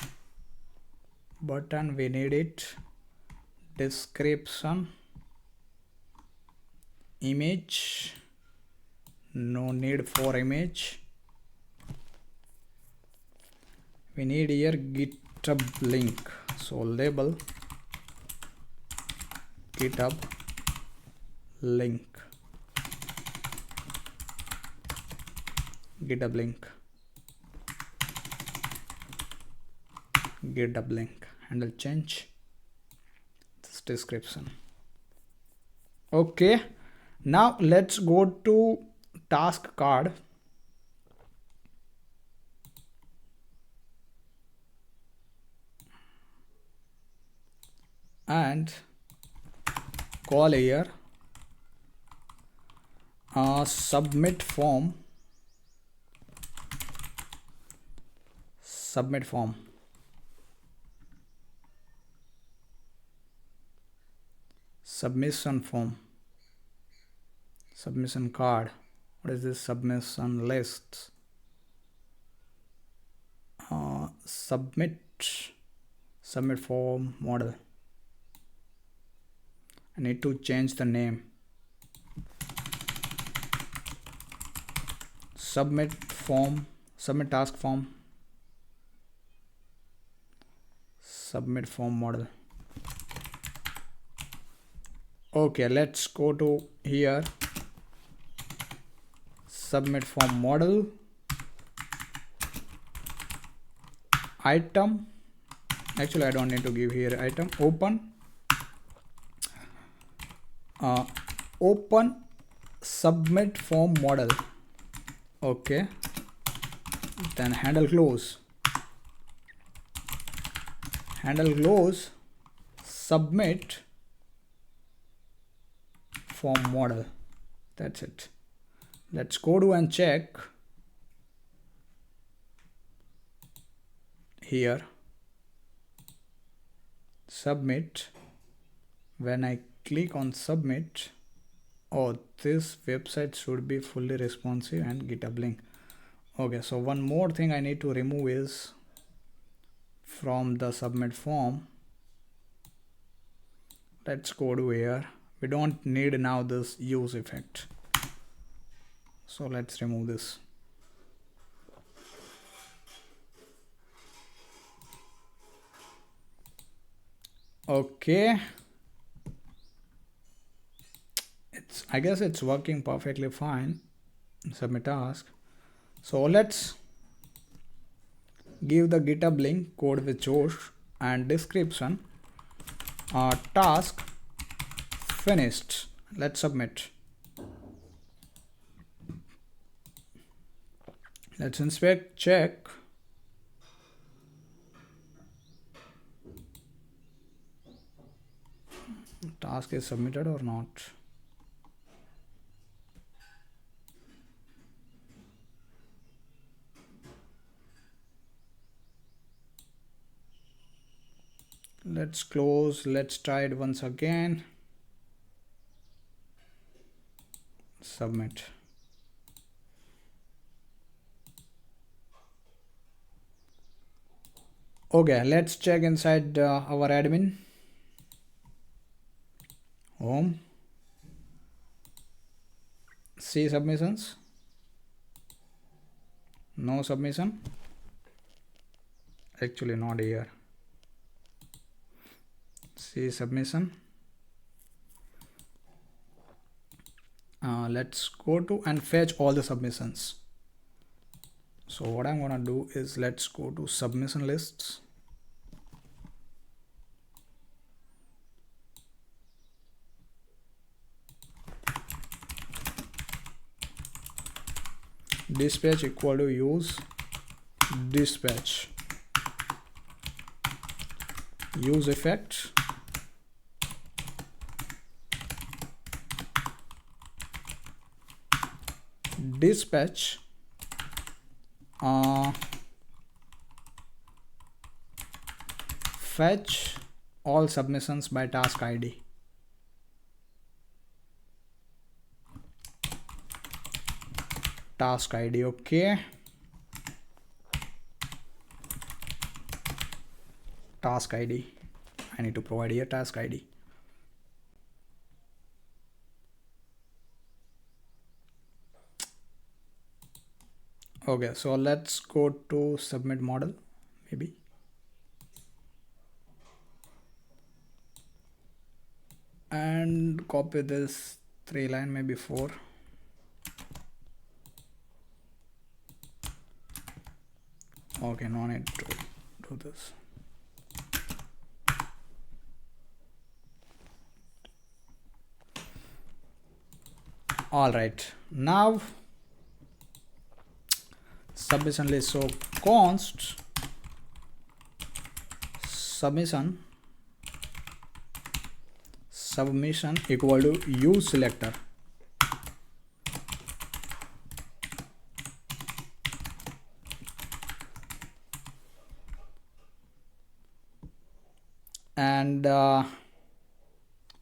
button, we need it. Description, image, no need for image. We need here GitHub link, so label GitHub link, GitHub link, handle change this description. Okay, now let's go to task card and call here submit form submission form, submission card. What is this? Submission lists. Submit form model. I need to change the name. Submit task form, submit form model. Okay, let's go to here, submit form model, item. Actually, I don't need to give here item. Open submit form model. Okay, then handle close, submit form model. That's it. Let's go to and check here, submit. When I click on submit, oh, this website should be fully responsive and GitHub link. Okay, so one more thing I need to remove is from the submit form. Let's go to here. We don't need now this use effect, so let's remove this. Okay, I guess it's working perfectly fine. Submit task. So let's give the GitHub link, code with Josh, and description. Task finished. Let's submit. Let's inspect, check. Task is submitted or not. Let's close. Let's try it once again. Submit. Okay, let's check inside our admin. Home. See submissions. No submission. Actually, not here. See submission. Let's go to and fetch all the submissions. So what I'm gonna do is let's go to submission lists. Dispatch equal to use dispatch, use effect, dispatch fetch all submissions by task ID. Task ID. Okay, task ID. I need to provide here task ID. Okay, so let's go to submit model, maybe. And copy this 3 line, maybe 4. Okay, no need to do this. All right, now submission list. So const submission equal to use selector. And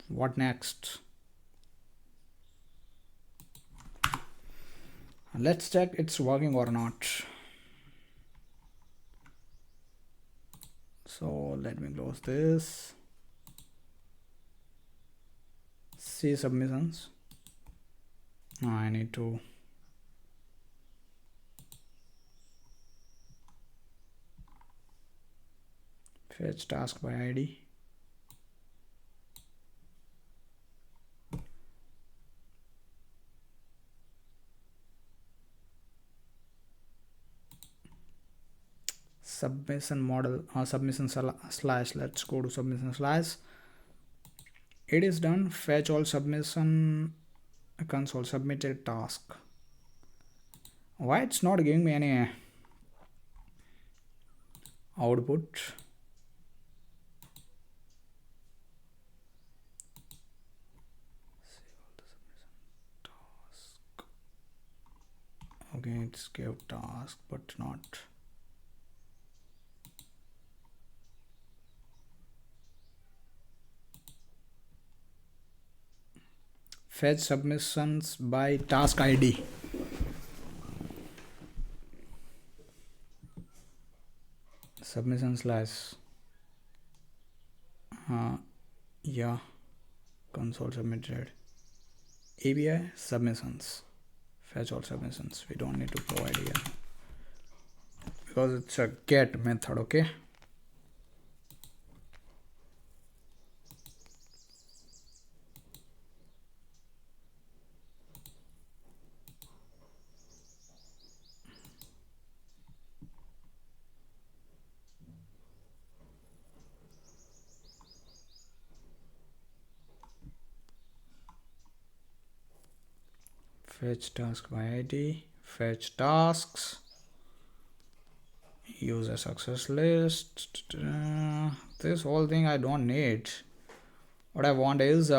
what next? Let's check it's working or not. So let me close this. See submissions. I need to fetch task by ID. Submission model submission slash. Let's go to submission slash. It is done. Fetch all submission console submitted task. Why it's not giving me any output? Okay, it's gave task but not. Fetch submissions by task ID. Submission slash. Yeah, console submitted. API submissions. Fetch all submissions. We don't need to provide here because it's a get method. Okay. Fetch task by ID, fetch tasks, user success list. This whole thing I don't need. What I want is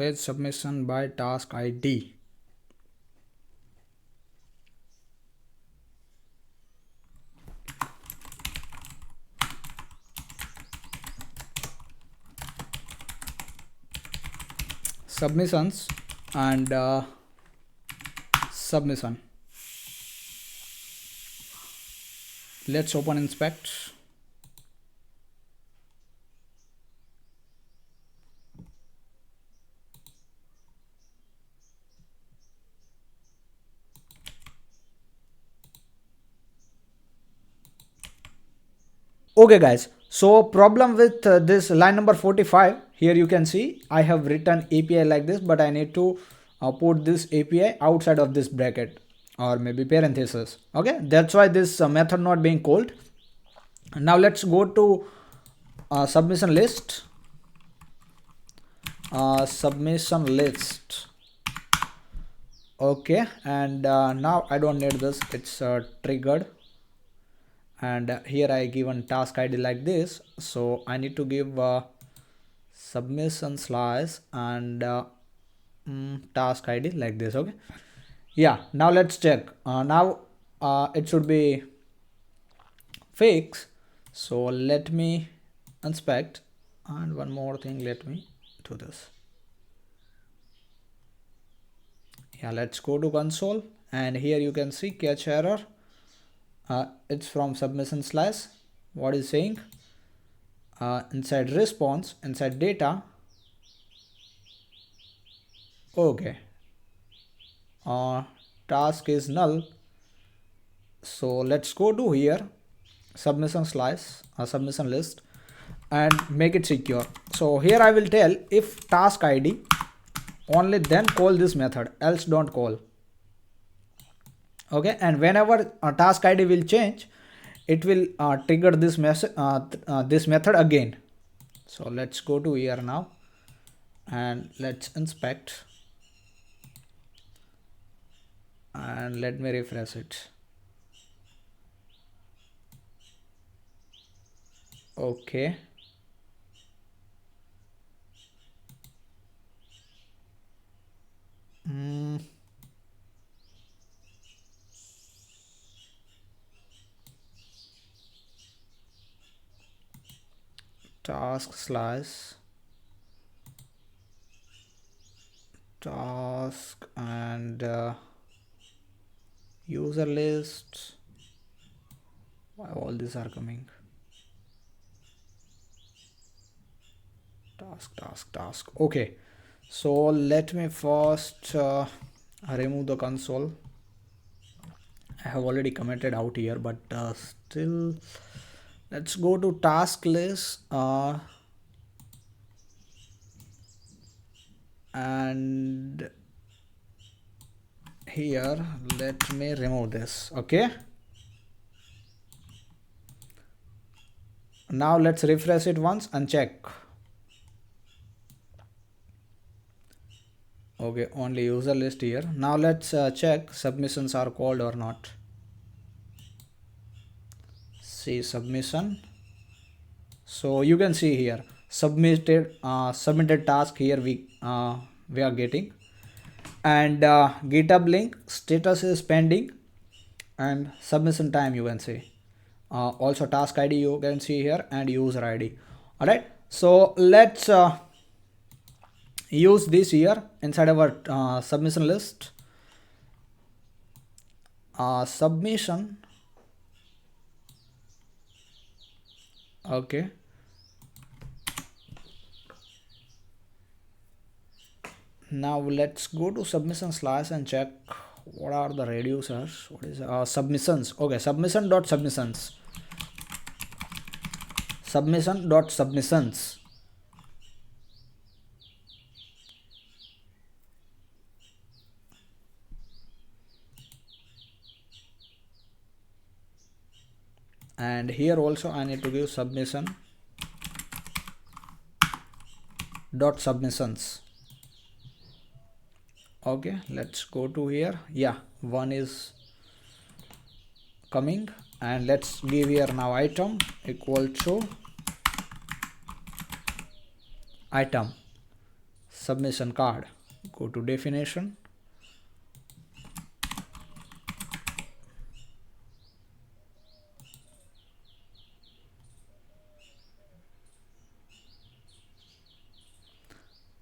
fetch submission by task ID. Submissions and submission. Let's open inspect. Okay guys, so problem with this line number 45. Here you can see I have written API like this, but I need to put this API outside of this bracket or maybe parenthesis. Okay, that's why this method not being called. Now let's go to submission list. Submission list. Okay, and now I don't need this. It's triggered. And here I given task ID like this, so I need to give submission slash and task ID like this. Okay, yeah, now let's check. Now it should be fixed, so let me inspect. And one more thing, let me do this. Yeah, let's go to console, and here you can see catch error. It's from submission slash. What is saying? Inside response, inside data. Okay. Task is null. So let's go to here. submission slice or submission list and make it secure. So here I will tell if task id, only then call this method, else don't call. Okay, and whenever a task id will change, it will trigger this this method again. So let's go to here now and let's inspect, and let me refresh it. Okay, task slice, task, and user list. Why all these are coming? Task. Okay, so let me first remove the console. I have already commented out here, but still, let's go to task list and here let me remove this. Okay, now let's refresh it once and check. Okay, only user list here. Now let's check submissions are called or not. See submission. So you can see here submitted task here we are getting, and GitHub link status is pending, and submission time you can see. Also task ID you can see here and user ID. All right, so let's use this here inside our submission list. Submission. Okay, now let's go to submission slash and check what are the reducers. What is submissions? Okay, submissions, and here also I need to give submissions. Okay, let's go to here. Yeah, one is coming, and let's give here now item equal to item submission card. Go to definition,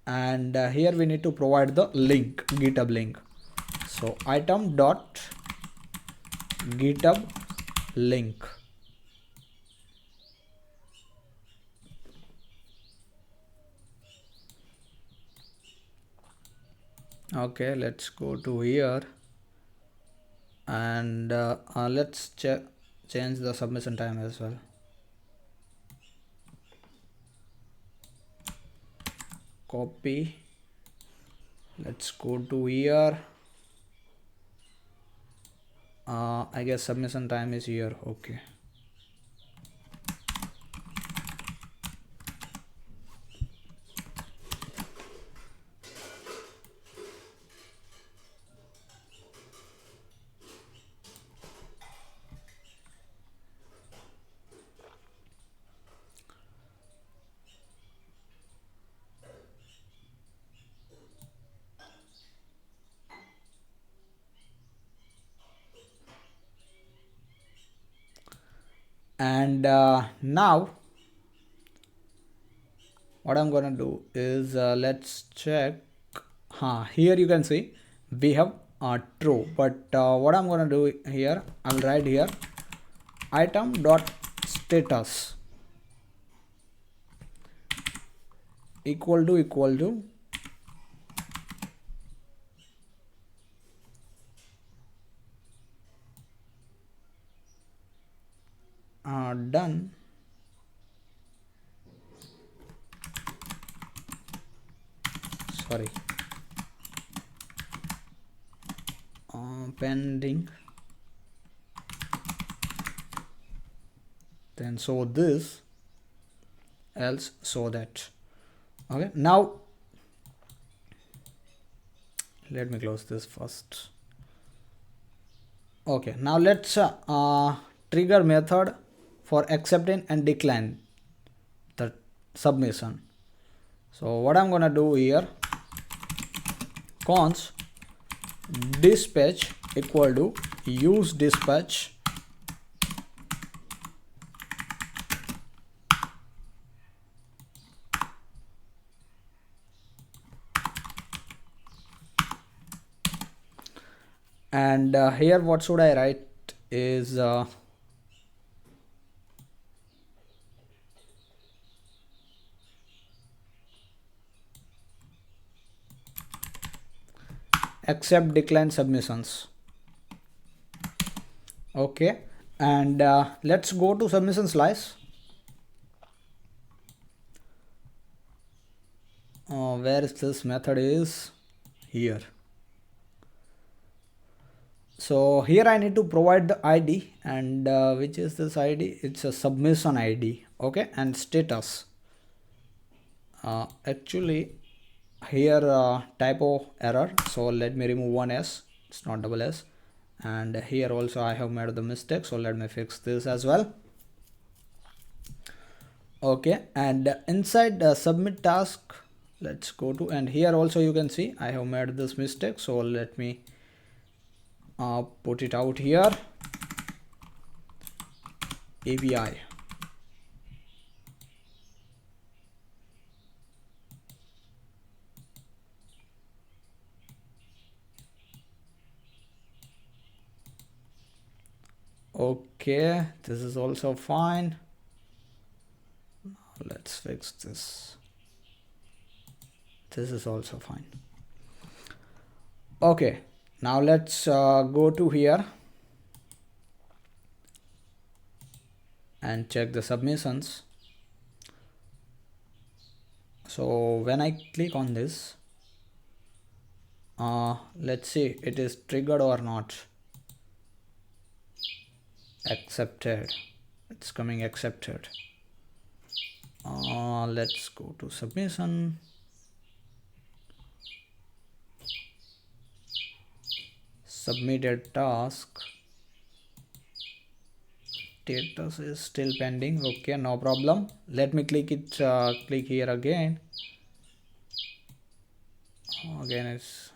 and here we need to provide the link, GitHub link. So item dot GitHub link. Okay, let's go to here and let's change the submission time as well. Copy, let's go to here. I guess submission time is here. Okay, and now what I'm gonna do is let's check. Here you can see we have true, but what I'm gonna do here, I'll write here item dot status equal to done. Sorry, pending, then show this, else show that. Okay, now let me close this first. Okay, now let's trigger method for accepting and decline the submission. So what I'm gonna do here, const dispatch equal to use dispatch and here what should I write is accept decline submissions. Okay, and let's go to submission slice. Where is this method is here. So here I need to provide the ID, and which is this ID? It's a submission ID. Okay, and status. Actually here typo error, so let me remove one s, it's not double s, and here also I have made the mistake, so let me fix this as well. Okay, and inside the submit task, let's go to, and here also you can see I have made this mistake, so let me put it out here, API. Okay, this is also fine. Now let's fix this. This is also fine. Okay, now let's go to here and check the submissions. So when I click on this, let's see it is triggered or not. Accepted, it's coming accepted. Let's go to submission. Submitted task, status is still pending. Okay, no problem. Let me click it, click here again. Again it's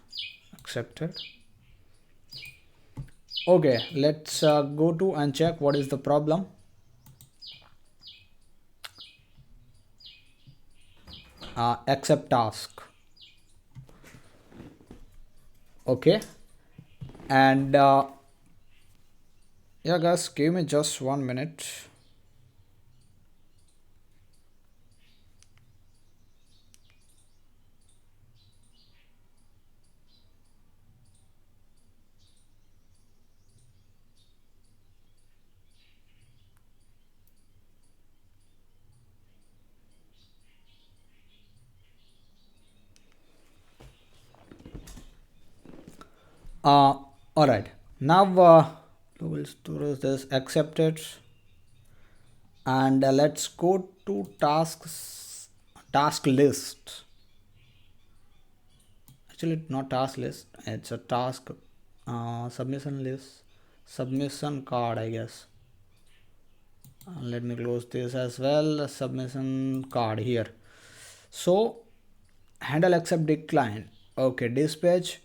accepted. Okay, let's go to and check what is the problem. Accept task. Okay, and yeah guys, give me just 1 minute. All right, now we'll store this accepted, and let's go to task list. Actually not task list, it's a task submission list, submission card, I guess. Let me close this as well, submission card here. So handle accept decline. Okay, dispatch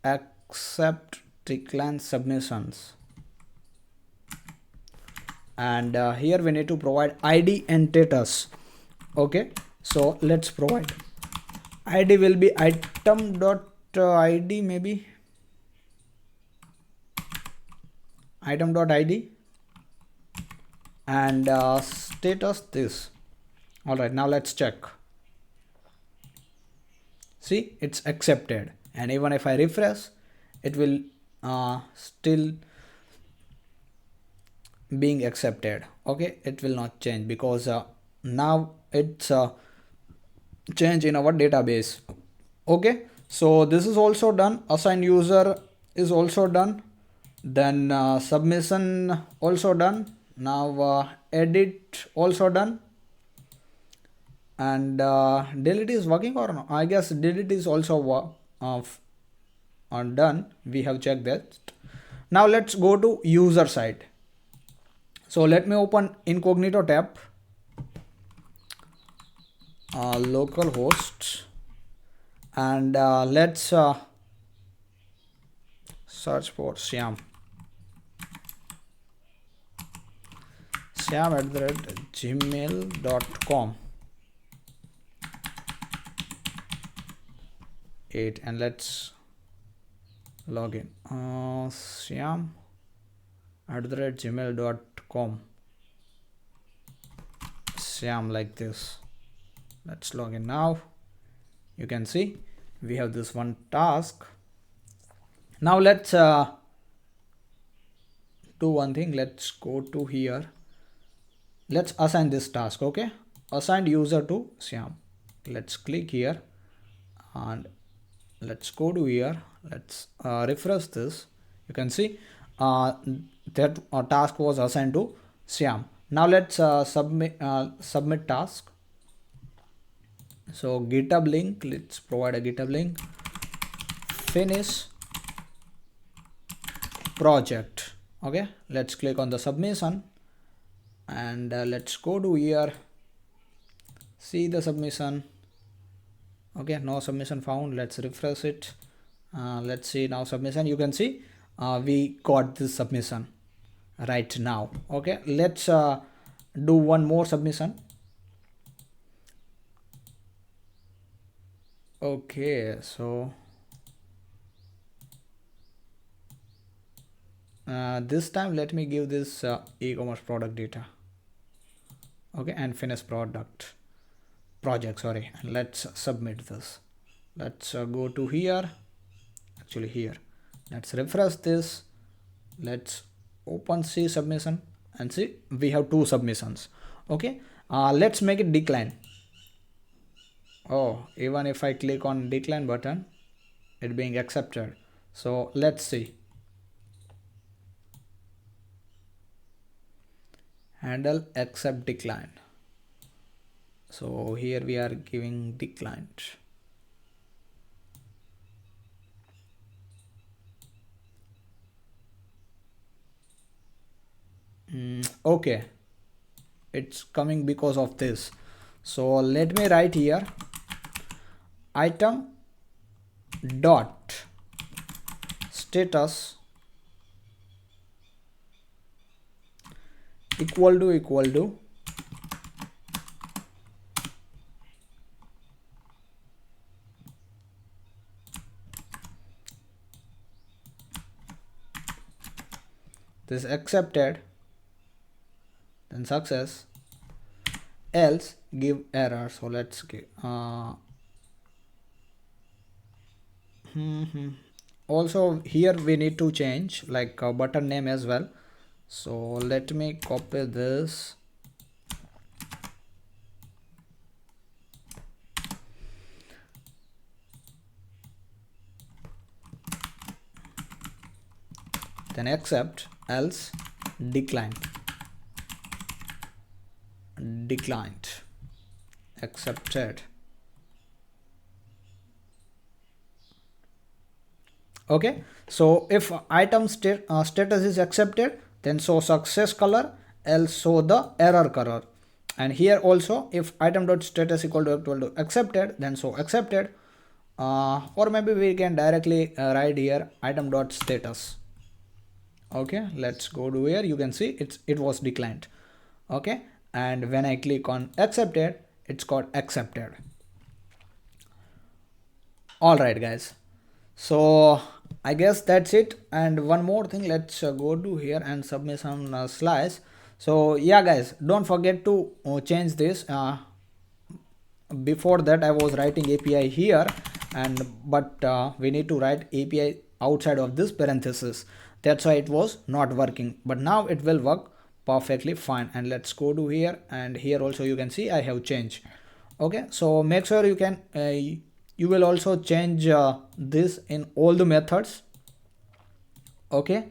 accept decline submissions, and here we need to provide ID and status. Okay, so let's provide ID will be item dot ID, maybe item dot ID, and status this. All right, now let's check. See, it's accepted, and even if I refresh, it will still being accepted. Okay, it will not change because now it's change in our database. Okay, so this is also done. Assign user is also done. Then submission also done. Now edit also done. And delete is working or no? I guess delete is also done. We have checked that. Now let's go to user side. So let me open incognito tab, localhost, and let's search for Syam @gmail.com 8, and let's log in. Syam @gmail.com, Syam, like this. Let's log in now. You can see we have this one task. Now let's do one thing. Let's go to here. Let's assign this task. Okay, assigned user to Syam. Let's click here and let's go to here. Let's refresh this. You can see that task was assigned to Syam. Now let's submit task. So GitHub link, let's provide a GitHub link. Finish project. Okay, let's click on the submission and let's go to here. See the submission. Okay, no submission found. Let's refresh it. Let's see now submission. You can see we got this submission right now. Okay, let's do one more submission. Okay, so this time let me give this e-commerce product data. Okay, and finish project, sorry, and let's submit this. Let's go to here, actually here. Let's refresh this. Let's open see submission and see we have 2 submissions. Okay, let's make it decline. Oh, even if I click on decline button, it being accepted. So let's see. Handle accept decline. So here we are giving declined. Okay, it's coming because of this. So let me write here item dot status equal to this accepted, then success, else give error. So let's give also here we need to change like a button name as well. So let me copy this. Then accept, else declined, accepted. Okay, so if item status is accepted, then show success color, else show the error color. And here also if item dot status equal to accepted, then show accepted, or maybe we can directly write here item dot status. Okay, let's go to here. You can see it was declined. Okay, and when I click on accepted, it's got accepted. All right guys, so I guess that's it. And one more thing, let's go to here and submit some slice. So yeah guys, don't forget to change this. Before that I was writing API here, but we need to write API outside of this parenthesis. That's why it was not working, but now it will work perfectly fine. And let's go to here, and here also you can see I have changed. Okay, so make sure you can you will also change this in all the methods. Okay,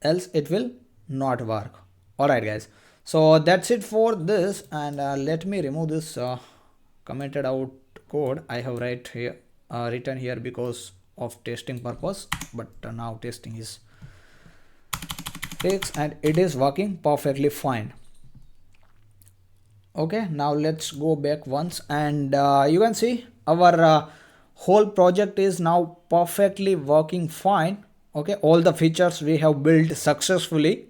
else it will not work. All right guys, so that's it for this. And let me remove this commented out code I have written here because of testing purpose. But now testing is fixed and it is working perfectly fine. Okay, now let's go back once, and you can see our whole project is now perfectly working fine. Okay, all the features we have built successfully.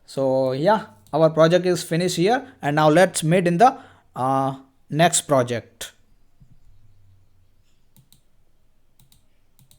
So yeah, our project is finished here, and now let's meet in the next project.